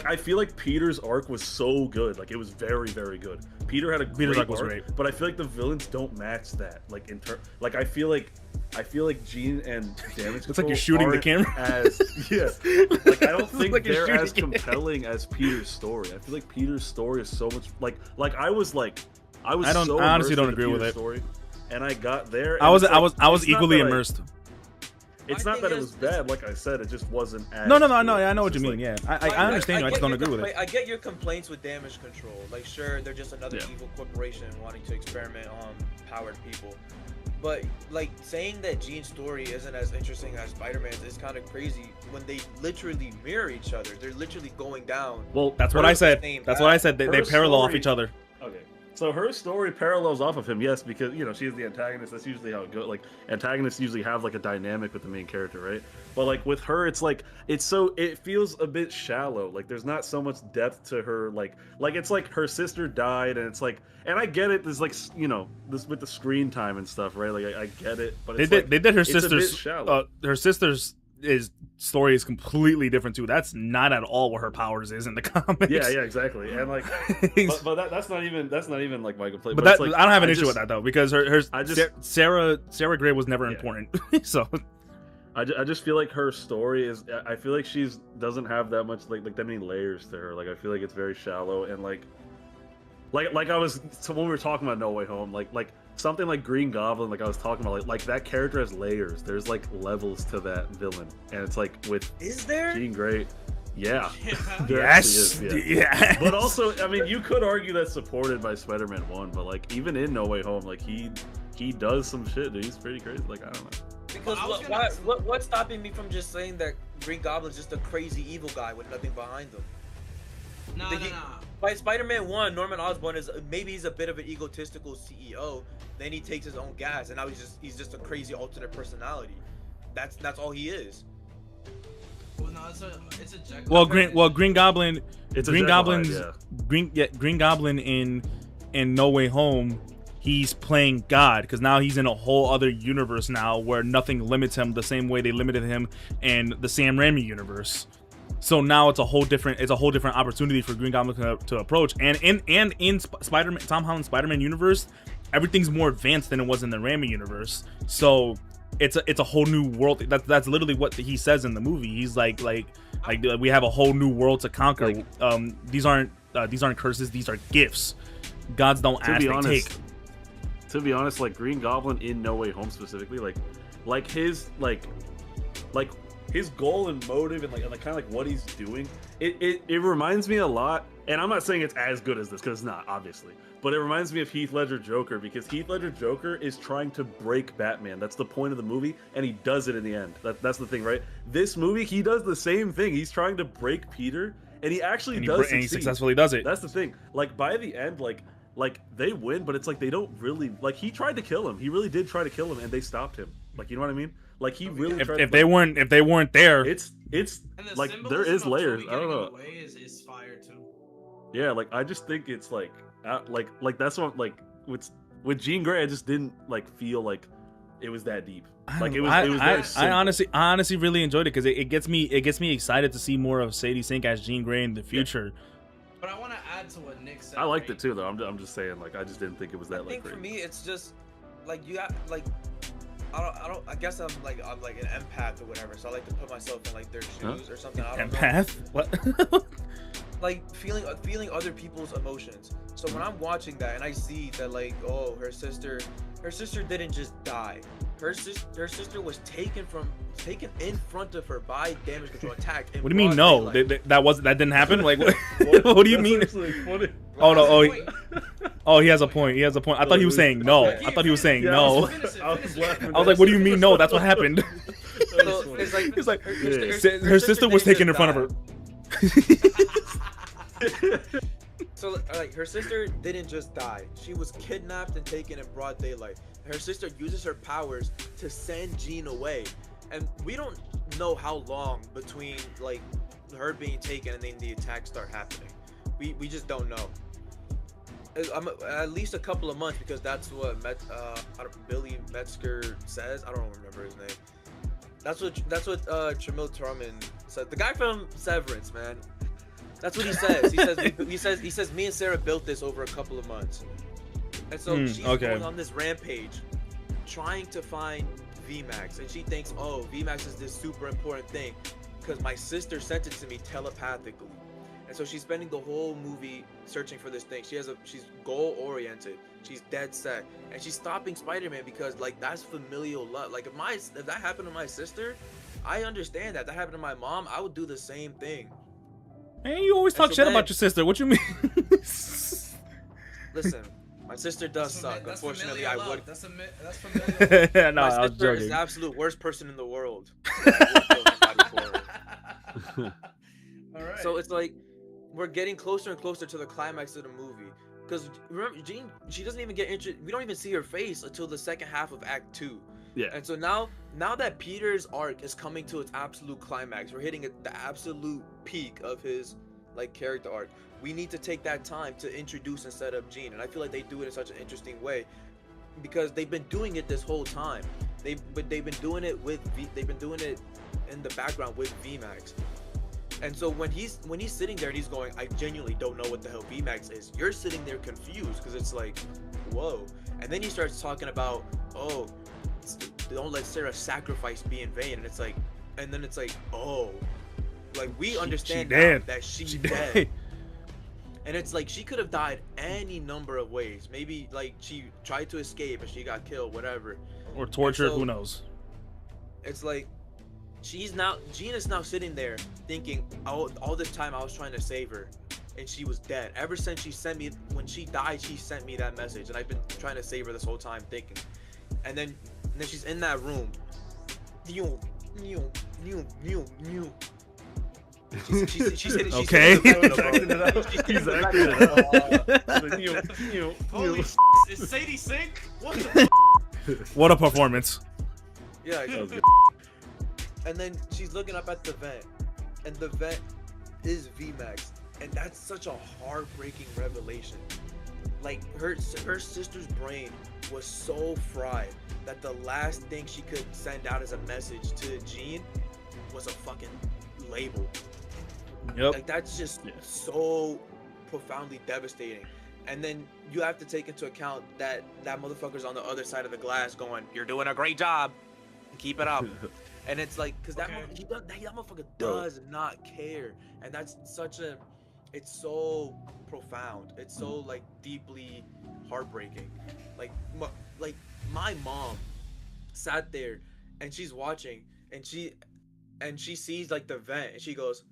I feel like Peter's arc was so good, like it was very very good. Peter had a Peter's great arc was great. but I feel like the villains don't match that. Like like I feel like Jean and damage control It's like you're shooting the aren't camera. as like I don't think like you're they're as shooting it. compelling as Peter's story. I feel like Peter's story is so much like I was so I honestly immersed don't into agree with Peter's it. story, and I got there. I and was it's like, I was it's not equally that immersed. It's My not that thing it is- was bad, like I said. It just wasn't as. No, good. I know It's what you just mean. like- Yeah, I understand you. I just don't agree with it. I get your complaints with damage control. Like, sure, they're just another Yeah. evil corporation wanting to experiment on powered people. But like saying that Jean's story isn't as interesting as Spider-Man's is kind of crazy when they literally mirror each other. They're literally going down. Well, That's what her- I said. same That's what I path. said. They Her parallel off story- each other. Okay. So her story parallels off of him, yes, because she's the antagonist. That's usually how it goes. Like antagonists usually have like a dynamic with the main character, right? But like with her, it's like it feels a bit shallow. Like there's not so much depth to her. Like it's like her sister died, and it's like, and I get it. There's like this with the screen time and stuff, right? Like I get it, but it's They like, did her it's a bit sister's shallow. her sister's story is completely different too. That's not at all what her powers is in the comics. Yeah, exactly. And like, but that's not even like my complaint. But it's that, like, I don't have an I issue just- with that though because Sarah Gray was never Yeah. important. So I just feel like her story is. I feel like she's doesn't have that much like that many layers to her. Like I feel like it's very shallow and like I was when we were talking about No Way Home, like something like Green Goblin, like I was talking about, like that character has layers. There's like levels to that villain, and it's like with Is there? Jean Grey, yeah, Yeah. there yes, actually is, yeah. yeah. But also, I mean, you could argue that's supported by Spider-Man 1, but like even in No Way Home, like he does some shit, dude. He's pretty crazy. Like I don't know. Because I was gonna- what's stopping me from just saying that Green Goblin's just a crazy evil guy with nothing behind him? No. By Spider-Man 1, Norman Osborn is maybe he's a bit of an egotistical CEO. Then he takes his own gas, and now he's just a crazy alternate personality. That's all he is. Well, no, it's a Jekyll. Green Goblin. It's a Green Jekyll Goblin's Hyde, Green Goblin in No Way Home. He's playing God because now he's in a whole other universe now where nothing limits him the same way they limited him in the Sam Raimi universe. So now it's a whole different opportunity for Green Goblin to approach. And in Spider-Man, Tom Holland's Spider-Man universe, everything's more advanced than it was in the Raimi universe. So it's a whole new world. That's literally what he says in the movie. He's like we have a whole new world to conquer. These aren't curses. These are gifts. Gods don't ask, they take. To be honest, like Green Goblin in No Way Home specifically, like his his goal and motive and like kind of like what he's doing, it reminds me a lot. And I'm not saying it's as good as this because it's not, obviously, but it reminds me of Heath Ledger Joker because Heath Ledger Joker is trying to break Batman. That's the point of the movie, and he does it in the end. That's the thing, right? This movie, he does the same thing. He's trying to break Peter, and he actually does. And he successfully does it. That's the thing. Like by the end, like they win, but it's like they don't really like. He tried to kill him. He really did try to kill him, and they stopped him. Like, you know what I mean? Like he really. If tried they weren't there, it's And the like there symbolism is of layers. Toby I don't getting know. away is fire too. Yeah, like I just think it's like that's what like with Jean Grey, I just didn't like feel like it was that deep. Like it was very I simple. honestly really enjoyed it because it gets me excited to see more of Sadie Sink as Jean Grey in the future. But I want to add to what Nick said. I liked right? it too, though. I'm just saying, like I just didn't think it was that I like think crazy. for me, it's just like you got like I guess I'm like an empath or whatever, so I like to put myself in like their shoes or something. I don't know. Empath? What? Like feeling other people's emotions. So when I'm watching that and I see that like, oh, her sister didn't just die. Her sister was taken in front of her by damage control, attacked. What do you mean? No, that didn't happen. Like, what do you mean? That's actually funny. Oh no! Oh, Wait, Oh, he has a point. He has a point. I thought he was saying no. I thought he was saying no. I was like, what do you mean no? That's what happened. So it's like Her sister was taken in front of her. So like her sister didn't just die. She was kidnapped and taken in broad daylight. Her sister uses her powers to send Jean away. And we don't know how long between like her being taken and then the attacks start happening. We just don't know. At least a couple of months, because that's what Billy Metzger says. I don't remember his name. That's what Tramil Truman said. The guy from Severance, man. That's what he says. He says me and Sarah built this over a couple of months. And so she's going on this rampage trying to find VMAX, and she thinks, oh, VMAX is this super important thing because my sister sent it to me telepathically. And so she's spending the whole movie searching for this thing. She's goal oriented. She's dead set, and she's stopping Spider-Man because like that's familial love. Like if that happened to my sister, I understand that. That happened to my mom, I would do the same thing. Man, you always talk shit about your sister. What you mean? Listen, my sister does suck. Unfortunately, I would. That's familiar. No, I was sister joking. is the absolute worst person in the world. All right. So it's like we're getting closer and closer to the climax of the movie. Because remember, Jean, she doesn't even get we don't even see her face until the second half of Act 2. Yeah. And so now that Peter's arc is coming to its absolute climax, we're hitting the absolute peak of his like character arc. We need to take that time to introduce and set up Jean, and I feel like they do it in such an interesting way because they've been doing it this whole time. They've been doing it in the background with VMAX. And so when he's sitting there and he's going, I genuinely don't know what the hell VMAX is. You're sitting there confused because it's like, whoa. And then he starts talking about, oh, don't let Sarah's sacrifice be in vain. And it's like, oh, like we understand now that she's dead. And it's like she could have died any number of ways. Maybe like she tried to escape and she got killed, whatever. Or tortured, who knows? It's like Jean is now sitting there thinking, all this time I was trying to save her and she was dead. Ever since when she died, she sent me that message, and I've been trying to save her this whole time thinking. And then she's in that room. She's okay. He's acting it out. Holy is Sadie Sink? What the What a performance. Yeah. And then she's looking up at the vent, and the vent is VMAX, and that's such a heartbreaking revelation. Like her sister's brain was so fried that the last thing she could send out as a message to Jean was a fucking label. Yep. Like that's just so profoundly devastating. And then you have to take into account that motherfucker's on the other side of the glass going, "You're doing a great job. Keep it up." And it's like, cause that motherfucker does not care, and that's it's so profound. It's so like deeply heartbreaking. Like my mom sat there and she's watching, and she sees like the vent, and she goes.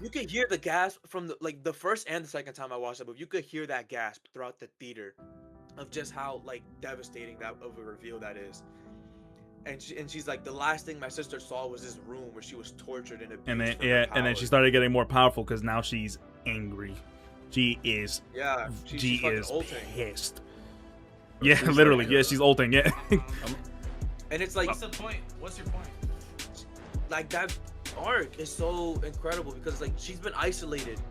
You could hear the gasp from the first and the second time I watched that movie. You could hear that gasp throughout the theater of just how like devastating that of a reveal that is. And she's like, the last thing my sister saw was this room where she was tortured and abused. And then she started getting more powerful because now she's angry. She is she's pissed. Yeah, literally. Yeah, she's ulting. Yeah. And it's like, what's the point? What's your point? Like that arc is so incredible because like she's been isolated.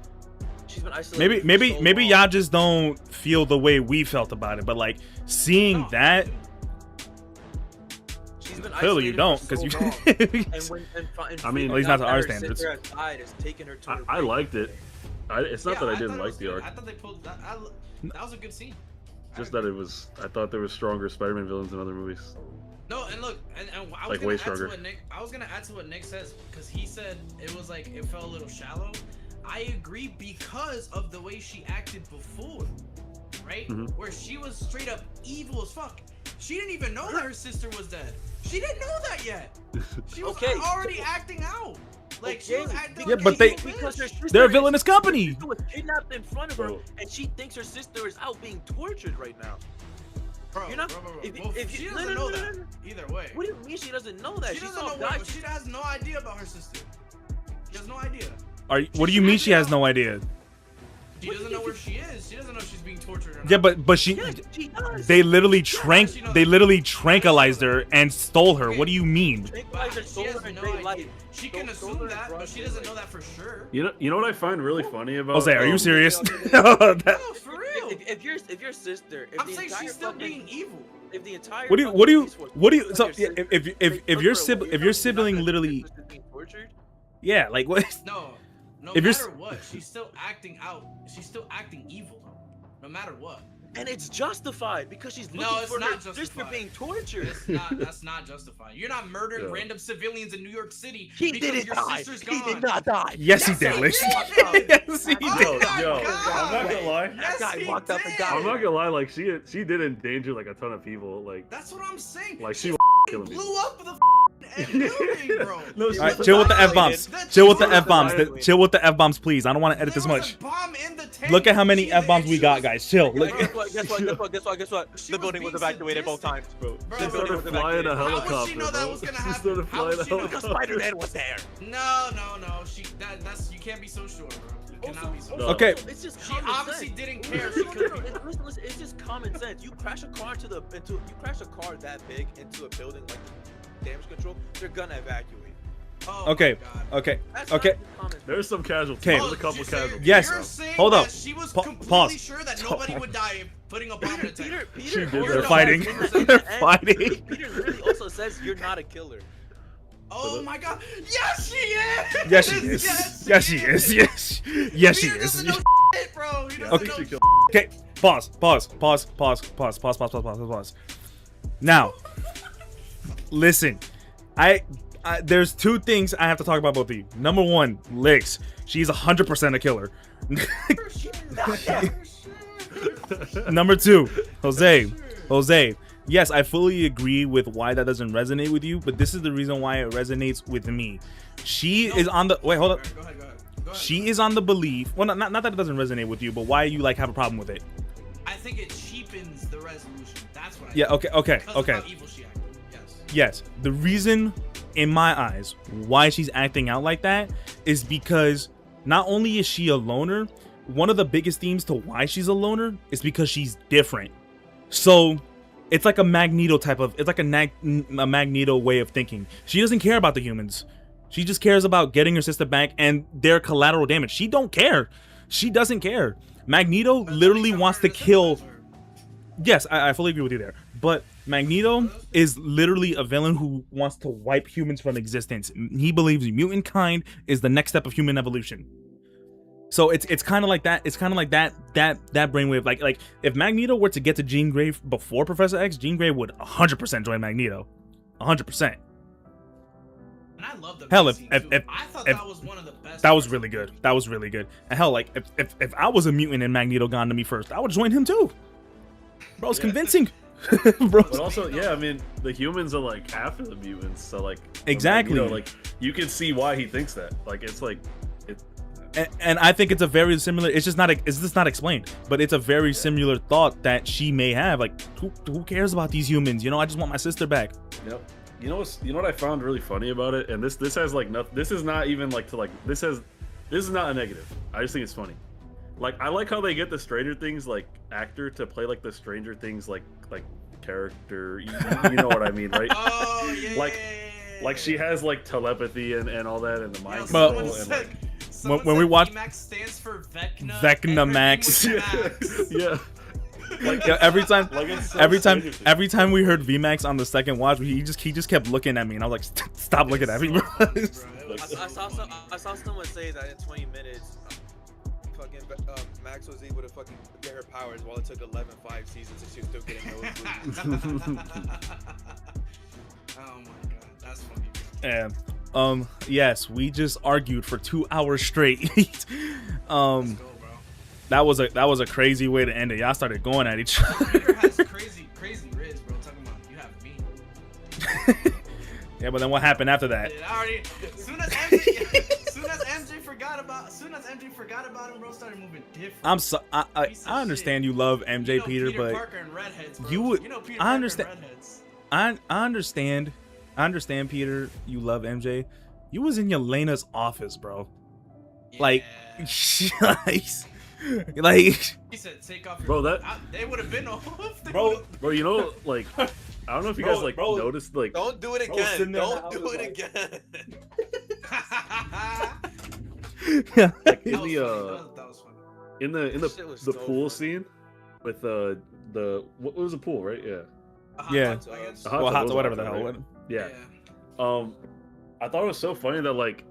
Maybe y'all just don't feel the way we felt about it, but like seeing that. She's been clearly you don't, because you. I mean, at least not to our standards. I liked it. It's not that I didn't like the arc. I thought they pulled that. That was a good scene. Just that I thought there was stronger Spider-Man villains in other movies. No, and look, and I was like gonna I was gonna add to what Nick says, because he said it was like it felt a little shallow. I agree because of the way she acted before, right? Mm-hmm. Where she was straight up evil as fuck. She didn't even know that her sister was dead. She didn't know that yet. She was already acting out. Like she was acting Yeah, like but a they- evil because her bitch. sister They're a villainous is- company. Her sister was kidnapped in front of her, Bro. and she thinks her sister is out being tortured right now. Bro, You're not- bro. if- Well, if she you- doesn't no, know no, that. no, no. Either way. What do you mean she doesn't know that? She doesn't saw know guys. what. She has no idea about her sister. She has no idea. What do you mean she has no idea? She What do doesn't you know think where she is. She doesn't know she's being tortured or not. Yeah, but she. Yes, she does. They literally she knows. they literally tranquilized her and stole her. Okay. What do you mean? Tranquilize her She soul has and no great idea. light. She can Don't- assume don't that, let but she it doesn't run. know that for sure. You know what I find really funny about Jose, are you serious? No, for real. If your sister, if I'm the saying entire she's still fucking- being evil. if the entire What do you? fucking What do you? police force What do you? took So your yeah, sister, if they if took your her sibling away if your from you, sibling not that literally your sister's being tortured. yeah like what? No If you're matter what, she's still acting out. She's still acting evil, though. No matter what. And it's justified because she's looking No, it's for not her sister justified. being tortured. That's not justified. You're not murdering Yeah. random civilians in New York City He because didn't your die. sister's He gone. did not die. Yes, he Yes, did. he Listen. did. Yes, he Oh did. my Yo, God. I'm not gonna lie. That Yes, guy he walked up and did. got I'm her. not gonna lie. Like she did endanger like a ton of people. Like That's what I'm saying. like she She killing people. blew up the building, bro. No, she All right, was chill with the f bombs. Chill with the Jesus f bombs. Christ. Chill with the f bombs, please. I don't want to edit this There was much. a bomb in the tank. Look at how many She f bombs did- we she got, was- guys. Chill. Look. Guess what? She The building being was evacuated both sadistic. times. Bro, The she building started was flying a evacuated. How would helicopter. she know that bro. was gonna She happen? started How would flying a she know? Because helicopter. Spider-Man was there. No. That's you can't be so sure, bro. You cannot be so No. sure. Okay. It's just She common obviously sense. didn't care. No, She no, could no, no. Listen, it's just common sense. You crash a car you crash a car that big into a building like the damage control, they're gonna evacuate. Oh Okay. my God. Okay. That's Okay. not common sense. There's some casualties. Okay. There's a couple did you say- casualties. Yes. You're saying Hold that up. She was Pa- completely pause. sure that nobody would die putting a bomb in a tank. Peter did also that. They're fighting. says in the They're end- fighting. Peter literally also says you're not a killer. Oh my God! Yes, she is. Yes, she is. Yes, she is. Yes, she Peter is. doesn't know shit, bro. He I doesn't think she know killed. Okay. Pause. Now, listen. I there's two things I have to talk about both of you. Number one, Licks. She's 100% a killer. Number two, Jose. Yes, I fully agree with why that doesn't resonate with you, but this is the reason why it resonates with me. She is on the wait. Hold up. Go ahead. She is on the belief. Well, not that it doesn't resonate with you, but why you like have a problem with it? I think it cheapens the resolution. That's what I Yeah. think. Okay. Because of how evil she acted. Yes. Yes, the reason in my eyes why she's acting out like that is because not only is she a loner, one of the biggest themes to why she's a loner is because she's different. So it's like a Magneto a Magneto way of thinking. She doesn't care about the humans. She just cares about getting her sister back and their collateral damage. She don't care. She doesn't care. Magneto literally wants to kill. Yes, I fully agree with you there. But Magneto is literally a villain who wants to wipe humans from existence. He believes mutant kind is the next step of human evolution. So it's kind of like that. It's kind of like that brainwave. Like if Magneto were to get to Jean Grey before Professor X, Jean Grey would 100% join Magneto, 100%. And I love the Hell, scene if- too. if- I thought if- that was one of the best. That was parts really of the good. movie. That was really good. And hell, like if I was a mutant and Magneto gone to me first, I would join him too. Bro's convincing. Bro. But also, yeah, I mean, the humans are like half of the mutants, so like Exactly. You know, like you can see why he thinks that. Like it's like it. And I think it's a very similar. It's just not explained, but it's a very similar thought that she may have. Like, who cares about these humans? You know, I just want my sister back. Yep. You know what I found really funny about it, and this has like nothing. This is not even like to like this is not a negative. I just think it's funny. Like I like how they get the Stranger Things like actor to play like the Stranger Things like character. You know what I mean, right? Oh yeah. Like- yeah. Like she has like telepathy and all that and the mind Well- control and like when we watch- VMAX stands for Vecna. Vecnamax. and her name was Max. yeah. Like Yeah, every time, Like it's so every time, Stranger Things. every time we heard VMAX on the second watch, he just kept looking at me, and I was like, "Stop looking at me, bro." Bro, it was I saw someone say that in 20 minutes, fucking Max was able to fucking get her powers while it took 5 seasons and she was still getting nosebleeds. Oh my god, that's funny. And yes, we just argued for 2 hours straight. Let's go, bro. That was a crazy way to end it. Y'all started going at each other. Peter has crazy riz, bro. Talking about you have me. Yeah, but then what happened after that? As soon as Soon as MJ forgot about him, bro started moving different. I'm so I understand you love MJ, You know Peter, but Parker and redheads, bro. you would. You know Peter I Parker understand. and redheads. I understand, Peter. You love MJ. You was in Yelena's office, bro. Like, like, He said, "Take off your." Bro, that- they would have been off. bro. Bro, you know, like, I don't know if you guys like Bro. noticed, like, Don't do it Bro, sitting again. there in the Don't house do was it like- again. like in That was the funny. That was funny. in the That shit was the so pool funny. scene with the what was a pool, right? Yeah. A hot Yeah. tub, I guess. A hot Well, tub, was a whatever hot the tub, hell. right? Yeah. I thought it was so funny that like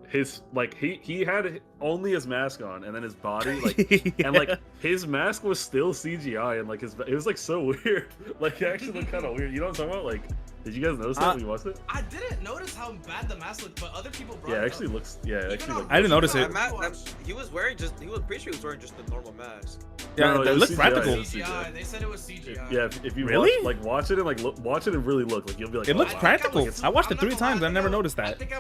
he had only his mask on and then his body like and like his mask was still CGI and like it was like so weird. Like it actually looked kind of weird. You know what I'm talking about? Like, did you guys notice that when you watched it? I didn't notice how bad the mask looked, but other people brought Yeah, it it actually up. looks. Yeah, it Even actually on- looked. I didn't notice it. He was wearing he was pretty sure he was wearing just a normal mask. Yeah, No, it it was looked CGI. practical. It was CGI. They said it was CGI. Yeah, if you Really? watch it and like watch it and really look, like you'll be like, It oh, looks wow. practical. I watched it I'm 3 not gonna times. lie, I never think noticed I that. think I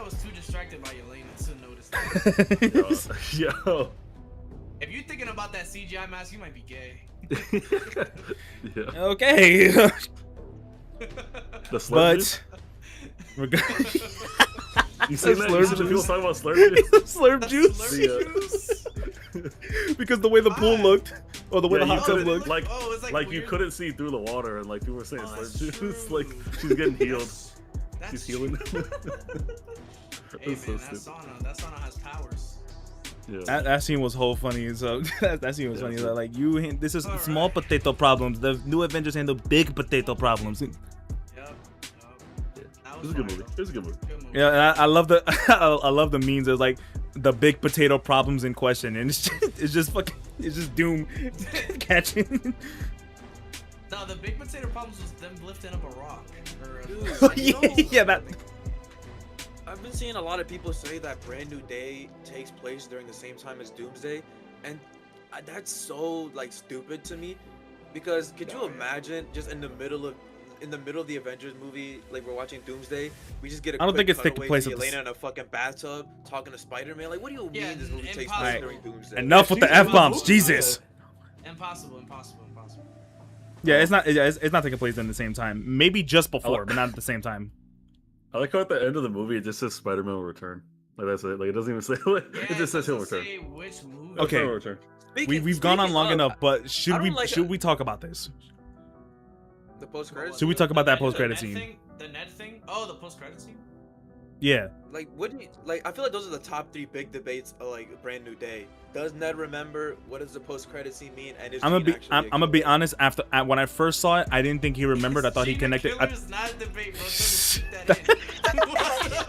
was too distracted by Yelena to notice that. Yo. Oh. If you're thinking about that CGI mask, you might be gay. Yeah. Okay, The slurp juice? but You seen that? Slurp You seen the people juice? talking about slurp juice? slurp That's juice. slurp juice. Because the way the pool Why? looked, or the way Yeah, the you hot tub couldn't- looked. like- Oh, it's Like you weird. couldn't see through the water, and like people were saying Oh, slurp that's juice. true. Like she's getting healed. That's She's true. healing. Hey That's so man, that stupid. sauna has powers. Yeah. That scene was whole funny. So that scene was Yeah, funny. so- Like this is Alright. small potato problems. The new Avengers handle big potato problems. Yep. It That was a good movie. It was a good movie. Good movie. Yeah, and I love the I love the memes. It's like the big potato problems in question, and it's just fucking Doom catching. No, the big potato problems was them lifting up a rock. Or Yeah, that. I've been seeing a lot of people say that Brand New Day takes place during the same time as Doomsday, and that's so like stupid to me. Because could you imagine just in the middle of the Avengers movie, like we're watching Doomsday, we just get a I don't quick think it's taking cutaway place to at the Elena in a fucking bathtub talking to Spider-Man. Like, what do you Yeah, mean this movie takes impossible. place during Doomsday? Enough with the She's in f the bombs, movie. Jesus. Impossible. Yeah, it's not. It's not taking place in the same time. Maybe just before, but not at the same time. I like how at the end of the movie it just says Spider-Man will return. Like that's it. Like it doesn't even say. Like, Yeah, it just says he'll doesn't return. say which movie. Okay. Spider-Man will return. We've gone on long Speaking enough, of, but should I we don't like should a- we talk about this? the post credits. Should we talk about that The post-credit Ned scene? thing? The Ned thing? Oh, the post-credit scene? Yeah. Like, wouldn't you, like? I feel like those are the top 3 big debates of like Brand New Day. Does Ned remember? What does the post-credit scene mean? And is I'm gonna Jean be actually a I'm gonna be killer? honest. When I first saw it, I didn't think he remembered. I thought he Gina connected. Killer is not a debate, bro. So just keep that in.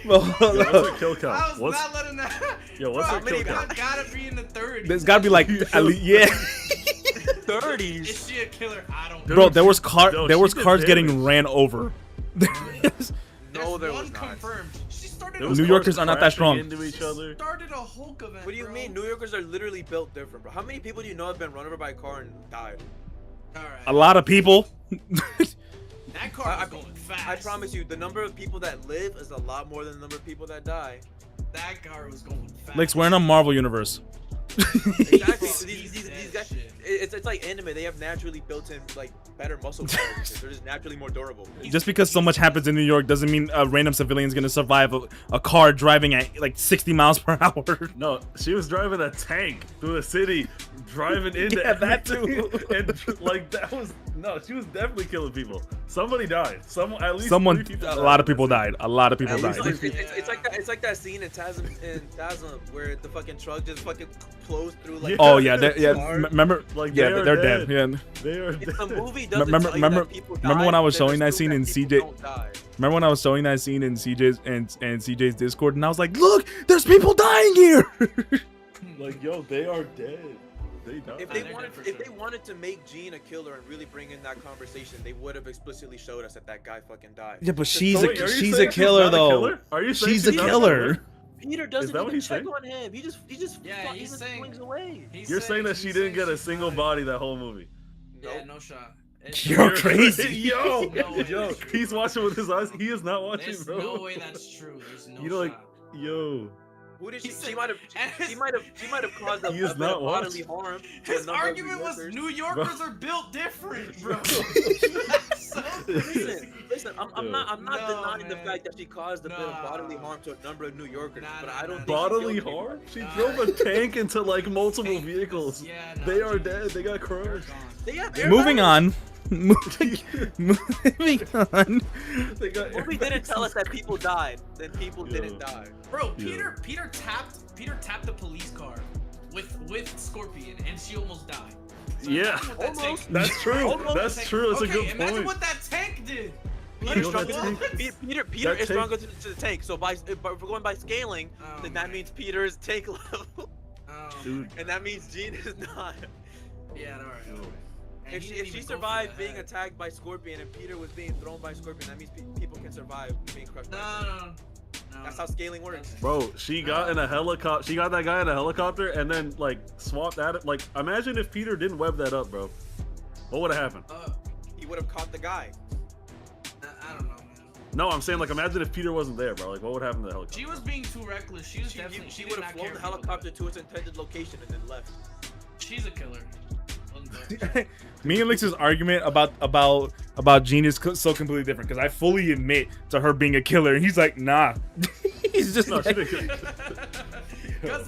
Well, Yo, what's our kill I count? was What's not letting that. yo? What's Bro, our kill that count? gotta be in the 30s. there's gotta be like at least, yeah. 30s. Is she a killer? I don't Dude, Bro, there was no, there was she did cars getting damage. ran over. No, There's there one was not. confirmed. She started There a was New cars Yorkers are not that crashing strong. into each She other. started a Hulk event. What do you bro. mean? New Yorkers are literally built different, bro. How many people do you know have been run over by a car and died? Alright. A lot of people. That car I- was going fast. I promise you, the number of people that live is a lot more than the number of people that die. That car was going fast. Like we're in a Marvel universe. Exactly. So these Easy guys, shit. it's like anime. They have naturally built-in like better muscle fibers. They're just naturally more durable. Just because so much happens in New York doesn't mean a random civilian's gonna survive a car driving at like 60 miles per hour. No, she was driving a tank through the city, driving into Yeah, that everything. too. And like that was no, she was definitely killing people. Somebody died. At least Someone, 3 people a died. lot of people died. A lot of people At least, died. like, it's like that scene in Tasm where the fucking truck just fucking plows through like. Oh yeah, yeah. car. Remember? Like, Yeah, they are they're dead. dead. Yeah. They are If the dead. movie doesn't Remember- tell you remember- that people remember die, when I was then showing that assume scene in people CJ don't die. Remember when I was showing that scene in CJ's and CJ's Discord, and I was like, "Look, there's people dying here." Like, yo, they are dead. They died. If Nah, they they're wanted, dead for if sure. they wanted to make Jean a killer and really bring in that conversation, they would have explicitly showed us that guy fucking died. Yeah, but Just she's so a wait, are you she's saying a she's killer not a though. killer? Are you saying She's a she's not a killer. Peter doesn't that what even he's check saying? on him. He just Yeah, he he's just saying- swings away. He's You're saying that she he's didn't saying get a she's single not- body that whole movie. Yeah, Nope. no shot. You're crazy. Yo, No way yo, that's true. he's watching with his eyes. He is not watching, There's bro. no way that's true. There's no You know, like, shot. yo. Who did He she? said- She might have caused a He is bit not of bodily watching. harm. to a His number of argument New was Yorkers. New Yorkers are built different, bro. So Listen, listen. I'm not No, denying the man. fact that she caused a bit of bodily Nah. harm to a number of New Yorkers, Nah, but nah, I don't nah, think nah. Bodily she killed harm? She Nah. drove a tank into like multiple Tank- vehicles. Yeah, no, They are dude. dead. They got They're crushed. gone. They have Moving airbags? on. Moving on. They got The movie didn't tell us that people died. Then people Yo. didn't die. Bro, Yeah. Peter tapped the police car with Scorpion, and she almost died. So Yeah. imagine what that tank- Almost. That's true. Almost That's tank- true. That's okay, a good imagine point. what that tank did. Peter Yo, stronger that to tank- Peter that is tank- stronger to the tank. So if we're going by scaling, Oh then my- that means Peter's tank level, Oh, Dude. and that means Jean is not. yeah, all right. Yo. And If he she, didn't if she even go for survived the being head. attacked by Scorpion and Peter was being thrown by Scorpion, that means people can survive being crushed by a tank. No. That's how scaling works. Bro, she got in a helicopter. She got that guy in a helicopter and then like swapped at it. Like, imagine if Peter didn't web that up, bro. What would have happened? He would have caught the guy. I don't know, man. No, I'm saying like, imagine if Peter wasn't there, bro. Like, what would happen to the helicopter? She was being too reckless. She was She definitely. She would did have not flown care the if he was helicopter to its intended location and then left. dead. She's a killer. Wasn't there? Me and Lix's argument about Jean is so completely different because I fully admit to her being a killer, and he's like, nah. He's just No, she like, didn't. Because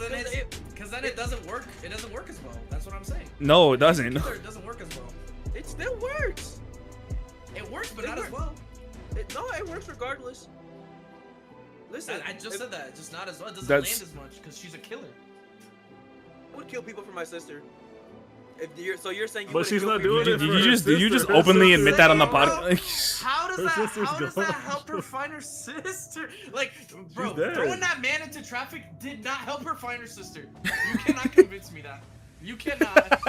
then it doesn't work. It doesn't work as well. That's what I'm saying. no, it doesn't. It doesn't work as well. It still works. It works, but It not as works. well. No, it works regardless. Listen, I just said that. Just not as well. It doesn't That's- land as much because she's a killer. I would kill people for my sister. If you're saying you But wouldn't she's kill not people doing for it Did your for you her just did you sister. just Her openly sister- admit that on the Bro, podcast? How does Her that sister's how does gone. that help her find her sister? Like, bro, dead. throwing that man into traffic did not help her find her sister. You cannot convince me that. You cannot.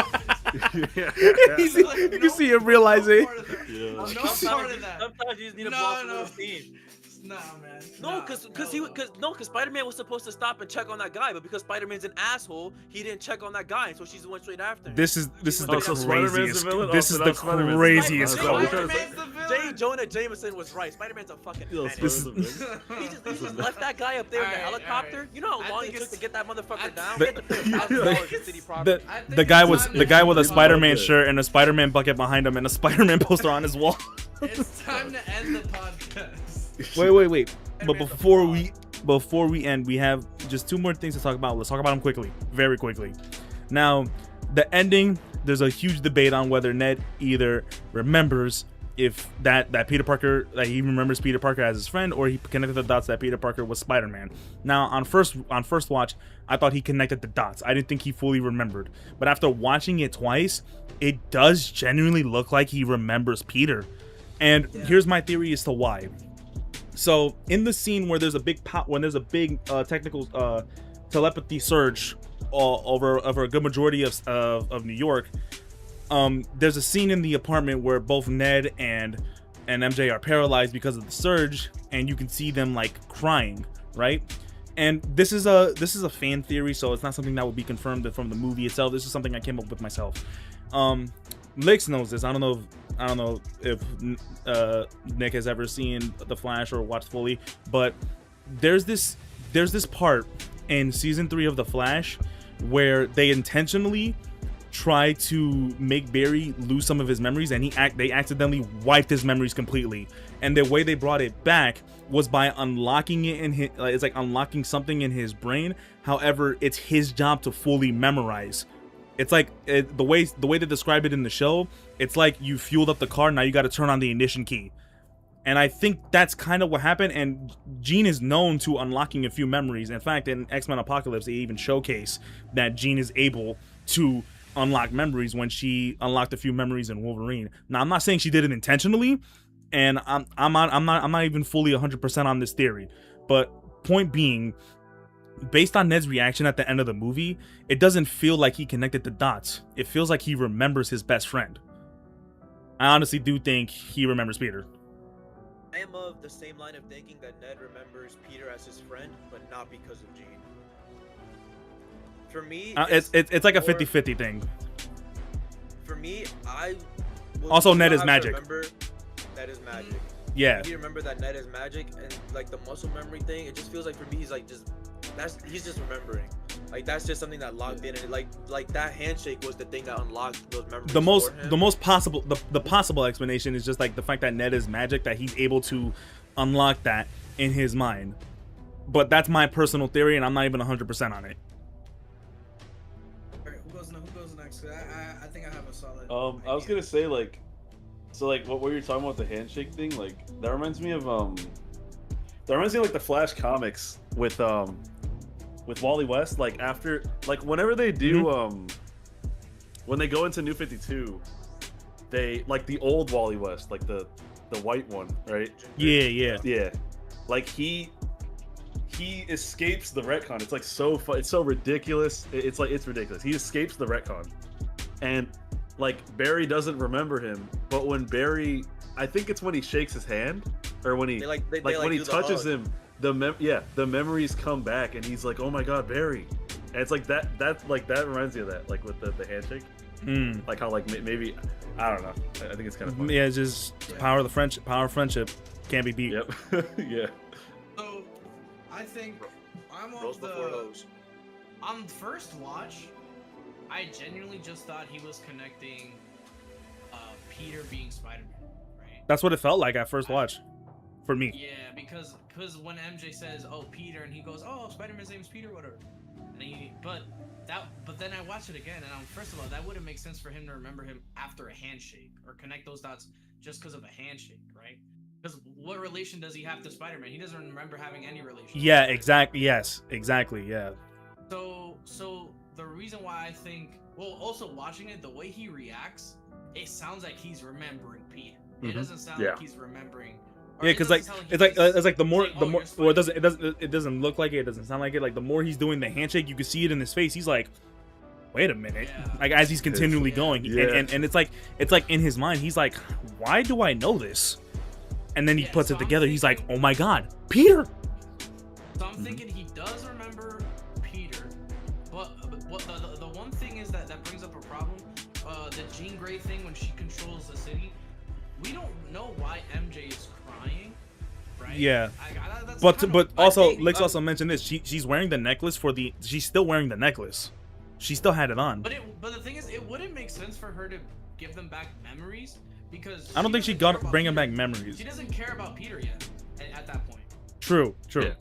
He's- you can see him realize it. Yeah. No Sometimes part of that. sometimes you just need to No, blow up no. the scene. Nah, man. No, Nah, because Spider-Man was supposed to stop and check on that guy, but because Spider-Man's an asshole, he didn't check on that guy, so she's went straight after him. This is the Oh, so Spider-Man's craziest. the villain? This Oh, is so the now Spider-Man's the craziest villain. quote. Spider-Man's the J. villain. Jonah Jameson was right. Spider-Man's a fucking Yo, menace. This is- He just left that guy up there in the Alright, helicopter. alright. You know I how long think it took it's- to get that motherfucker I- down? The- He had to pay $1,000 in city property. The, I think the guy it's was time the to guy end with a the Spider-Man podcast. shirt and a Spider-Man bucket behind him and a Spider-Man poster on his wall. It's time to end the podcast. Wait. But Spider-Man's a before we end, we have just two more things to talk about. Let's talk about them quickly, very quickly. Now, the ending. There's a huge debate on whether Ned either remembers if that Peter Parker, that he remembers Peter Parker as his friend, or he connected the dots that Peter Parker was Spider-Man. Now, on first watch, I thought he connected the dots. I didn't think he fully remembered. But after watching it twice, it does genuinely look like he remembers Peter. And here's my theory as to why. So in the scene where there's a big technical telepathy surge over a good majority of New York, there's a scene in the apartment where both Ned and MJ are paralyzed because of the surge, and you can see them like crying, right? And this is a fan theory, so it's not something that would be confirmed from the movie itself. This is something I came up with myself. Lix knows this. I don't know if Nick has ever seen The Flash or watched fully, but there's this part in season 3 of The Flash where they intentionally try to make Barry lose some of his memories, and they accidentally wiped his memories completely. And the way they brought it back was by unlocking it in his, it's like unlocking something in his brain. However, it's his job to fully memorize. It's like the way they describe it in the show. It's like you fueled up the car, now you got to turn on the ignition key. And I think that's kind of what happened. And Jean is known to unlocking a few memories. In fact, in X-Men Apocalypse, they even showcase that Jean is able to unlock memories when she unlocked a few memories in Wolverine. Now, I'm not saying she did it intentionally, and I'm not even fully 100% on this theory. But point being, based on Ned's reaction at the end of the movie, it doesn't feel like he connected the dots. It feels like he remembers his best friend. I honestly do think he remembers Peter. I am of the same line of thinking that Ned remembers Peter as his friend, but not because of Jean. For me, It's like a more- 50-50 thing. For me, I Also, you Ned don't is have to magic. Remember, Ned is magic. Yeah. You remember that Ned is magic, and like the muscle memory thing. It just feels like for me, he's like he's just remembering. Like that's just something that locked in, and like that handshake was the thing that unlocked those memories. The most possible the possible explanation is just like the fact that Ned is magic, that he's able to unlock that in his mind. But that's my personal theory, and I'm not even 100% on it. Alright, who goes next? I think I have a solid. I was gonna say like, so like what you're talking about the handshake thing, like that reminds me of like the Flash comics with Wally West. Like after like whenever they do when they go into New 52, they like the old Wally West, like the white one, right? Yeah. Like he escapes the retcon. It's like so fun. It's so ridiculous. It's ridiculous. He escapes the retcon, and like Barry doesn't remember him. But when Barry, I think it's when he shakes his hand, or when he when he touches him, the memories come back, and he's like, oh my god, Barry. And it's like that reminds me of that, like with the handshake. Like how like maybe I don't know. I think it's kind of funny. Yeah, it's just power of friendship can't be beat. Yep. Yeah. So, I think I'm Rose on before Rose. on the first watch. I genuinely just thought he was connecting Peter being Spider-Man, right? That's what it felt like at first watch, for me. Yeah, because when MJ says, "Oh, Peter," and he goes, "Oh, Spider-Man's name is Peter," whatever, and but then I watched it again, and first of all, that wouldn't make sense for him to remember him after a handshake or connect those dots just because of a handshake, right? Because what relation does he have to Spider-Man? He doesn't remember having any relation. Yeah, exactly. Yes, exactly. Yeah. So the reason why I think, well, also watching it, the way he reacts, it sounds like he's remembering Peter. It doesn't sound like he's remembering. Yeah, because like it's like the more well, it doesn't look like it doesn't sound like it. Like the more he's doing the handshake, you can see it in his face. He's like, wait a minute. Yeah. Like as he's continually going, and it's like in his mind, he's like, why do I know this? And then he puts it together. He's like, oh my god, Peter. So I'm thinking he does remember Peter, but what the one thing is that brings up a problem. The Jean Grey thing when she controls the city, we don't know why MJ is crying, right? Yeah. That's But also, Lex also mentioned this. She's wearing the necklace she's still wearing the necklace. She still had it on. But the thing is, it wouldn't make sense for her to give them back memories because I don't think she got bringing back memories. She doesn't care about Peter yet at that point. True. Yeah.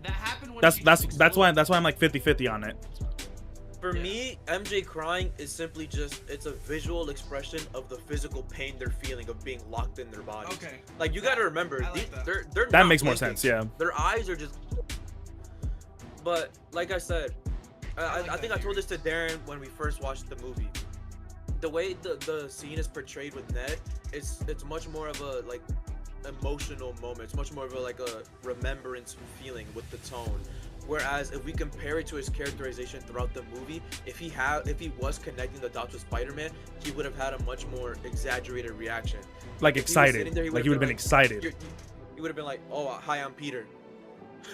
That happened when that's why I'm like 50-50 on it. For me, MJ crying is simply it's a visual expression of the physical pain they're feeling of being locked in their bodies. Okay. Like you gotta remember, they're That not makes more blinking. sense, yeah. Their eyes are just. But like I said, I think I told this to Darren when we first watched the movie. The way the scene is portrayed with Ned, it's much more of a like emotional moment. It's much more of a remembrance feeling with the tone. Whereas if we compare it to his characterization throughout the movie, if he was connecting the dots with Spider-Man, he would have had a much more exaggerated reaction. Like If excited. he was sitting there, He would have been excited. He would have been like, "Oh, hi, I'm Peter."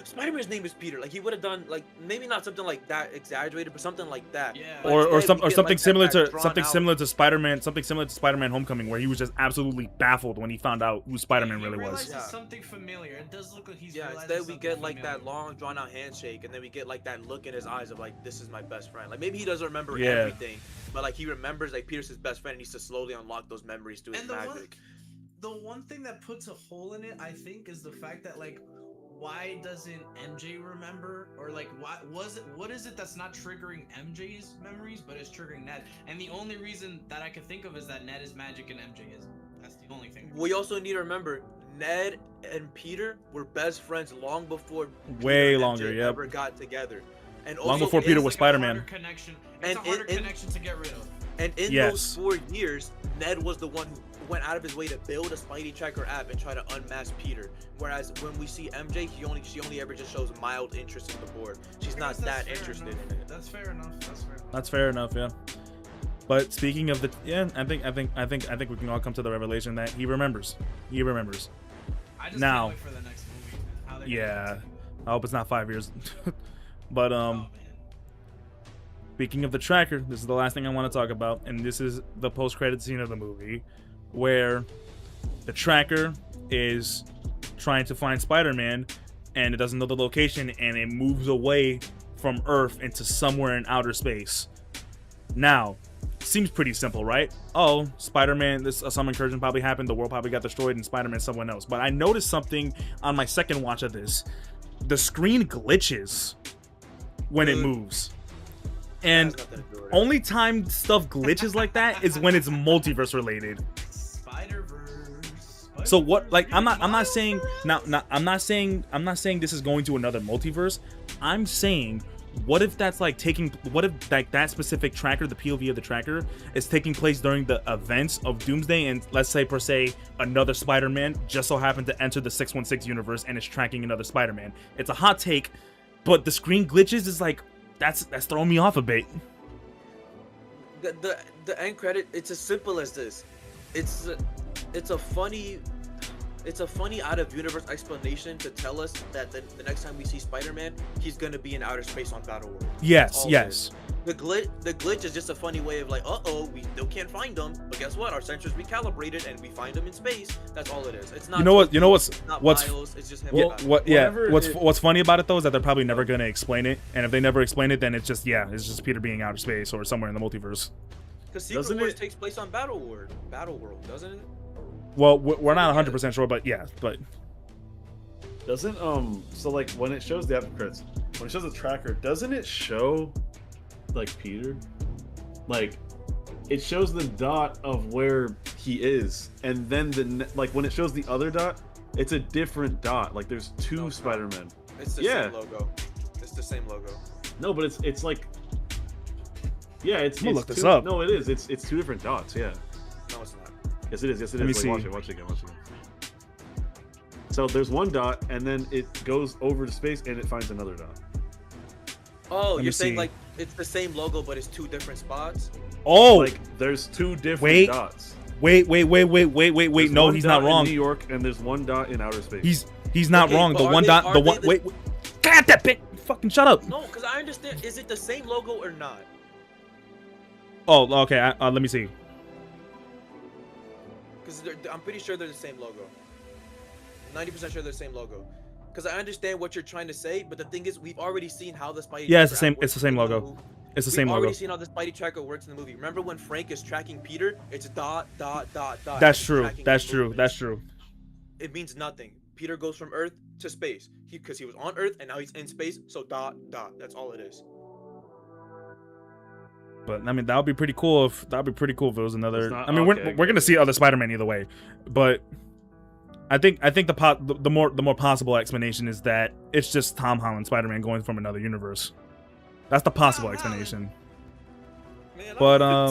Spider-Man's name is Peter. Like he would have done like maybe not something like that exaggerated, but something like that. Yeah. But Or instead, we get, something like, similar that to drawn something out- similar to Spider-Man Homecoming, where he was just absolutely baffled when he found out who Spider-Man really was. Yeah. Something familiar. It does look like he's. Yeah, realizing instead we something get like that familiar. long drawn out handshake, and then we get like that look in his eyes of like, this is my best friend. Like maybe he doesn't remember Yeah. everything, but like he remembers like Peter's his best friend, and needs to slowly unlock those memories through his And magic. the one thing that puts a hole in it, I think, is the fact that like, why doesn't MJ remember, or like, what is it that's not triggering MJ's memories, but is triggering Ned? And the only reason that I could think of is that Ned is magic and MJ isn't. That's the only thing. We also need to remember Ned and Peter were best friends long before Way Peter and longer, MJ yep. ever got together. And Long also before Peter in- was It's like a Spider-Man. harder connection. It's And a harder in- connection to get rid of. And in Yes. those 4 years, Ned was the one who went out of his way to build a Spidey Tracker app and try to unmask Peter. Whereas when we see MJ, she only ever just shows mild interest in the board. She's I not guess that's that fair interested enough. in it. That's fair enough. That's fair enough, yeah. But speaking of I think we can all come to the revelation that he remembers. He remembers. I just Now- can't wait for the next movie. How they're Yeah. gonna I hope it's not 5 years. But oh, man. speaking of the tracker, this is the last thing I want to talk about, and this is the post-credit scene of the movie, where the tracker is trying to find Spider-Man and it doesn't know the location and it moves away from Earth into somewhere in outer space. Now, seems pretty simple, right? Oh, Spider-Man, some incursion probably happened, the world probably got destroyed, and Spider-Man someone else. But I noticed something on my second watch of this. The screen glitches when it moves. And only time stuff glitches like that is when it's multiverse related. Spider-Verse. So what, like, I'm not saying this is going to another multiverse. I'm saying, what if that's like what if like that specific tracker, the POV of the tracker, is taking place during the events of Doomsday, and let's say per se another Spider-Man just so happened to enter the 616 universe and is tracking another Spider-Man. It's a hot take, but the screen glitches is like, that's throwing me off a bit. The end credit, it's as simple as this. It's a funny out of universe explanation to tell us that the next time we see Spider-Man, he's gonna be in outer space on Battle World. Yes. The glitch is just a funny way of like, we still can't find him, but guess what? Our sensors recalibrated and we find him in space. That's all it is. It's not. What's Miles, it's just him. What's funny about it though is that they're probably never gonna explain it, and if they never explain it, then it's just Peter being outer space or somewhere in the multiverse. Because Secret Wars takes place on Battle World, doesn't it? Well, we're not 100% sure, but doesn't so like when it shows the after credits, when it shows the tracker, doesn't it show like Peter? Like it shows the dot of where he is, and then like when it shows the other dot, it's a different dot. Like there's two Spider-Men. It's the same logo. It's the same logo. No, but it's like it's. I'm gonna look this up. No, it is. It's two different dots. Yeah. No, it's not. Yes, it is. Yes, it is. Let me see. Watch it again. So there's one dot, and then it goes over to space, and it finds another dot. Oh, you're saying like it's the same logo, but it's two different spots? Oh, like there's two different dots. Wait. No, he's not wrong. In New York, and there's one dot in outer space. He's not wrong. The one dot. Wait. God, that bit. Fucking shut up. No, because I understand. Is it the same logo or not? Oh, okay. Let me see. Because I'm pretty sure they're the same logo. 90% sure they're the same logo. Because I understand what you're trying to say, but the thing is, we've already seen how the Spidey. Yeah, it's the same. It's the same logo. It's the same logo. We've already seen how the Spidey tracker works in the movie. Remember when Frank is tracking Peter? It's dot. That's true. That's true. It means nothing. Peter goes from Earth to space. Because he was on Earth and now he's in space. So dot. That's all it is. But I mean, that would be pretty cool if it was another. I mean, we're gonna see other Spider-Man either way, but I think the more possible explanation is that it's just Tom Holland Spider-Man going from another universe. That's the possible explanation. Man, but I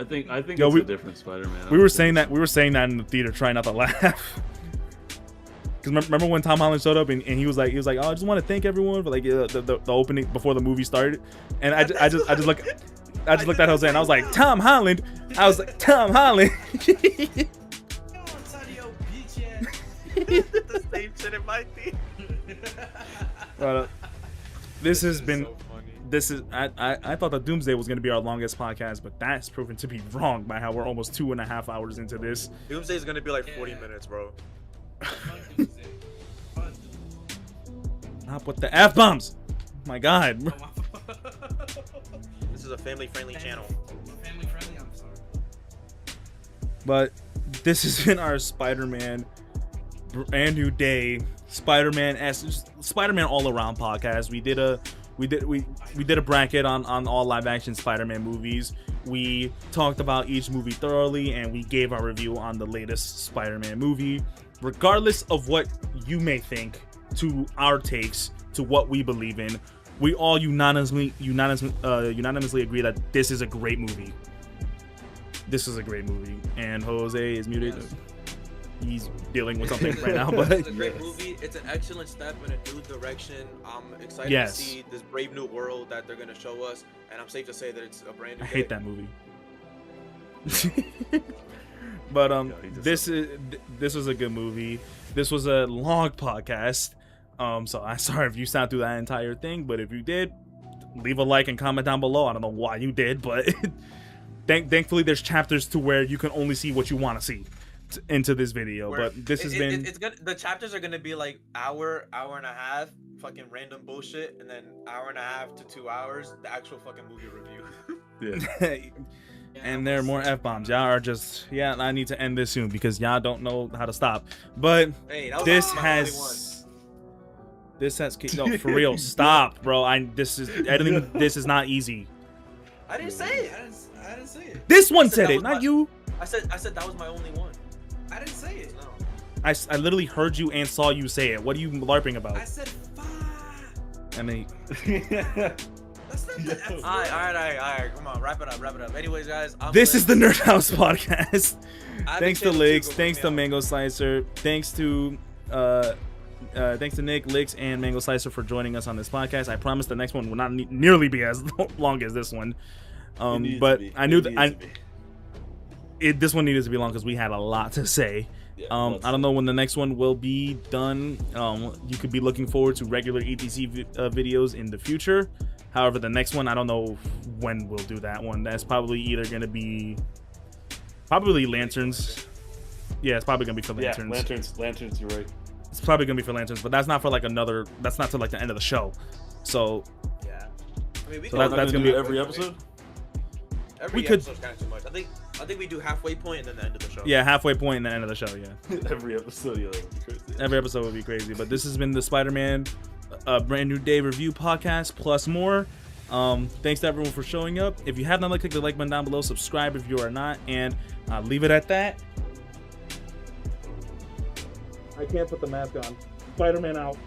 think it's a different Spider-Man. We were saying that in the theater, trying not to laugh. Because remember when Tom Holland showed up and he was like, oh, I just want to thank everyone for like the opening before the movie started, and I just looked at Jose and I was like, Tom Holland. The same shit in my theater. This has been. This is I thought that Doomsday was going to be our longest podcast, but that's proven to be wrong by how we're almost 2.5 hours into this. Doomsday is going to be like 40 minutes, bro. Not with the F-bombs. My God. This is a family-friendly channel. Family friendly. I'm sorry. But this has been our Spider-Man brand new day Spider-Man all around podcast. We did a bracket on all live action Spider-Man movies. We talked about each movie thoroughly, and we gave our review on the latest Spider-Man movie. Regardless of what you may think, to our takes, to what we believe in, we all unanimously agree that this is a great movie. This is a great movie, and Jose is muted. Yes. He's dealing with something right now, but it's a great movie. It's an excellent step in a new direction. I'm excited to see this brave new world that they're gonna show us, and I'm safe to say that it's a brand new. I hate that movie. But this was a good movie. This was a long podcast. So I'm sorry if you sat through that entire thing, but if you did, leave a like and comment down below. I don't know why you did, but thankfully there's chapters to where you can only see what you want to see into this video. Where But this has been. It's gonna, the chapters are gonna be like hour and a half, fucking random bullshit, and then hour and a half to 2 hours, the actual fucking movie review. Yeah. And there are more F-bombs. Y'all are just, I need to end this soon because y'all don't know how to stop. But Hey, that was this my only one. has no, for real, stop, bro. Editing this is not easy. I didn't say it. I didn't say it. This one I said said that it, was not my- you. I said that was my only one. I didn't say it. No. I literally heard you and saw you say it. What are you LARPing about? I said fuck. I mean, That's not the F word. All right. Come on, wrap it up. Anyways, guys, this is the Nerd House podcast. I've Thanks to been Licks, Go thanks put to me Mango Slicer, thanks to Nick, Licks, and Mango Slicer for joining us on this podcast. I promise the next one will not nearly be as long as this one. But I knew that this one needed to be long because we had a lot to say. Yeah, I don't know when the next one will be done. You could be looking forward to regular ETC videos in the future. However, the next one, I don't know when we'll do that one. That's probably either going to be Lanterns. Yeah, it's probably going to be for Lanterns. Yeah, Lanterns, you're right. It's probably going to be for Lanterns, but that's not for like another, that's not to like the end of the show. So Yeah. I mean, we So can that's gonna gonna do be- every episode. Every we could- episode's kind of too much. I think we do halfway point and then the end of the show. yeah, halfway point and the end of the show, yeah. Every episode, yeah, that would be crazy. Every episode would be crazy. But this has been the Spider-Man Brand New Day review podcast plus more. Thanks to everyone for showing up. If you have not, click the like button down below, subscribe if you are not, and leave it at that. I can't put the mask on. Spider-Man out.